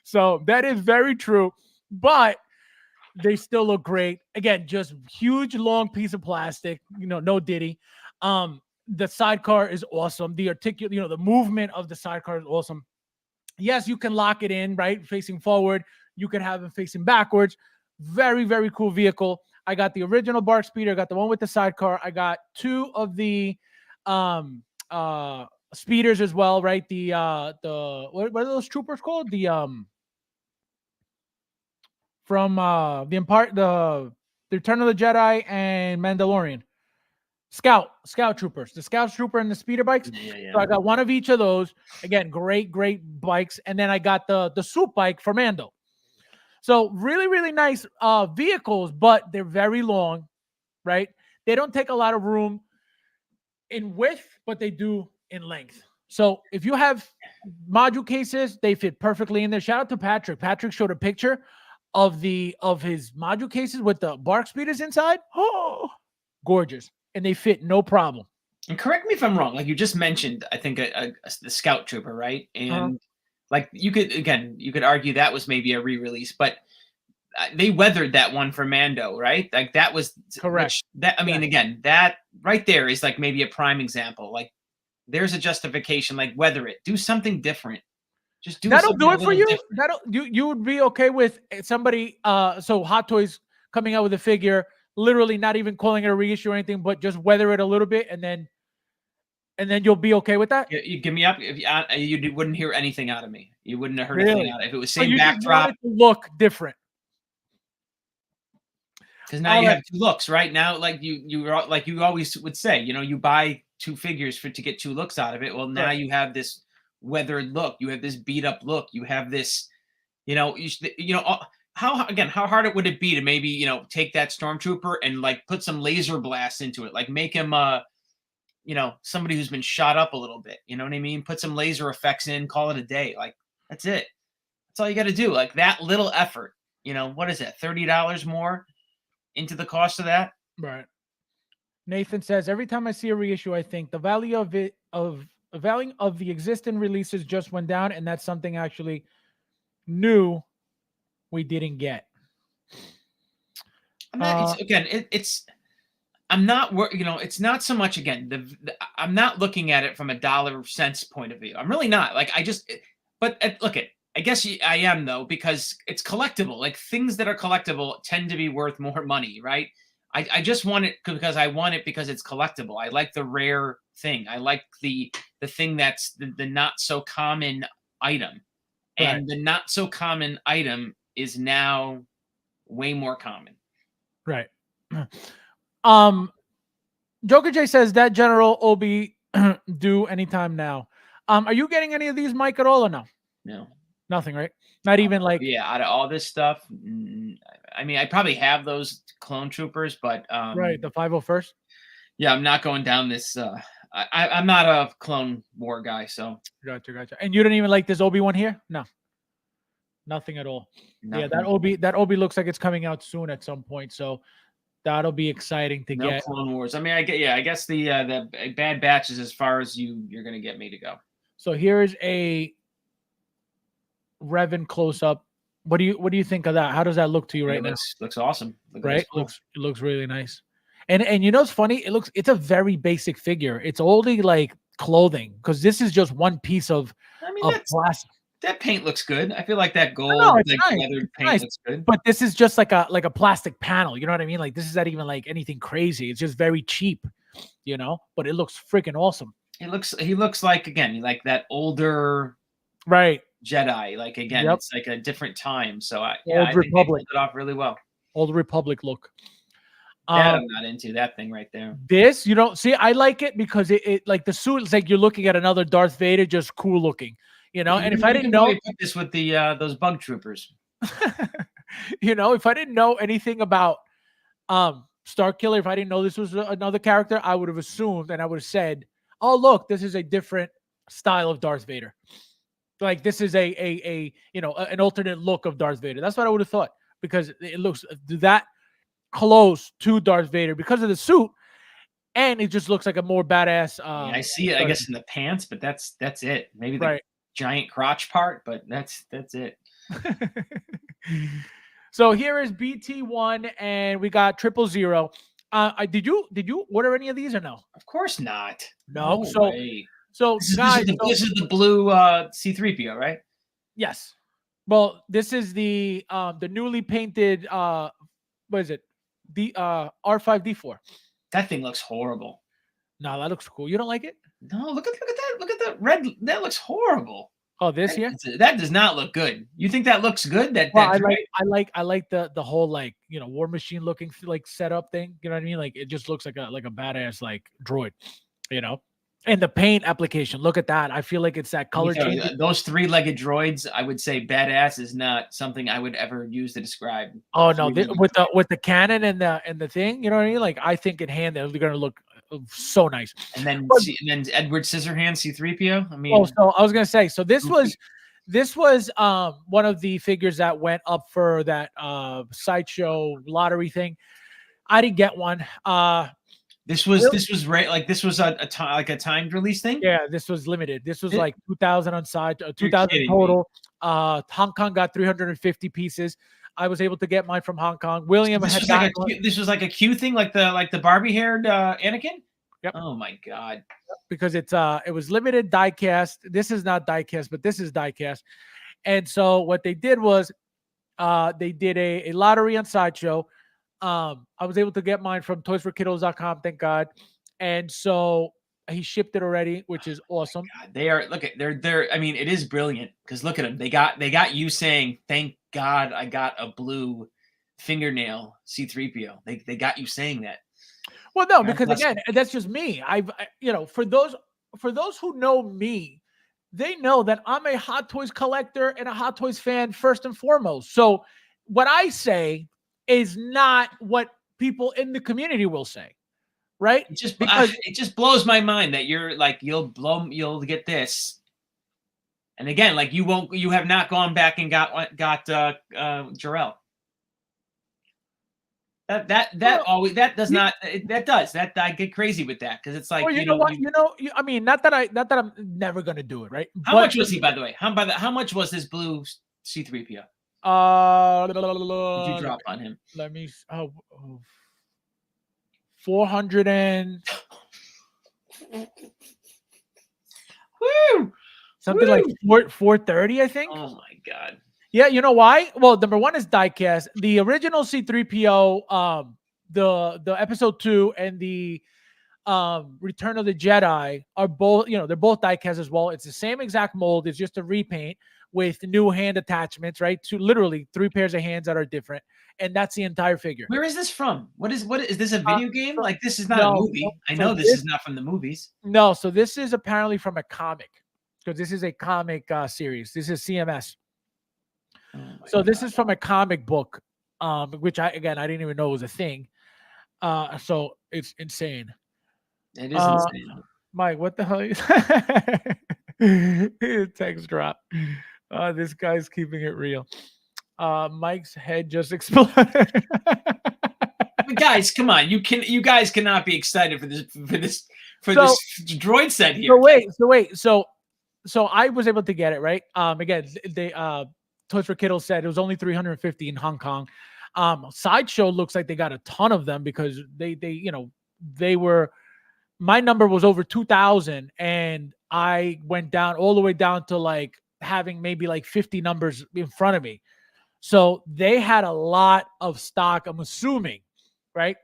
So that is very true, but they still look great. Again, just huge, long piece of plastic, no ditty. The sidecar is awesome. The the movement of the sidecar is awesome. Yes, you can lock it in, right? Facing forward. You can have it facing backwards. Very, very cool vehicle. I got the original Bark Speeder. I got the one with the sidecar. I got two of the speeders as well, right? The what are those troopers called? The from the Return of the Jedi and Mandalorian. Scout troopers, the Scout Trooper and the speeder bikes. Yeah. So I got one of each of those. Again, great bikes. And then I got the swoop bike for Mando. So really, really nice vehicles, but they're very long, right? They don't take a lot of room in width, but they do in length. So if you have module cases, they fit perfectly in there. Shout out to Patrick. Patrick showed a picture of his module cases with the Bark Speeders inside. Oh, gorgeous. And they fit no problem. And correct me if I'm wrong. Like you just mentioned, I think the Scout Trooper, right? And you could argue that was maybe a re-release, but they weathered that one for Mando, right? Like that was correct. Again, that right there is maybe a prime example. Like there's a justification. Like weather it, do something different. Just do that'll do it for you. Different. You would be okay with somebody. So Hot Toys coming out with a figure. Literally not even calling it a reissue or anything, but just weather it a little bit and then And then you'll be okay with that? You give me up. If you wouldn't hear anything out of me. You wouldn't have heard a Really? thing out. If it was So same you just want backdrop, it to look different. because now All you right. have two looks, right? Now, like you always would say, you buy two figures to get two looks out of it. Well, now Right. you have this weathered look. You have this beat up look. You have this, how hard would it be to maybe take that stormtrooper and like put some laser blasts into it, like make him somebody who's been shot up a little bit. You know what I mean? Put some laser effects in, call it a day. Like that's it. That's all you got to do. Like that little effort. What is that? $30 more into the cost of that? Right. Nathan says, every time I see a reissue, I think the value of the existing releases just went down, and that's something actually new we didn't get. I'm not it's not so much again. I'm not looking at it from a dollar cents point of view. I'm really not. Like I guess I am though, because it's collectible. Like things that are collectible tend to be worth more money, right? I just want it because I want it because it's collectible. I like the rare thing. I like the thing that's the not so common item, and the not so common item is now way more common. Right. Joker J says that General Obi due anytime now. Are you getting any of these, Mike, at all or no? No. Nothing, right? Not even like out of all this stuff. I mean, I probably have those clone troopers, but right, the 501st. Yeah, I'm not going down this. I'm not a Clone War guy, so gotcha. And you don't even like this Obi one here? No, nothing at all. Nothing. Yeah, that Obi looks like it's coming out soon at some point, so that'll be exciting to get. Clone Wars. I mean, I guess the Bad Batch is as far as you're gonna get me to go. So here's a Revan close up. What do you think of that? How does that look to you right now? Looks awesome. Right? Cool. It looks really nice. And it's funny, it's a very basic figure. It's only like clothing, because this is just one piece of plastic. That paint looks good. I feel like that gold leather paint looks good. But this is just like a plastic panel, you know what I mean? Like this is not even like anything crazy. It's just very cheap, but it looks freaking awesome. He looks like, again, like that older right Jedi. Like again, it's like a different time. So I think they pulled it off really well. Old Republic look. I'm not into that thing right there. This, you don't see, I like it because it like the suit is like you're looking at another Darth Vader, just cool looking, And if I didn't know, put this with the those bug troopers. If I didn't know anything about Starkiller, if I didn't know this was another character, I would have assumed and I would have said, "Oh, look, this is a different style of Darth Vader. Like this is an alternate look of Darth Vader." That's what I would have thought, because it looks that close to Darth Vader because of the suit, and it just looks like a more badass. I see it, I guess, in the pants, but that's it. Maybe the giant crotch part, but that's it. So here is BT1, and we got 000. Did you order any of these or no? Of course not. No. Way. So guys, this is the blue C-3PO, right? Yes. Well, this is the newly painted what is it? The R5D4. That thing looks horrible. No, that looks cool. You don't like it? No, look at that. Look at the red. That looks horrible. Oh, this here? That does not look good. You think that looks good? I like the whole like War Machine looking like setup thing. You know what I mean? Like it just looks like a badass like droid. And the paint application. Look at that. I feel like it's that color change. Those 3-legged droids, I would say badass is not something I would ever use to describe. Oh no, with the cannon and the thing, you know what I mean? Like I think in hand they're going to look so nice. And then Edward Scissorhands C-3PO. I mean, so I was going to say, so this was one of the figures that went up for that sideshow lottery thing. I didn't get one. This was a timed release thing. Yeah, this was limited. This was like 2,000 on side, 2,000 total. Hong Kong got 350 pieces. I was able to get mine from Hong Kong. William this was like a Q thing, like the Barbie haired Anakin. Yep. Oh my god. Because it was limited die cast. This is not die cast, but this is die cast. And so what they did was they did a lottery on Sideshow. I was able to get mine from toysforkiddos.com, thank God. And so He shipped it already, which is awesome. God, they are they're I mean, it is brilliant because look at them. They got you saying, "Thank God I got a blue fingernail C3PO." They got you saying that. Well, no, God because bless again, that's just me. For those who know me, they know that I'm a Hot Toys collector and a Hot Toys fan first and foremost. So what I say is not what people in the community will say, right? Because it just blows my mind that you're like you'll get this, and again, like you have not gone back and got Jarrell. That I get crazy with that because it's like well, you know what, I mean, not that I'm never gonna do it, right? How much was he, by the way? How much was this blue C3PO? Did you drop on him? Let me 400 and Woo! something like 430, I think. Oh my God. Yeah, you know why? Well, number one is diecast. The original C3PO, the episode 2 and the Return of the Jedi are both, they're both diecast as well. It's the same exact mold. It's just a repaint with new hand attachments, right? To literally 3 pairs of hands that are different. And that's the entire figure. Where is this from? What is this a video game? Like this is not a movie. I know this is not from the movies. No, so this is apparently from a comic. Because this is a comic series. This is CMS. So this is from a comic book, which I didn't even know was a thing. So it's insane. It is insane. Mike, what the hell? Text drop. This guy's keeping it real. Mike's head just exploded. Guys, come on! You guys cannot be excited for this droid set here. So I was able to get it right. Again, they Toys for Kiddles said it was only 350 in Hong Kong. Sideshow looks like they got a ton of them because they were. My number was over 2,000, and I went down all the way down to like having maybe like 50 numbers in front of me. So they had a lot of stock, I'm assuming, right?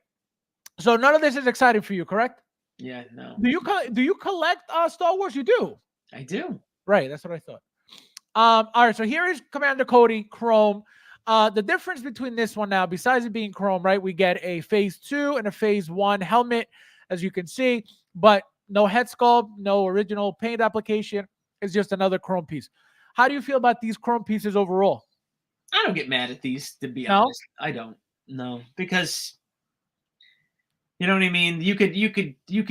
So none of this is exciting for you, correct? Yeah, no. Do you collect Star Wars? You do. I do. Right, that's what I thought. All right, so here is Commander Cody Chrome. The difference between this one now, besides it being Chrome, right? We get a Phase 2 and a Phase 1 helmet, as you can see, but no head sculpt, no original paint application. It's just another Chrome piece. How do you feel about these Chrome pieces overall? I don't get mad at these, to be honest. I don't. No, because you know what I mean. You could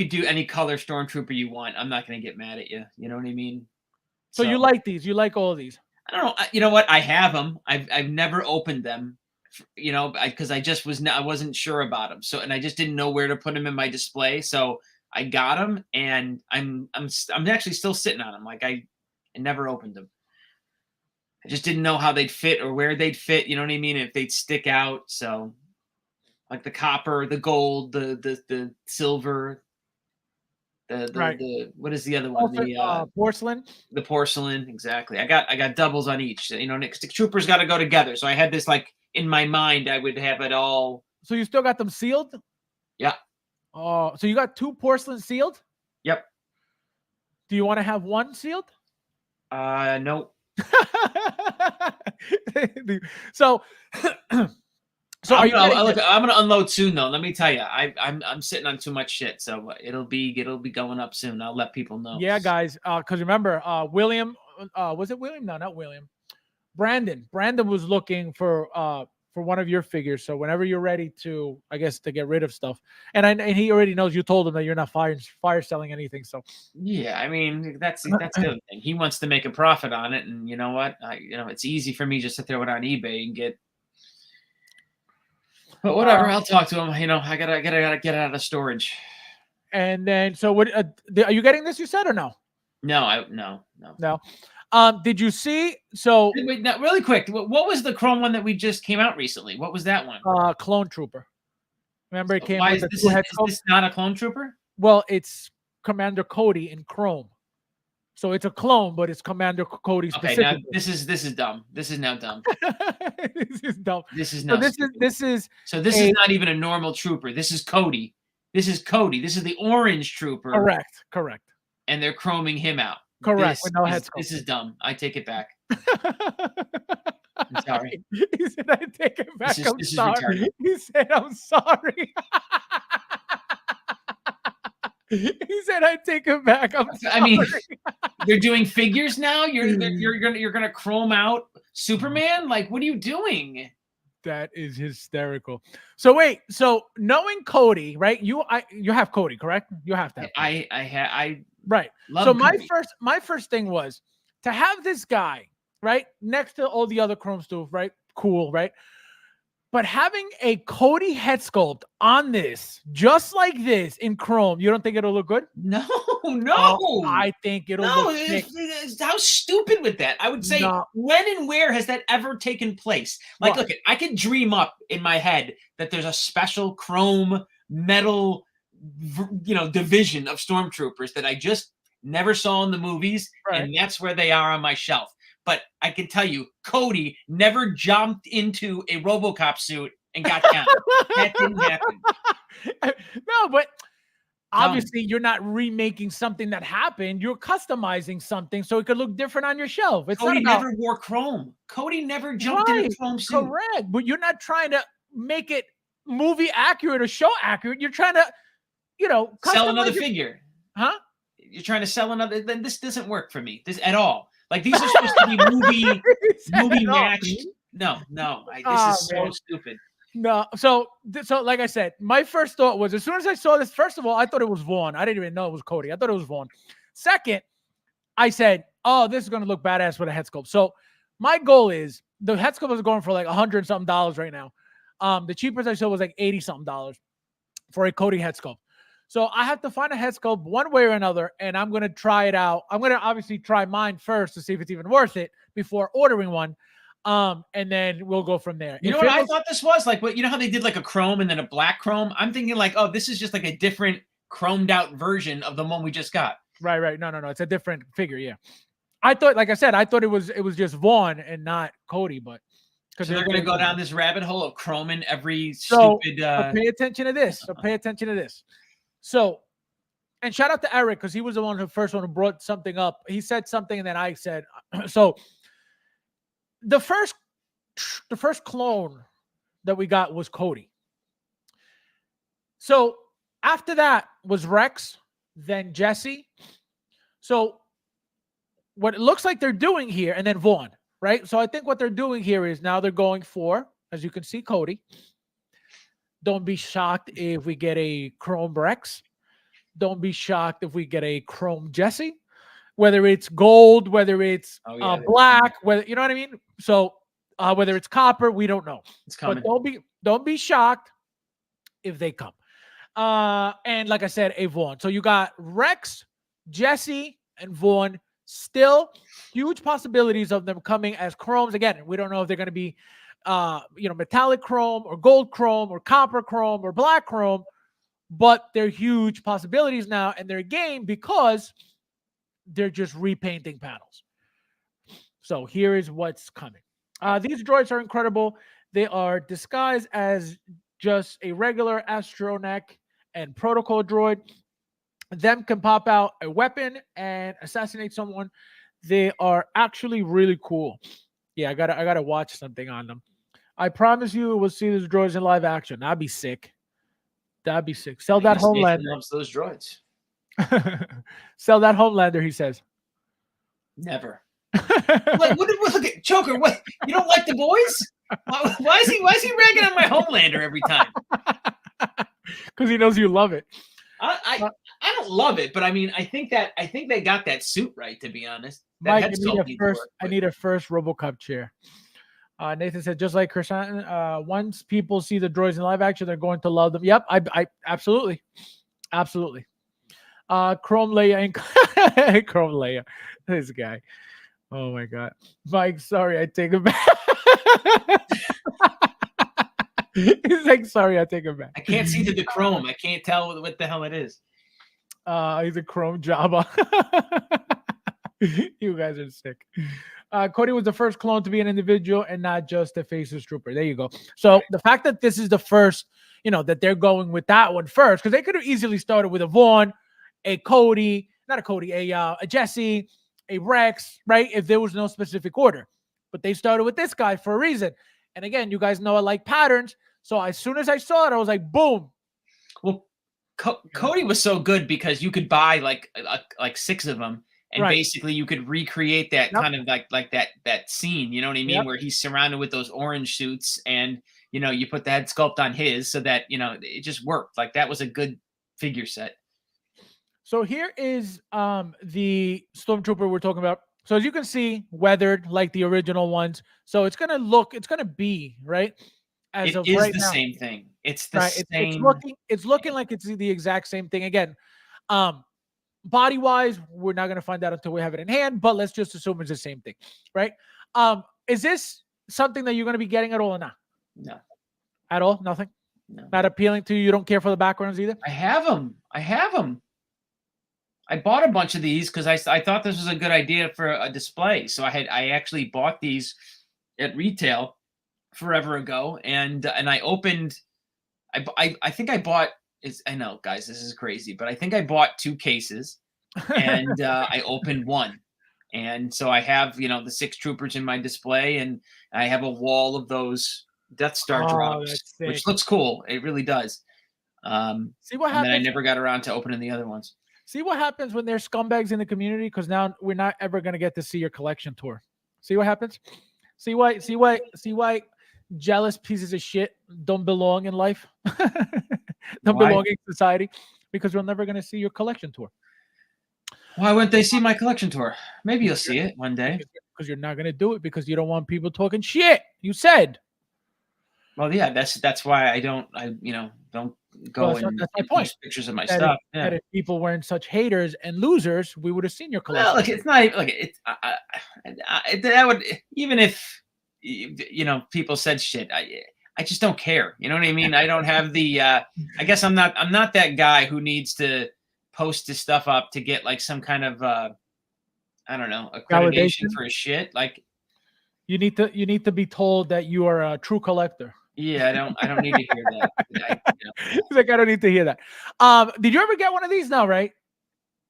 do any color stormtrooper you want. I'm not going to get mad at you. You know what I mean. So you like these? You like all of these? I don't know. You know what? I have them. I've never opened them. Because I wasn't sure about them. So, and I just didn't know where to put them in my display. So I got them, and I'm actually still sitting on them. Like I never opened them. I just didn't know how they'd fit or where they'd fit. You know what I mean? If they'd stick out. So, like the copper, the gold, the silver, the what is the other one? The porcelain. The porcelain, exactly. I got doubles on each. The troopers got to go together. So I had this like in my mind. I would have it all. So you still got them sealed? Yeah. Oh, so you got 2 porcelain sealed? Yep. Do you want to have 1 sealed? No. So I'm gonna unload soon though. Let me tell you, I'm sitting on too much shit, so it'll be going up soon. I'll let people know. Yeah, guys, because remember, William, was it William? No, not William. Brandon was looking for one of your figures. So whenever you're ready to, I guess, to get rid of stuff, and he already knows you told him that you're not fire selling anything. So yeah, I mean that's the other thing. He wants to make a profit on it, and you know what? It's easy for me just to throw it on eBay and get. But whatever, I'll talk to him. I gotta get it out of storage. And then, so what? Are you getting this? You said or no? No. Did you see? So wait, now, really quick, what was the Chrome one that we just came out recently? What was that one? Clone Trooper. Remember, it came. Why with is this not a Clone Trooper? Well, it's Commander Cody in Chrome. So it's a clone, but it's Commander Cody specifically. Okay, now this is dumb. This is now dumb. This is dumb. This is now. This is not even a normal trooper. This is Cody. This is Cody. This is the orange trooper. Correct. And they're chroming him out. Correct. This, With no head sculpt. this is dumb. I take it back. I'm sorry. He said, I take it back. This I'm is sorry. retarded. He said, I'm sorry. He said, I take it back. I'm sorry. I mean, they're doing figures now. You're gonna chrome out Superman. Like, what are you doing? That is hysterical. So wait, so knowing Cody, right? You have Cody, correct? You have to have Cody. I right. love So Cody. my first thing was to have this guy right next to all the other Chrome stuff, right? Cool, right? But having a Cody head sculpt on this, just like this in Chrome, you don't think it'll look good? No. I think it'll look sick. How stupid with that? I would say, when and where has that ever taken place? Like, look, I could dream up in my head that there's a special Chrome metal, division of stormtroopers that I just never saw in the movies, and that's where they are on my shelf. But I can tell you, Cody never jumped into a RoboCop suit and got down. That didn't happen. No, but obviously you're not remaking something that happened. You're customizing something so it could look different on your shelf. It's Cody never wore Chrome. Cody never jumped in a Chrome suit. Correct. But you're not trying to make it movie accurate or show accurate. You're trying to, sell another figure. Huh? You're trying to sell another. Then this doesn't work for me. This at all. Like, these are supposed to be movie matched. No. This is so stupid. No, so like I said, my first thought was, as soon as I saw this, first of all, I thought it was Vaughn. I didn't even know it was Cody. I thought it was Vaughn. Second, I said, oh, this is going to look badass with a head sculpt. So my goal is, the head sculpt is going for like $100-something right now. The cheapest I saw was like $80-something for a Cody head sculpt. So I have to find a head sculpt one way or another, and I'm going to try it out. I'm going to obviously try mine first to see if it's even worth it before ordering one. And then we'll go from there. You know what I thought this was? Like, you know how they did like a chrome and then a black chrome? I'm thinking like, oh, this is just like a different chromed out version of the one we just got. Right. No. It's a different figure. Yeah. I thought, like I said, it was just Vaughn and not Cody, but because they're going to go down this rabbit hole of chroming every stupid. So pay attention to this. So, and shout out to Eric, because he was the first one who brought something up. He said something, and then I said, so the first clone that we got was Cody. So after that was Rex, then Jesse. So what it looks like they're doing here, and then Vaughn, right? So I think what they're doing here is now they're going for, as you can see, Cody. Don't be shocked if we get a Chrome Rex. Don't be shocked if we get a Chrome Jesse, whether it's gold, whether it's black, whether you know what I mean. So whether it's copper, we don't know. It's coming. But don't be shocked if they come. And like I said, a Vaughn. So you got Rex, Jesse, and Vaughn. Still huge possibilities of them coming as Chromes. Again, we don't know if they're going to be metallic chrome or gold chrome or copper chrome or black chrome, but they're huge possibilities now in their game because they're just repainting panels. So here is what's coming. These droids are incredible. They are disguised as just a regular astronaut and protocol droid. Them can pop out a weapon and assassinate someone. They are actually really cool. Yeah, I gotta watch something on them. I promise you we'll see these droids in live action. That'd be sick. Sell that Homelander. Loves those droids. Sell that Homelander, he says. Never. Look at Joker. What? You don't like the boys? Why is he ragging on my Homelander every time? Because he knows you love it. I don't love it, but I mean, I think they got that suit right, to be honest. Mike, I need a first RoboCop chair. Nathan said, just like Chrysanthemum, once people see the droids in live action, they're going to love them. Yep, I absolutely. Chrome Leia and Chrome Leia. This guy. Oh my God. Mike, sorry, I take it back. He's like, sorry, I take it back. I can't see the chrome. I can't tell what the hell it is. He's a Chrome Jabba. You guys are sick. Cody was the first clone to be an individual and not just a Faces Trooper. There you go. So the fact that this is the first, that they're going with that one first, because they could have easily started with a Vaughn, a Cody, not a Cody, a Jesse, a Rex, right? If there was no specific order. But they started with this guy for a reason. And again, you guys know I like patterns. So as soon as I saw it, I was like, boom. Well, Cody was so good because you could buy like 6 of them. And basically, you could recreate that kind of like that scene, you know what I mean, where he's surrounded with those orange suits, and you put the head sculpt on his, so that it just worked. Like that was a good figure set. So here is the Stormtrooper we're talking about. So as you can see, weathered like the original ones. So it's gonna be right. As it of is right the now. same thing. It's the same. It's looking like it's the exact same thing again. Body wise, we're not gonna find out until we have it in hand, but let's just assume it's the same thing, right? Is this something that you're gonna be getting at all or not? No. At all? Nothing? No. Not appealing to you? You don't care for the backgrounds either? I have them. I bought a bunch of these because I thought this was a good idea for a display. So I actually bought these at retail forever ago, and I opened. I think I bought. I know, guys, this is crazy, but I think I bought 2 cases, and I opened one, and so I have the 6 troopers in my display, and I have a wall of those Death Star drops, which looks cool. It really does. See what happens. And then I never got around to opening the other ones. See what happens when there's scumbags in the community, because now we're not ever going to get to see your collection tour. See what happens? See why jealous pieces of shit don't belong in life? Don't belong in society, because we're never going to see your collection tour. Why wouldn't they see my collection tour? Maybe you'll see it one day. Because you're not going to do it, because you don't want people talking shit. You said. Well, yeah, that's why I don't go and post pictures of my stuff. That if people weren't such haters and losers, we would have seen your collection. Well, look, it's not like it's that would, even if people said shit, I just don't care. You know what I mean? I don't have the I guess I'm not that guy who needs to post his stuff up to get like some kind of I don't know, accreditation for his shit. Like you need to be told that you are a true collector. Yeah, I don't need to hear that. He's like, I don't need to hear that. Did you ever get one of these? No, right?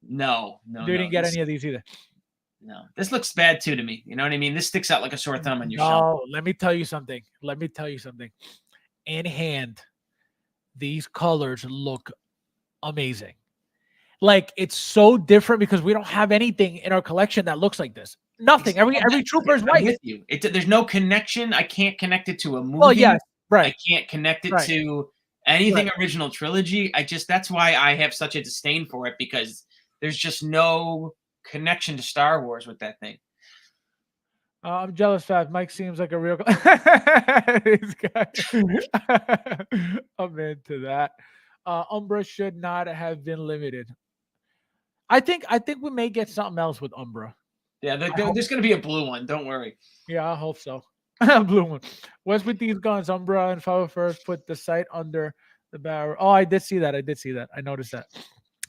No. You didn't get any of these either. No, this looks bad too to me. You know what I mean? This sticks out like a sore thumb on your shelf. No, let me tell you something. In hand, these colors look amazing. Like, it's so different because we don't have anything in our collection that looks like this. Nothing. Every trooper is white. With you. There's no connection. I can't connect it to a movie. Well, yes, right. I can't connect it to anything original trilogy. That's why I have such a disdain for it, because there's just no connection to Star Wars with that thing. I'm jealous, Fab. Mike seems like a real this guy. I'm into that. Umbra should not have been limited. I think we may get something else with Umbra. Yeah, there's going to be a blue one. Don't worry. Yeah, I hope so. Blue one. What's with these guns? Umbra and Fava first put the sight under the barrel. Oh, I did see that. I noticed that.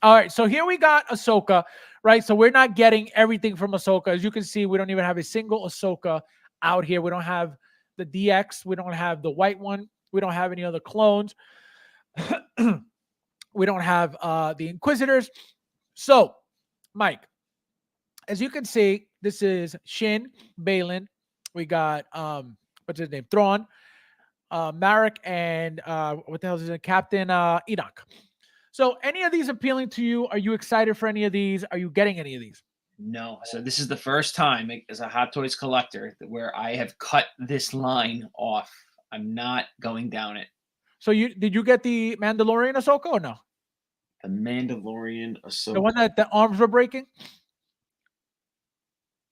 All right, so here we got Ahsoka, right? So we're not getting everything from Ahsoka. As you can see, we don't even have a single Ahsoka out here. We don't have the DX. We don't have the white one. We don't have any other clones. We don't have the Inquisitors. So, Mike, as you can see, this is Shin, Balin. We got what's his name? Thrawn, Marek, and what the hell is his name? Captain Enoch. So, any of these appealing to you? Are you excited for any of these? Are you getting any of these? No. So this is the first time as a Hot Toys collector where I have cut this line off. I'm not going down it. So did you get the Mandalorian Ahsoka or no? The Mandalorian Ahsoka. The one that the arms were breaking?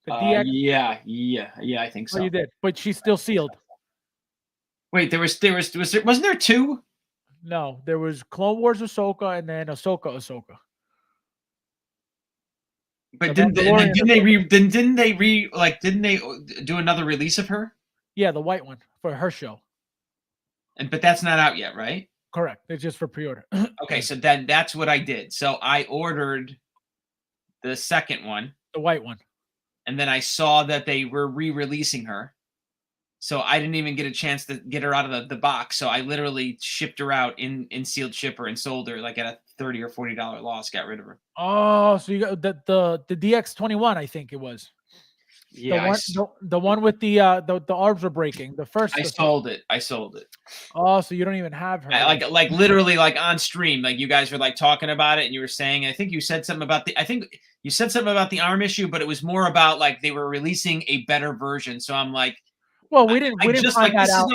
The DX? Yeah, I think so. Oh, you did, but she's still sealed. Wasn't there 2? No, there was Clone Wars Ahsoka and then Ahsoka. But didn't they do another release of her? Yeah, the white one for her show. But that's not out yet, right? Correct. It's just for pre-order. Okay, so then that's what I did. So I ordered the second one, the white one, and then I saw that they were re-releasing her. So I didn't even get a chance to get her out of the box. So I literally shipped her out in sealed shipper and sold her like at a $30 or $40 loss. Got rid of her. Oh, so you got the DX21, I think it was. Yeah, The one with the arms were breaking. The first. I sold it. I sold it. Oh, so you don't even have her. Like literally like on stream, like you guys were like talking about it, and you were saying, I think you said something about the arm issue, but it was more about like they were releasing a better version. So I'm like, well, we didn't just find like that out.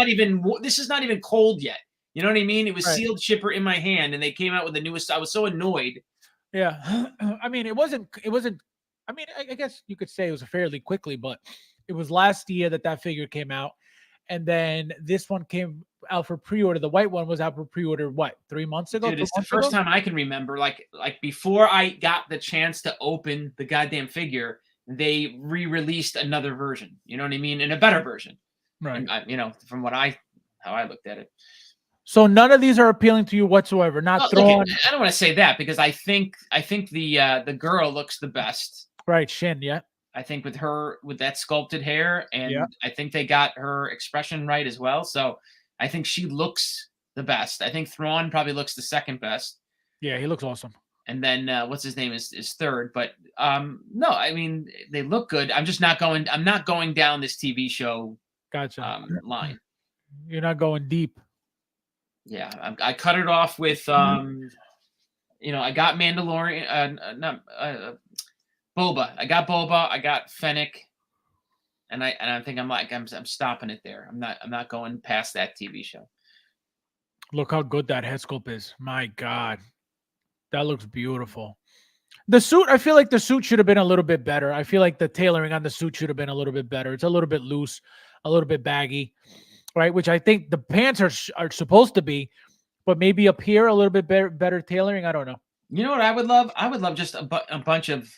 this is not even cold yet. You know what I mean? It was Right. sealed shipper in my hand, and they came out with the newest. I was so annoyed. Yeah, I mean, it wasn't. I mean, I guess you could say it was fairly quickly, but it was last year that figure came out, and then this one came out for pre-order. The white one was out for pre-order. What, 3 months ago? Dude, it's the first time I can remember. Like before I got the chance to open the goddamn figure, they re-released another version. You know what I mean? And a better version. Right. And, from how I looked at it. So none of these are appealing to you whatsoever. Not Thrawn. I don't want to say that because I think the girl looks the best. Right, Shin. Yeah. I think with that sculpted hair, and I think they got her expression right as well. So I think she looks the best. I think Thrawn probably looks the second best. Yeah, he looks awesome. And then what's his name is third. But no, I mean they look good. I'm not going down this TV show. Gotcha. Line. You're not going deep. Yeah, I cut it off with I got Mandalorian, Boba. I got Boba. I got Fennec, and I think I'm stopping it there. I'm not going past that TV show. Look how good that head sculpt is. My God, that looks beautiful. The suit, I feel like the suit should have been a little bit better. I feel like the tailoring on the suit should have been a little bit better. It's a little bit loose, a little bit baggy, right? Which I think the pants are supposed to be, but maybe up here a little bit better tailoring. I don't know. You know what I would love? I would love just a bunch of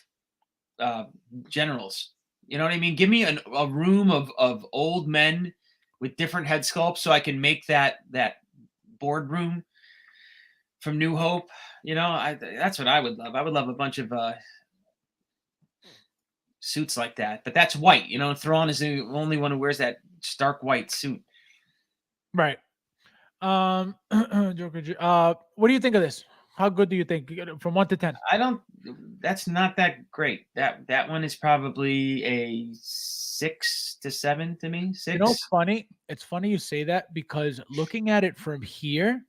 generals. You know what I mean? Give me a room of old men with different head sculpts so I can make that boardroom from New Hope. That's what I would love. I would love a bunch of suits like that, but that's white. Thrawn is the only one who wears that stark white suit. Right. Joker. What do you think of this? How good do you think from 1 to 10? That's not that great. That one is probably a 6 to 7 to me. 6. You know what's funny? It's funny you say that because looking at it from here,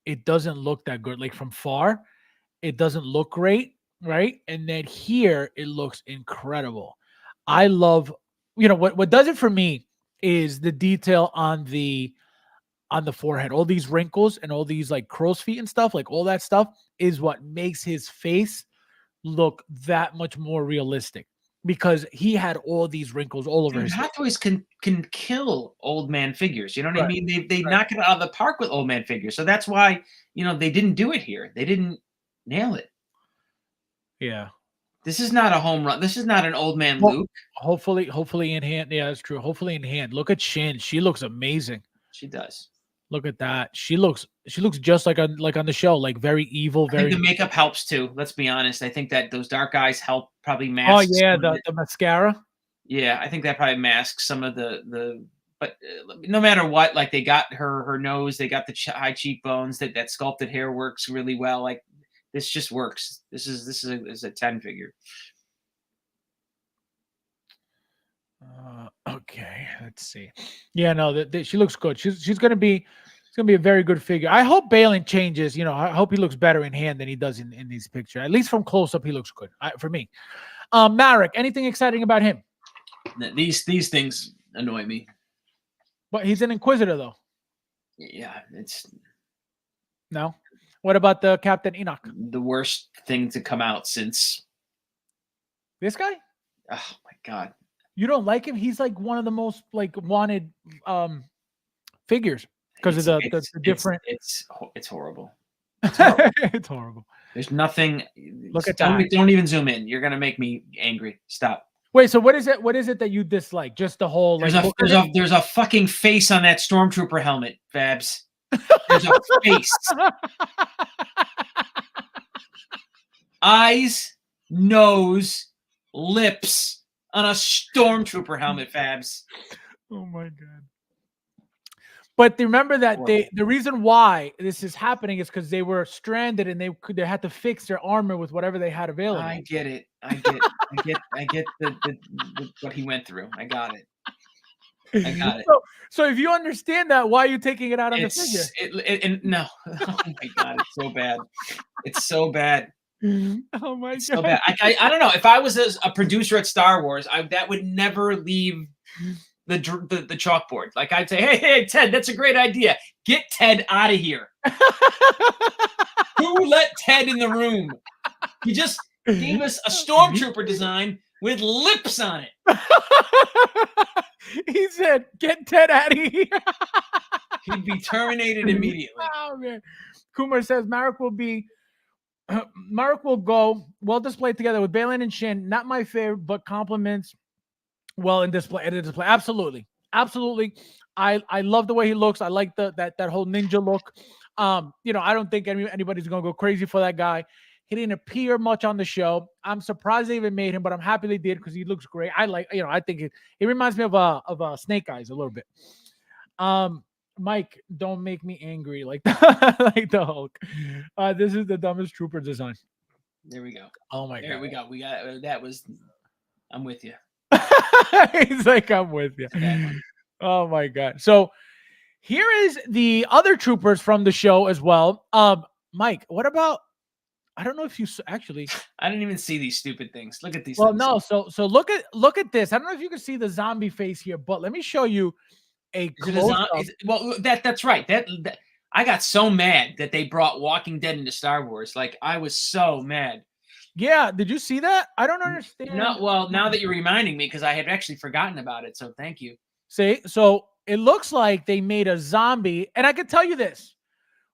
it doesn't look that good. Like from far, it doesn't look great, right? And then here, it looks incredible. I love, what does it for me is the detail on the forehead. All these wrinkles and all these like crow's feet and stuff, like all that stuff is what makes his face look that much more realistic because he had all these wrinkles all over his face. Hot Toys can kill old man figures. You know what I mean? They knock it out of the park with old man figures. So that's why, they didn't do it here. They didn't nail it. Yeah. This is not a home run. This is not an old man Luke. Hopefully in hand. Yeah, that's true. Hopefully in hand. Look at Shin. She looks amazing. She does. Look at that. She looks just like on the show, like very evil. I think the makeup helps too. Let's be honest. I think that those dark eyes help probably mask. Oh yeah, the mascara. Yeah, I think that probably masks some of the. But no matter what, like they got her nose, they got the high cheekbones. That sculpted hair works really well. Like this just works. This is a 10 figure. Okay, let's see. Yeah, no, she looks good. She's gonna be a very good figure. I hope Balin changes. I hope he looks better in hand than he does in these pictures. At least from close up, he looks good for me. Marek, anything exciting about him? These things annoy me. But he's an Inquisitor, though. Yeah, it's no. What about the Captain Enoch? The worst thing to come out since this guy. Oh my God. You don't like him? He's like one of the most like wanted figures because of the different. It's horrible. It's horrible. It's horrible. There's nothing. Look at that. Don't even zoom in. You're gonna make me angry. Stop. Wait. So what is it? What is it that you dislike? Just the whole. There's a fucking face on that stormtrooper helmet, Fabs. There's a face. Eyes, nose, lips. on a stormtrooper helmet, Fabs. Oh my god. But remember that Horrible. the reason why this is happening is because they were stranded and they had to fix their armor with whatever they had available. I get it. I get the what he went through. I got it. I got it. So if you understand that, why are you taking it out on the figure? No. Oh my god, it's so bad. It's so bad. Oh my It's god. so bad. I don't know. If I was a producer at Star Wars, that would never leave the chalkboard. Like I'd say, hey, Ted, that's a great idea. Get Ted out of here. Who let Ted in the room? He just gave us a stormtrooper design with lips on it. He said, "Get Ted out of here." He'd be terminated immediately. Oh man. Kumar says Marek will go well displayed together with Balin and Shin. Not my favorite, but compliments well in display. Absolutely. I love the way he looks. I like that whole ninja look. I don't think anybody's gonna go crazy for that guy. He didn't appear much on the show. I'm surprised they even made him, but I'm happy they did because he looks great. I think it reminds me of Snake Eyes a little bit. Mike, don't make me angry like like the Hulk. This is the dumbest trooper design. There we go. Oh my god. There we go. We got that was. I'm with you. He's like, I'm with you. Oh my god. So here is the other troopers from the show as well. Mike, what about? I don't know if you actually. I didn't even see these stupid things. Look at these. Well, things. no. So look at this. I don't know if you can see the zombie face here, but let me show you a close-up. Well, that's right. That I got so mad that they brought Walking Dead into Star Wars. Like I was so mad. Yeah, did you see that? I don't understand. No, well, now that you're reminding me, because I had actually forgotten about it. So thank you. See, so it looks like they made a zombie, and I can tell you this: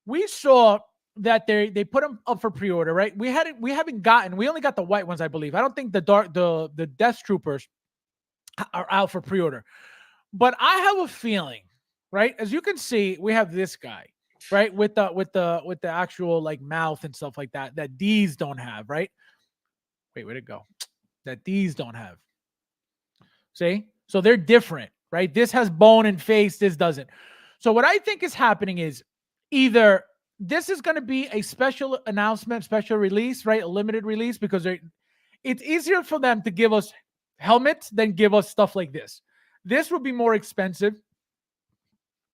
we saw that they put them up for pre-order, right? We only got the white ones, I believe. I don't think the Death Troopers are out for pre-order, but I have a feeling, right? As you can see, we have this guy, right, with the actual like mouth and stuff like that these don't have, right? Wait, where'd it go? That these don't have. See? So they're different, right? This has bone and face, this doesn't. So what I think is happening is either this is going to be a special announcement, special release, right? A limited release, because it's easier for them to give us helmets than give us stuff like this. This would be more expensive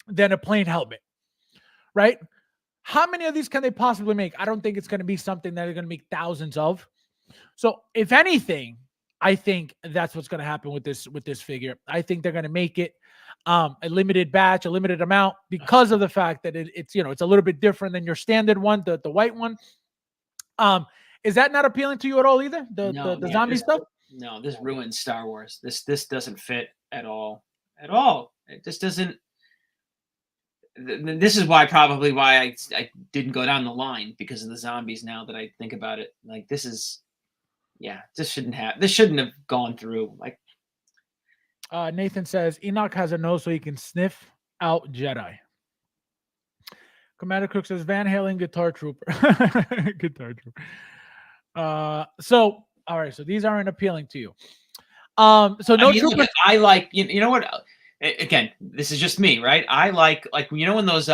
than a plain helmet, right? How many of these can they possibly make? I don't think it's going to be something that they're going to make thousands of. So if anything, I think that's what's going to happen with this figure. I think they're going to make it a limited batch, a limited amount, because of the fact that it's a little bit different than your standard one, the white one. Is that not appealing to you at all either? The zombie stuff? No, this ruins Star Wars. This doesn't fit at all. At all. It just doesn't. This is probably why I didn't go down the line, because of the zombies. Now that I think about it, like this shouldn't have gone through. Like Nathan says Enoch has a nose so he can sniff out Jedi. Commander Cook says Van Halen guitar trooper. Guitar trooper. So all right, so these aren't appealing to you. So no troopers. Look, I like you know what? Again, this is just me, right? I like when those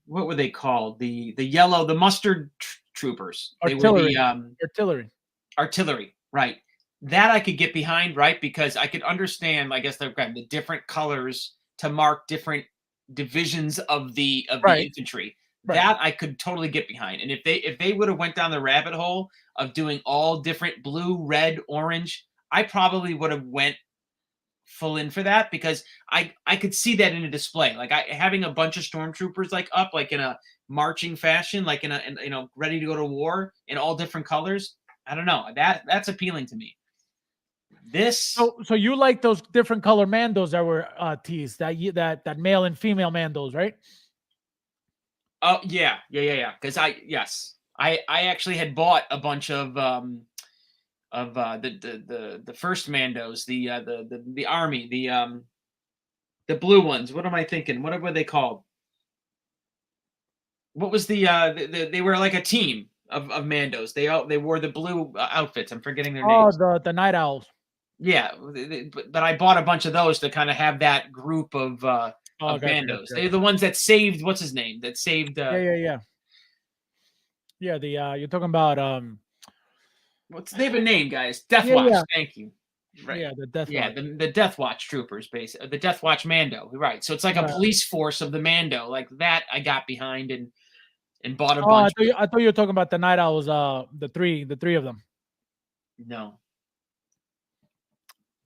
what were they called? The yellow, the mustard troopers. Artillery. They were the artillery, right? That I could get behind, right? Because I could understand, I guess, the different colors to mark different divisions of the infantry. Right. That I could totally get behind. And if they would have went down the rabbit hole of doing all different blue, red, orange, I probably would have went full in for that, because I could see that in a display, like having a bunch of stormtroopers up in a marching fashion, like in a ready to go to war in all different colors. I don't know, that's appealing to me. This so you like those different color Mandos that were teased, that male and female Mandos, right? Oh yeah. Because I actually had bought a bunch of the first Mandos, the army, the blue ones. What am I thinking? What were they called? What was they were like a team. of Mandos. They wore the blue outfits. I'm forgetting their Oh, names. the Night Owls. Yeah, but I bought a bunch of those to kind of have that group of Oh, gotcha, Mandos. gotcha. They're the ones that saved. What's his name? That saved. Yeah. The you're talking about What's they have a name, guys? Death Yeah, Watch. yeah. Thank you. Right. Yeah, the Death Yeah, Watch. the Death Watch troopers, basically. The Death Watch Mando. Right. So it's like a Right. police force of the Mando. Like that I got behind and bought a Oh, bunch. I thought you were talking about the Night Owls, the three of them. No.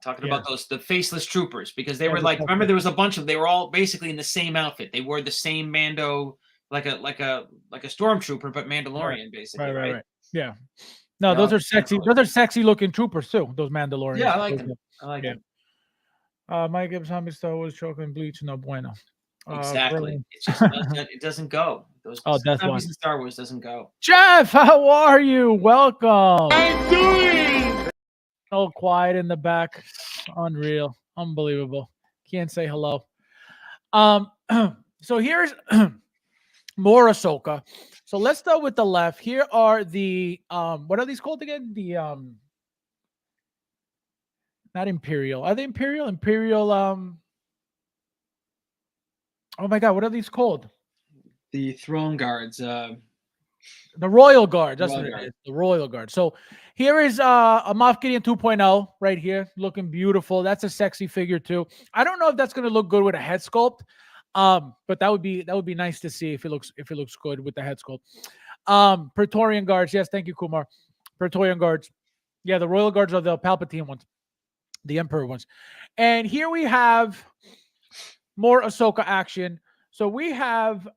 Talking Yeah. about the faceless troopers, because they Yeah, were the like, tough remember ones. there was a bunch of, they were all basically in the same outfit. They wore the same Mando, like a stormtrooper, but Mandalorian, basically, right? Right. Yeah. No, They're those all are sexy. cool. Those are sexy looking troopers too. Those Mandalorians. Yeah, I like Those them. I like yeah. them. Mike Gibbs, how many Star Wars chocolate bleach? No bueno. Exactly. Brilliant. It just doesn't go. Those Death sometimes Watch. in Star Wars doesn't go. Jeff, how are you? Welcome. I'm doing. All quiet in the back. Unreal. Unbelievable. Can't say hello. So here's more Ahsoka. So let's start with the left. Here are the what are these called again? The not Imperial. Are they Imperial? Oh my god, what are these called? The throne guards. The Royal Guard. That's Royal what Guard. it is. The Royal Guard. So here is a Moff Gideon 2.0 right here, looking beautiful. That's a sexy figure too. I don't know if that's going to look good with a head sculpt, but that would be nice to see if it looks good with the head sculpt. Praetorian Guards. Yes, thank you, Kumar. Praetorian Guards. Yeah, the Royal Guards are the Palpatine ones, the Emperor ones. And here we have more Ahsoka action. So we have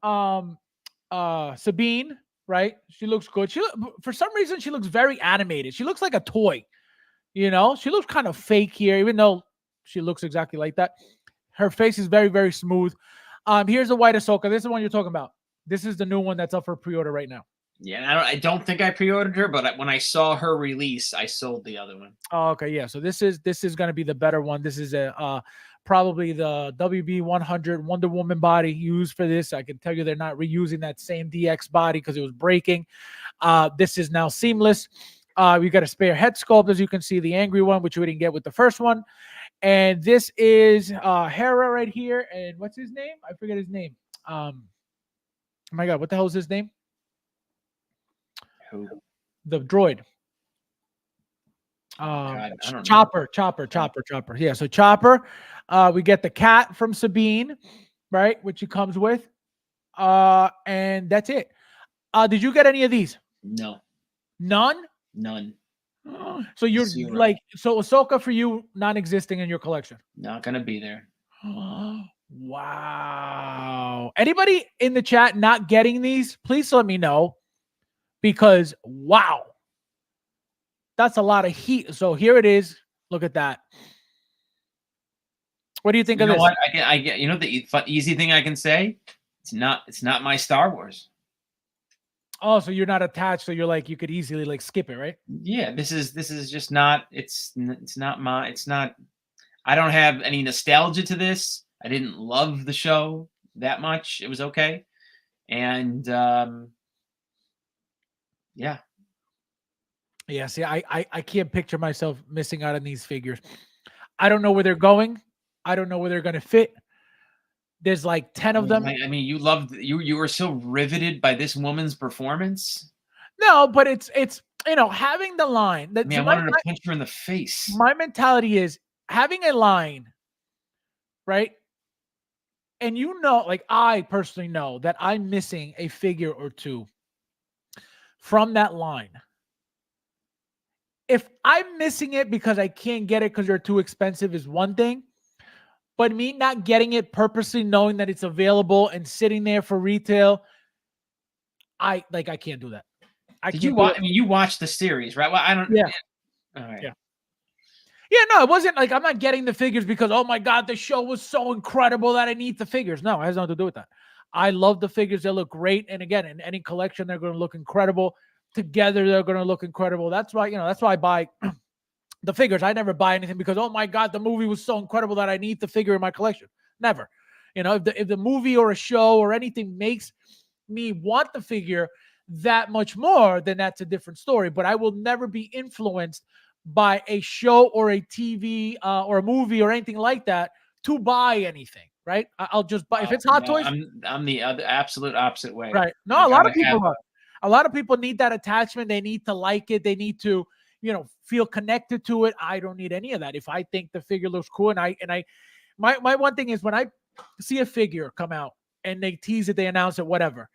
Sabine. Right? She looks good. For some reason, she looks very animated. She looks like a toy. You know, she looks kind of fake here, even though she looks exactly like that. Her face is very, very smooth. Here's the white Ahsoka. This is the one you're talking about. This is the new one that's up for pre-order right now. Yeah, and I don't think I pre-ordered her, but when I saw her release, I sold the other one. Oh, okay, yeah. So this is going to be the better one. This is probably the WB100 Wonder Woman body used for this. I can tell you they're not reusing that same DX body because it was breaking. This is now seamless. We got a spare head sculpt, as you can see, the angry one, which we didn't get with the first one. And this is Hera right here. And what's his name? I forget his name. Oh my God, what the hell is his name? Who? The droid. God, I don't know. Chopper. Yeah, so Chopper. We get the cat from Sabine, right, which he comes with. And that's it. Did you get any of these? No. None? None. So you're Zero. like, so Ahsoka for you, non-existing in your collection. Not gonna be there. Wow. Anybody in the chat not getting these, please let me know. Because wow. That's a lot of heat. So here it is. Look at that. What do you think of this? What? I get. You know the easy thing I can say. It's not my Star Wars. Oh, so you're not attached. So you're like you could easily like skip it, right? Yeah. This is just not. It's not my. It's not. I don't have any nostalgia to this. I didn't love the show that much. It was okay, and yeah. Yeah, see, I can't picture myself missing out on these figures. I don't know where they're going. I don't know where they're going to fit. There's like 10 of them. I mean, you loved you were so riveted by this woman's performance. No, but it's having the line. I mean, I wanted to punch her in the face. My mentality is having a line, right? And like I personally know that I'm missing a figure or two from that line. If I'm missing it because I can't get it because they're too expensive is one thing, but me not getting it purposely, knowing that it's available and sitting there for retail, I can't do that. Did you watch? I mean, you watched the series, right? Well, I don't. Yeah. All right. Yeah. Yeah, no, it wasn't like I'm not getting the figures because, oh my God, the show was so incredible that I need the figures. No, it has nothing to do with that. I love the figures. They look great. And again, in any collection, they're going to look incredible. Together, they're going to look incredible. That's why I buy the figures. I never buy anything because, oh my God, the movie was so incredible that I need the figure in my collection. Never. If the movie or a show or anything makes me want the figure, that much more, then that's a different story. But I will never be influenced by a show or a TV or a movie or anything like that to buy anything, right? I'll just buy if it's Hot Toys. I'm the other absolute opposite way. Right. No, I a lot gotta of people have- are. A lot of people need that attachment. They need to like it. They need to, feel connected to it. I don't need any of that. If I think the figure looks cool, my one thing is when I see a figure come out and they tease it, they announce it, whatever,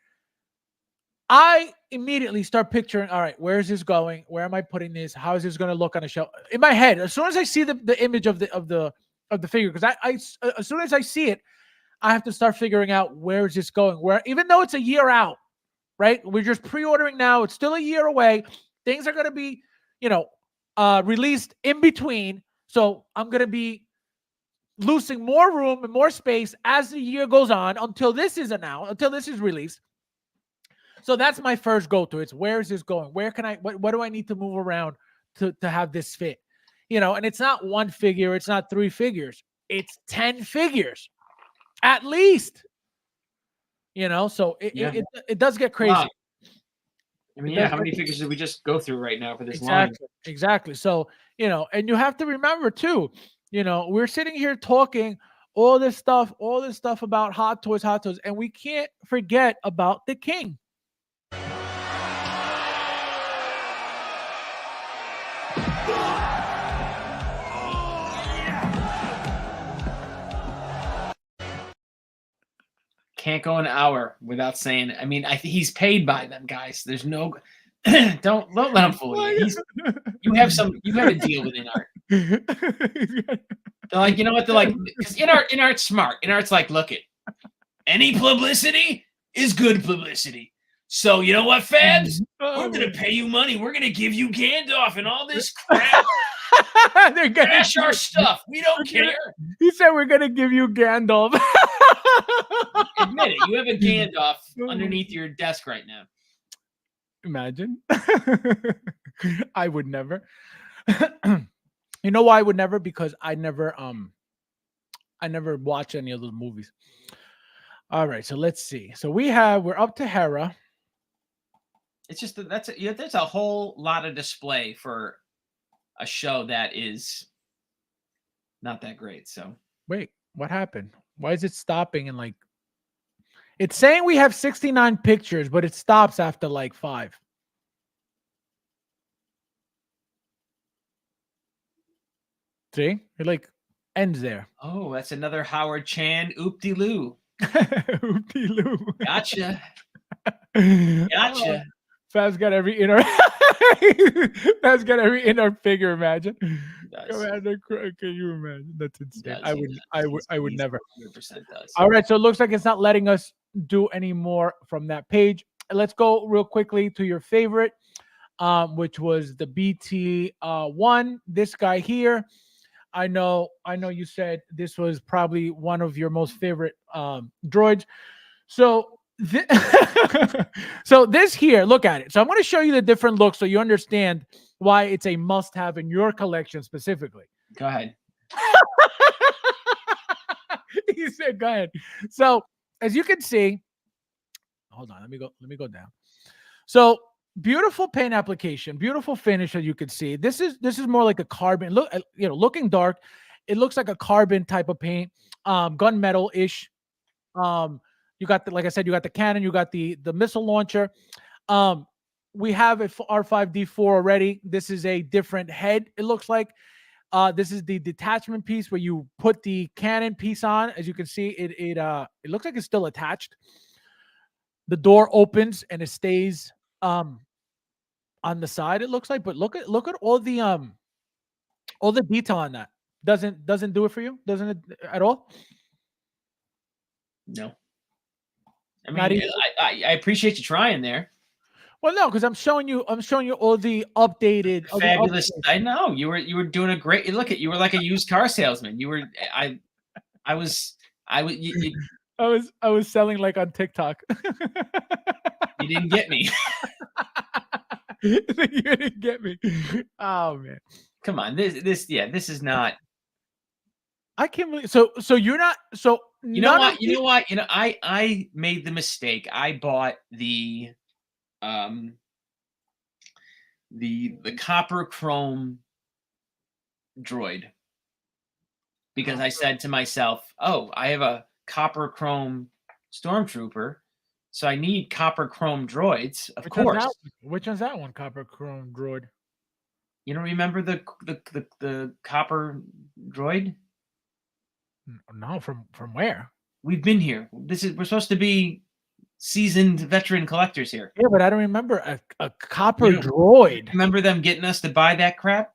I immediately start picturing, all right, where is this going? Where am I putting this? How is this going to look on a shelf? In my head, as soon as I see the image of the figure, because I as soon as I see it, I have to start figuring out where is this going. Where, even though it's a year out, right? We're just pre-ordering now. It's still a year away. Things are going to be, released in between. So I'm going to be losing more room and more space as the year goes on until this is announced, until this is released. So that's my first go-to. It's where is this going? Where can what do I need to move around to have this fit? And it's not one figure. It's not 3 figures. It's 10 figures at least. So it does get crazy. Wow. I mean, how many figures did we just go through right now for this line? Exactly. So, and you have to remember too, we're sitting here talking all this stuff about Hot Toys, and we can't forget about the King. Can't go an hour without saying. I mean, he's paid by them, guys. There's no. Don't let him fool you. You have a deal with InArt. They're like, you know what? They're like, because InArt's smart. InArt's like, look it. Any publicity is good publicity. So you know what, Fabs? We're gonna pay you money. We're gonna give you Gandalf and all this crap. They're gonna crash our stuff. We don't care. He said we're gonna give you Gandalf. Admit it. You have a Gandalf underneath your desk right now. Imagine. I would never. You know why I would never? Because I never watch any of those movies. All right, so let's see. So we're up to Hera. It's just that's a whole lot of display for a show that is not that great. So wait, what happened? Why is it stopping? And it's saying we have 69 pictures, but it stops after 5. See, it ends there. Oh, that's another Howard Chan oop-de-loo. Oop-de-loo. Gotcha. Fab's got every inner. Fab's got every inner figure. Imagine. Commander, can you imagine? That's insane. I would never. 100% does. All right, so it looks like it's not letting us do any more from that page. Let's go real quickly to your favorite, which was the BT1. This guy here. I know. You said this was probably one of your most favorite droids. So. So this here, look at it. So I'm going to show you the different looks so you understand why it's a must-have in your collection specifically. Go ahead. He said, "Go ahead." So as you can see, hold on. Let me go down. So beautiful paint application, beautiful finish. As you can see, this is more like a carbon. Look, looking dark. It looks like a carbon type of paint, gunmetal ish. You got like I said, you got the cannon, you got the missile launcher. We have a R5D4 already. This is a different head. It looks like this is the detachment piece where you put the cannon piece on. As you can see, it looks like it's still attached. The door opens and it stays on the side. It looks like, but look at all the detail on that. Doesn't do it for you? Doesn't it at all? No. I mean, I appreciate you trying there. Well, no, because I'm showing you all the updated. Fabulous. I know you were doing a great. Look at you were like a used car salesman. You were. I was selling like on TikTok. You didn't get me. You didn't get me. Oh man. Come on. This is not. I can't believe so you're not so you know what? I made the mistake. I bought the the copper chrome droid, because I said to myself, "Oh, I have a copper chrome stormtrooper, so I need copper chrome droids." Of course. Which one's that one? Copper chrome droid. You don't remember the copper droid? No, from where? We've been here. We're supposed to be seasoned veteran collectors here. Yeah, but I don't remember a copper You don't droid. Remember them getting us to buy that crap?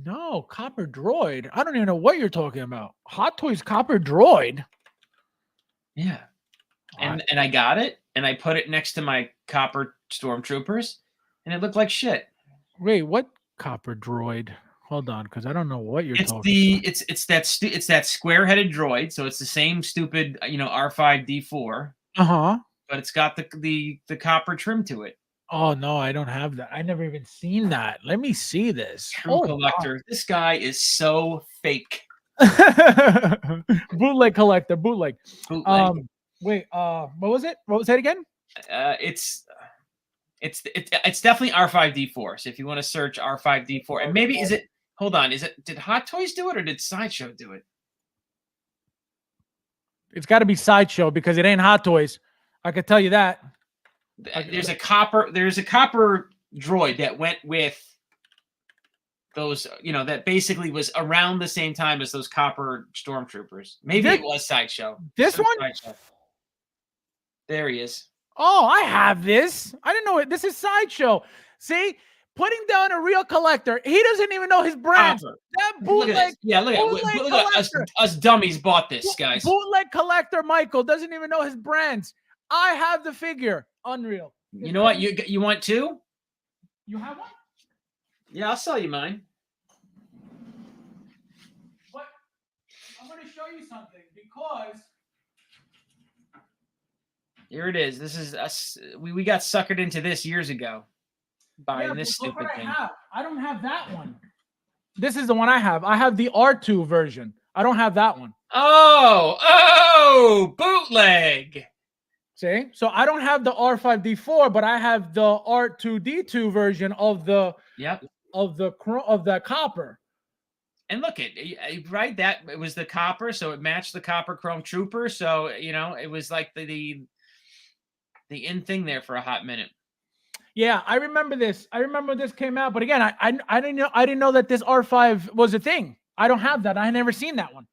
No, copper droid. I don't even know what you're talking about. Hot Toys copper droid. Yeah. And I got it, and I put it next to my copper stormtroopers, and it looked like shit. Wait, what copper droid? Hold on, because I don't know what you're talking about. It's that square-headed droid, so it's the same stupid R5D4. Uh-huh. But it's got the copper trim to it. Oh no, I don't have that. I never even seen that. Let me see this. True collector. This guy is so fake. Bootleg collector, bootleg. Wait, what was it? What was that again? It's definitely R5D4. So if you want to search R5D4, and maybe is it? Hold on, did Hot Toys do it or did Sideshow do it? It's got to be Sideshow because it ain't Hot Toys. I can tell you that. There's a copper droid that went with those, that basically was around the same time as those copper stormtroopers. Maybe it was Sideshow. This one? Sideshow. There he is. Oh, I have this. I didn't know it. This is Sideshow. See? Putting down a real collector. He doesn't even know his brand. That bootleg. Look at us dummies bought this, guys. Bootleg collector Michael doesn't even know his brands. I have the figure. Unreal. You know what? You want two? You have one? Yeah, I'll sell you mine. What? I'm going to show you something because here it is. This is us. We got suckered into this years ago. Buying this stupid thing. I don't have that one. This is the one I have. I have the R2 version. I don't have that one. Oh, bootleg. See? So I don't have the R5D4, but I have the R2D2 version of the copper. And look right, that it was the copper, so it matched the copper chrome trooper. So it was like the in thing there for a hot minute. Yeah, I remember this. I remember when this came out, but again, I didn't know that this R5 was a thing. I don't have that. I had never seen that one.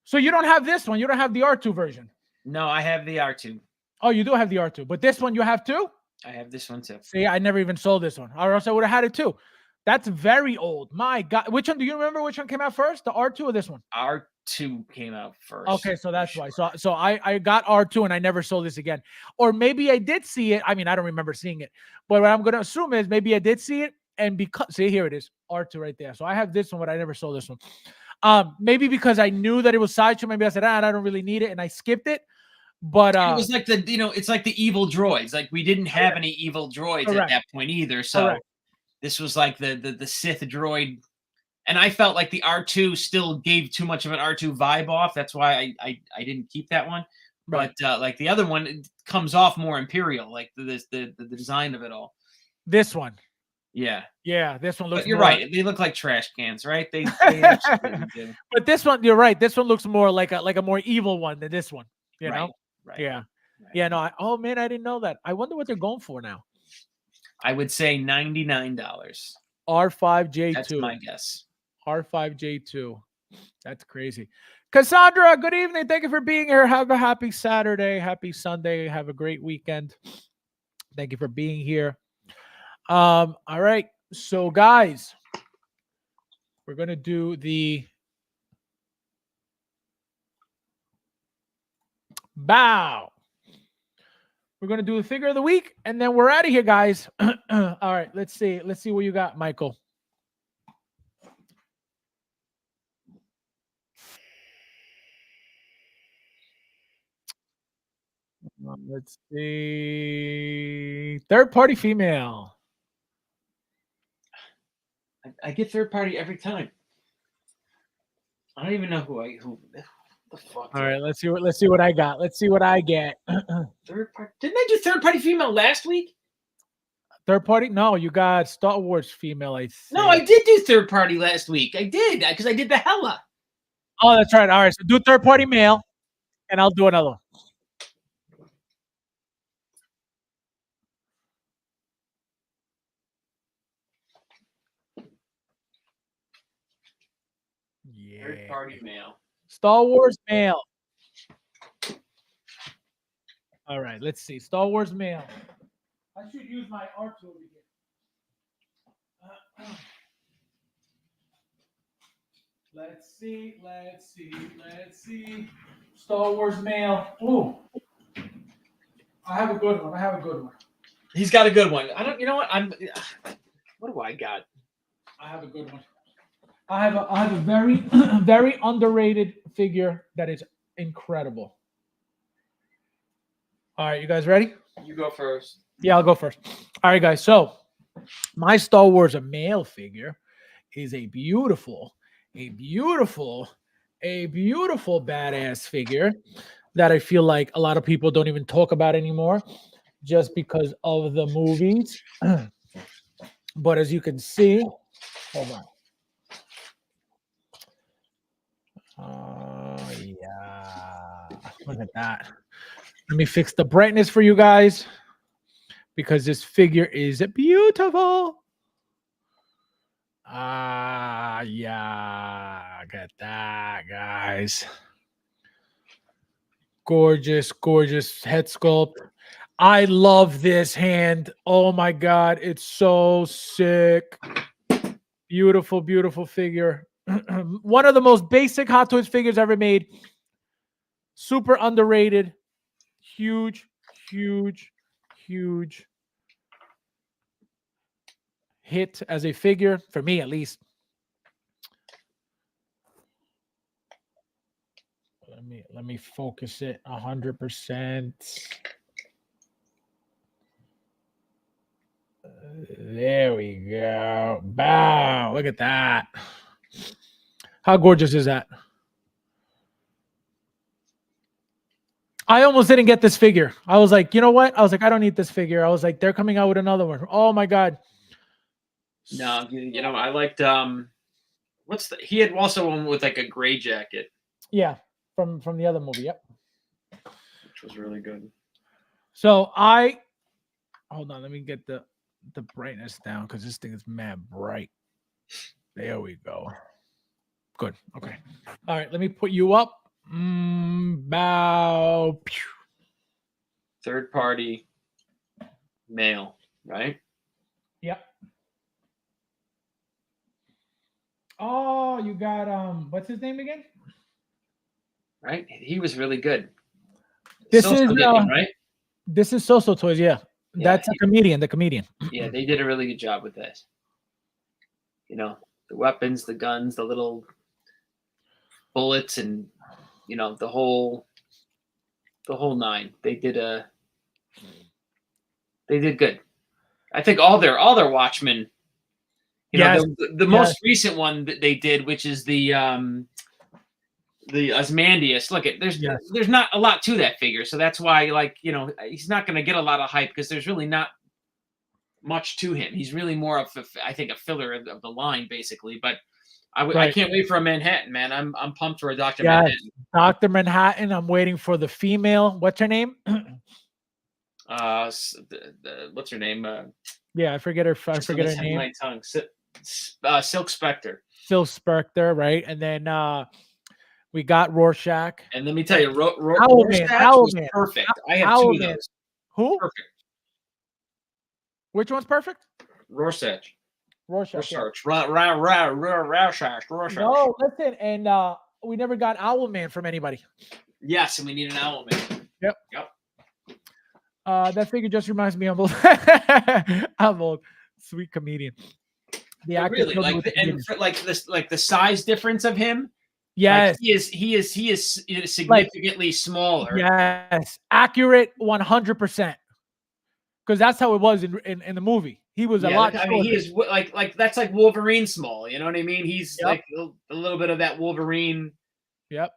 So you don't have this one. You don't have the R2 version. No, I have the R2. Oh, you do have the R2, but this one you have too? I have this one too. See, I never even sold this one, or else I would have had it too. That's very old. My God, which one do you remember? Which one came out first, the R2 or this one? R2 came out first. Okay, so that's why. So I got R2 and I never sold this again, or maybe I did see it. I mean, I don't remember seeing it, but what I'm going to assume is maybe I did see it, and because see here it is, R2 right there. So I have this one, but I never sold this one. Maybe because I knew that it was Sideshow. Maybe I said, I don't really need it, and I skipped it. But it was like it's like the evil droids. Like we didn't have any evil droids at that point either. So this was like the Sith droid, and I felt like the R2 still gave too much of an R2 vibe off. That's why I didn't keep that one. Right. But like the other one, it comes off more Imperial, like the design of it all. This one. Yeah. This one looks. But you're right. They look like trash cans, right? They actually do. But this one, you're right. This one looks more like a more evil one than this one. You know. Right. Yeah. Yeah. No. Oh man, I didn't know that. I wonder what they're going for now. I would say $99. R5J2. That's my guess. R5J2. That's crazy. Cassandra, good evening. Thank you for being here. Have a happy Saturday. Happy Sunday. Have a great weekend. Thank you for being here. All right. So, guys, we're going to do the bow. We're going to do the figure of the week, and then we're out of here, guys. All right. Let's see. Let's see what you got, Michael. Let's see. Third party female. I get third party every time. I don't even know who The fuck? All right, let's see what I got. Let's see what I get. Third party. Didn't I do third party female last week? Third party? No, you got Star Wars female. I think. No, I did do third party last week. I did because I did the Hella. Oh, that's right. All right, so do third party male, and I'll do another one. Yeah. Third party male. Star Wars male. All right, let's see. Star Wars male. I should use my art tool again. Let's see. Star Wars male. Ooh. I have a good one. He's got a good one. I don't. You know what? What do I got? I have a good one. I have a very very underrated figure that is incredible. All right, you guys ready? You go first. Yeah, I'll go first. All right, guys. So my Star Wars male figure is a beautiful badass figure that I feel like a lot of people don't even talk about anymore just because of the movies. But as you can see, hold on. Oh, yeah. Look at that. Let me fix the brightness for you guys because this figure is beautiful. Yeah. Look at that, guys. Gorgeous head sculpt. I love this hand. Oh, my God. It's so sick. Beautiful figure. One of the most basic Hot Toys figures ever made. Super underrated. Huge hit as a figure, for me at least. Let me focus it 100%. There we go. Bow. Look at that. How gorgeous is that? I almost didn't get this figure. I was like, you know what? I was like, I don't need this figure. I was like, they're coming out with another one. Oh my God. No, you know, I liked he had also one with like a gray jacket. Yeah, from the other movie. Yep. Which was really good. So hold on, let me get the brightness down because this thing is mad bright. There we go. Good. Okay. All right, let me put you up. Bow. Pew. Third party male, right? Yep. Oh, you got what's his name again? Right? He was really good. This So-so is did him, right? This is So-So Toys, yeah. That's the comedian. Yeah, they did a really good job with this. You know, the weapons, the guns, the little bullets, and you know, the whole nine. They did good. I think all their Watchmen. You know, the most recent one that they did, which is the Osmandius. Look, there's not a lot to that figure, so that's why, like, you know, he's not going to get a lot of hype because there's really not much to him. He's really more of I think a filler of the line, basically. But I can't wait for a Manhattan, man. I'm pumped for a Dr. Manhattan. Dr. Manhattan. I'm waiting for the female. What's her name? What's her name? Yeah, I forget her. I forget her name. My tongue. Silk Spectre. Silk Spectre, right? And then we got Rorschach. And let me tell you, Rorschach was perfect. I have two of those. Who? Perfect. Which one's perfect? Rorschach. Rorschach. Rorschach. No, listen, and we never got Owlman from anybody. Yes, and we need an Owlman. Yep. That figure just reminds me of old, of old sweet comedian. The actor really like the size difference of him. Yes, like he is significantly smaller. Yes, accurate 100%. Because that's how it was in the movie. He was a lot. I mean, he is like that's like Wolverine small. You know what I mean? He's like a little bit of that Wolverine. Yep.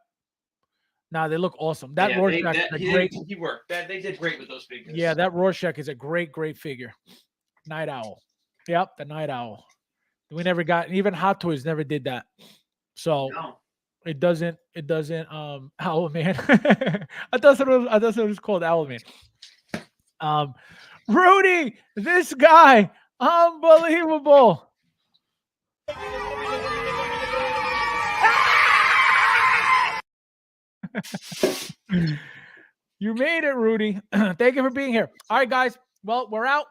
Nah, they look awesome. That Yeah, Rorschach is a great. he worked. They did great with those figures. Yeah, that Rorschach is a great figure. Night Owl. Yep, the Night Owl. We never got, even Hot Toys never did that. So No. it doesn't Owlman. I thought it was called Owlman. Rudy, this guy, unbelievable. You made it, Rudy. Thank you for being here. All right, guys. Well, we're out.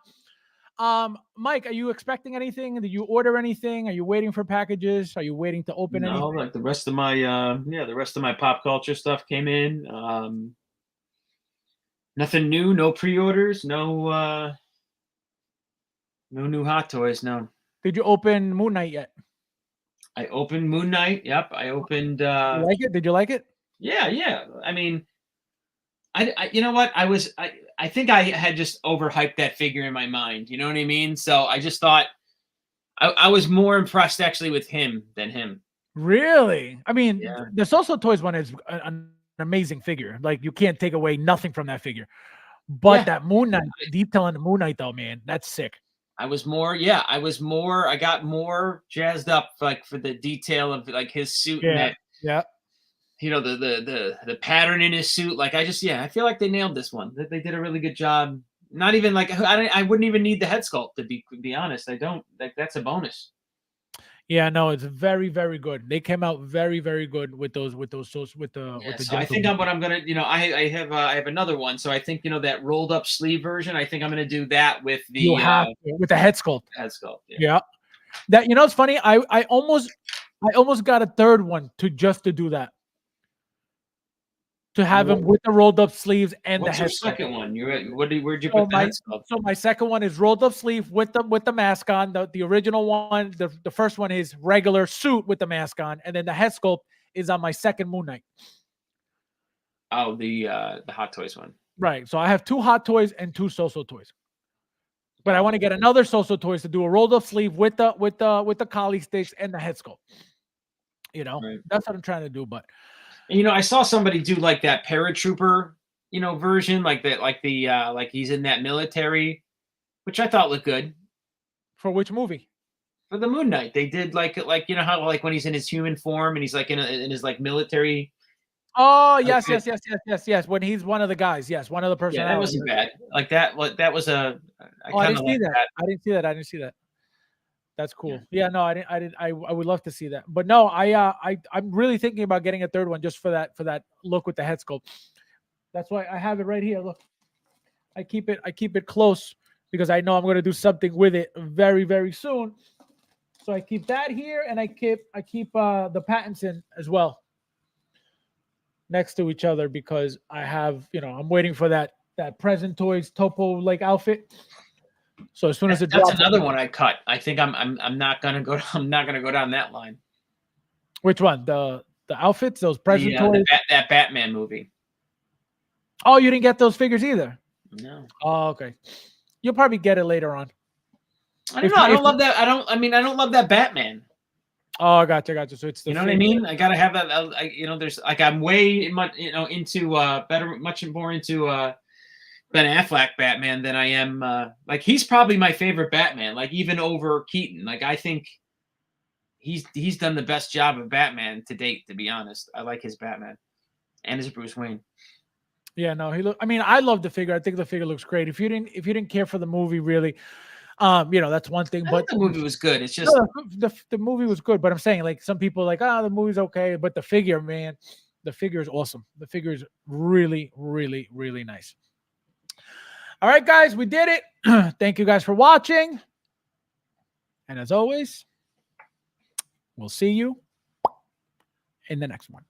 Mike, are you expecting anything? Did you order anything? Are you waiting for packages? Are you waiting to open anything? No, like the rest of my pop culture stuff came in. Nothing new, no pre-orders, no new Hot Toys, no. Did you open Moon Knight yet? I opened Moon Knight. Yep, I opened. You like it? Did you like it? Yeah. I mean, I you know what? I think I had just overhyped that figure in my mind. You know what I mean? So I just thought I was more impressed actually with him than him. Really? I mean, Yeah. the Social Toys one is an amazing figure. Like, you can't take away nothing from that figure. But Yeah. that Moon Knight, detail on the Moon Knight, though, man, that's sick. I got more jazzed up like for the detail of like his suit and that, Yeah. you know, the pattern in his suit. Like I feel like they nailed this one. They did a really good job. Not even like I wouldn't even need the head sculpt to be honest. I don't like that's a bonus. Yeah, no, it's very, very good. They came out very, very good with those So I think what I'm gonna, I have another one. So I think that rolled up sleeve version. I think I'm gonna do that with the with the head sculpt. Head sculpt. Yeah. That it's funny. I almost got a third one to do that. To have him with the rolled up sleeves and What's the head your second one? Where'd you so put the head sculpt? So my second one is rolled up sleeve with the mask on. The original one, the first one is regular suit with the mask on, and then the head sculpt is on my second Moon Knight. Oh, the Hot Toys one. Right. So I have 2 Hot Toys and 2 Social Toys. But I want to get another Social Toys to do a rolled up sleeve with the collie sticks and the head sculpt. Right. That's what I'm trying to do. But I saw somebody do like that paratrooper, version, like that, like he's in that military, which I thought looked good. For which movie? For the Moon Knight, they did like how like when he's in his human form and he's like in his like military. Oh yes. When he's one of the guys, yes, one of the personalities. Yeah, that wasn't bad. Like that. That was a. I didn't see that. I didn't see that. That's cool. Yeah, no, I would love to see that. But no, I'm really thinking about getting a third one just for that look with the head sculpt. That's why I have it right here. Look. I keep it close because I know I'm going to do something with it very, very soon. So I keep that here, and I keep the Pattinson as well next to each other because I have, I'm waiting for that Present Toys Topo like outfit. So as soon as it drops, that's another one I cut. I think I'm not gonna go down that line. Which one? The outfits, those Present Toys? That Batman movie. Oh, you didn't get those figures either? No. Oh, okay. You'll probably get it later on. I don't know. I don't love that. I don't love that Batman. Oh, I gotcha. So it's you know what I mean? I gotta have that. There's like I'm way much into much more into Ben Affleck Batman than I am. Like he's probably my favorite Batman. Like even over Keaton. Like I think he's done the best job of Batman to date. To be honest, I like his Batman and his Bruce Wayne. Yeah, no, I love the figure. I think the figure looks great. If you didn't care for the movie, really, that's one thing. But the movie was good. It's just the movie was good. But I'm saying, like, some people are like, the movie's okay, but the figure, man, the figure is awesome. The figure is really, really, really nice. All right, guys, we did it. Thank you guys for watching. And as always, we'll see you in the next one.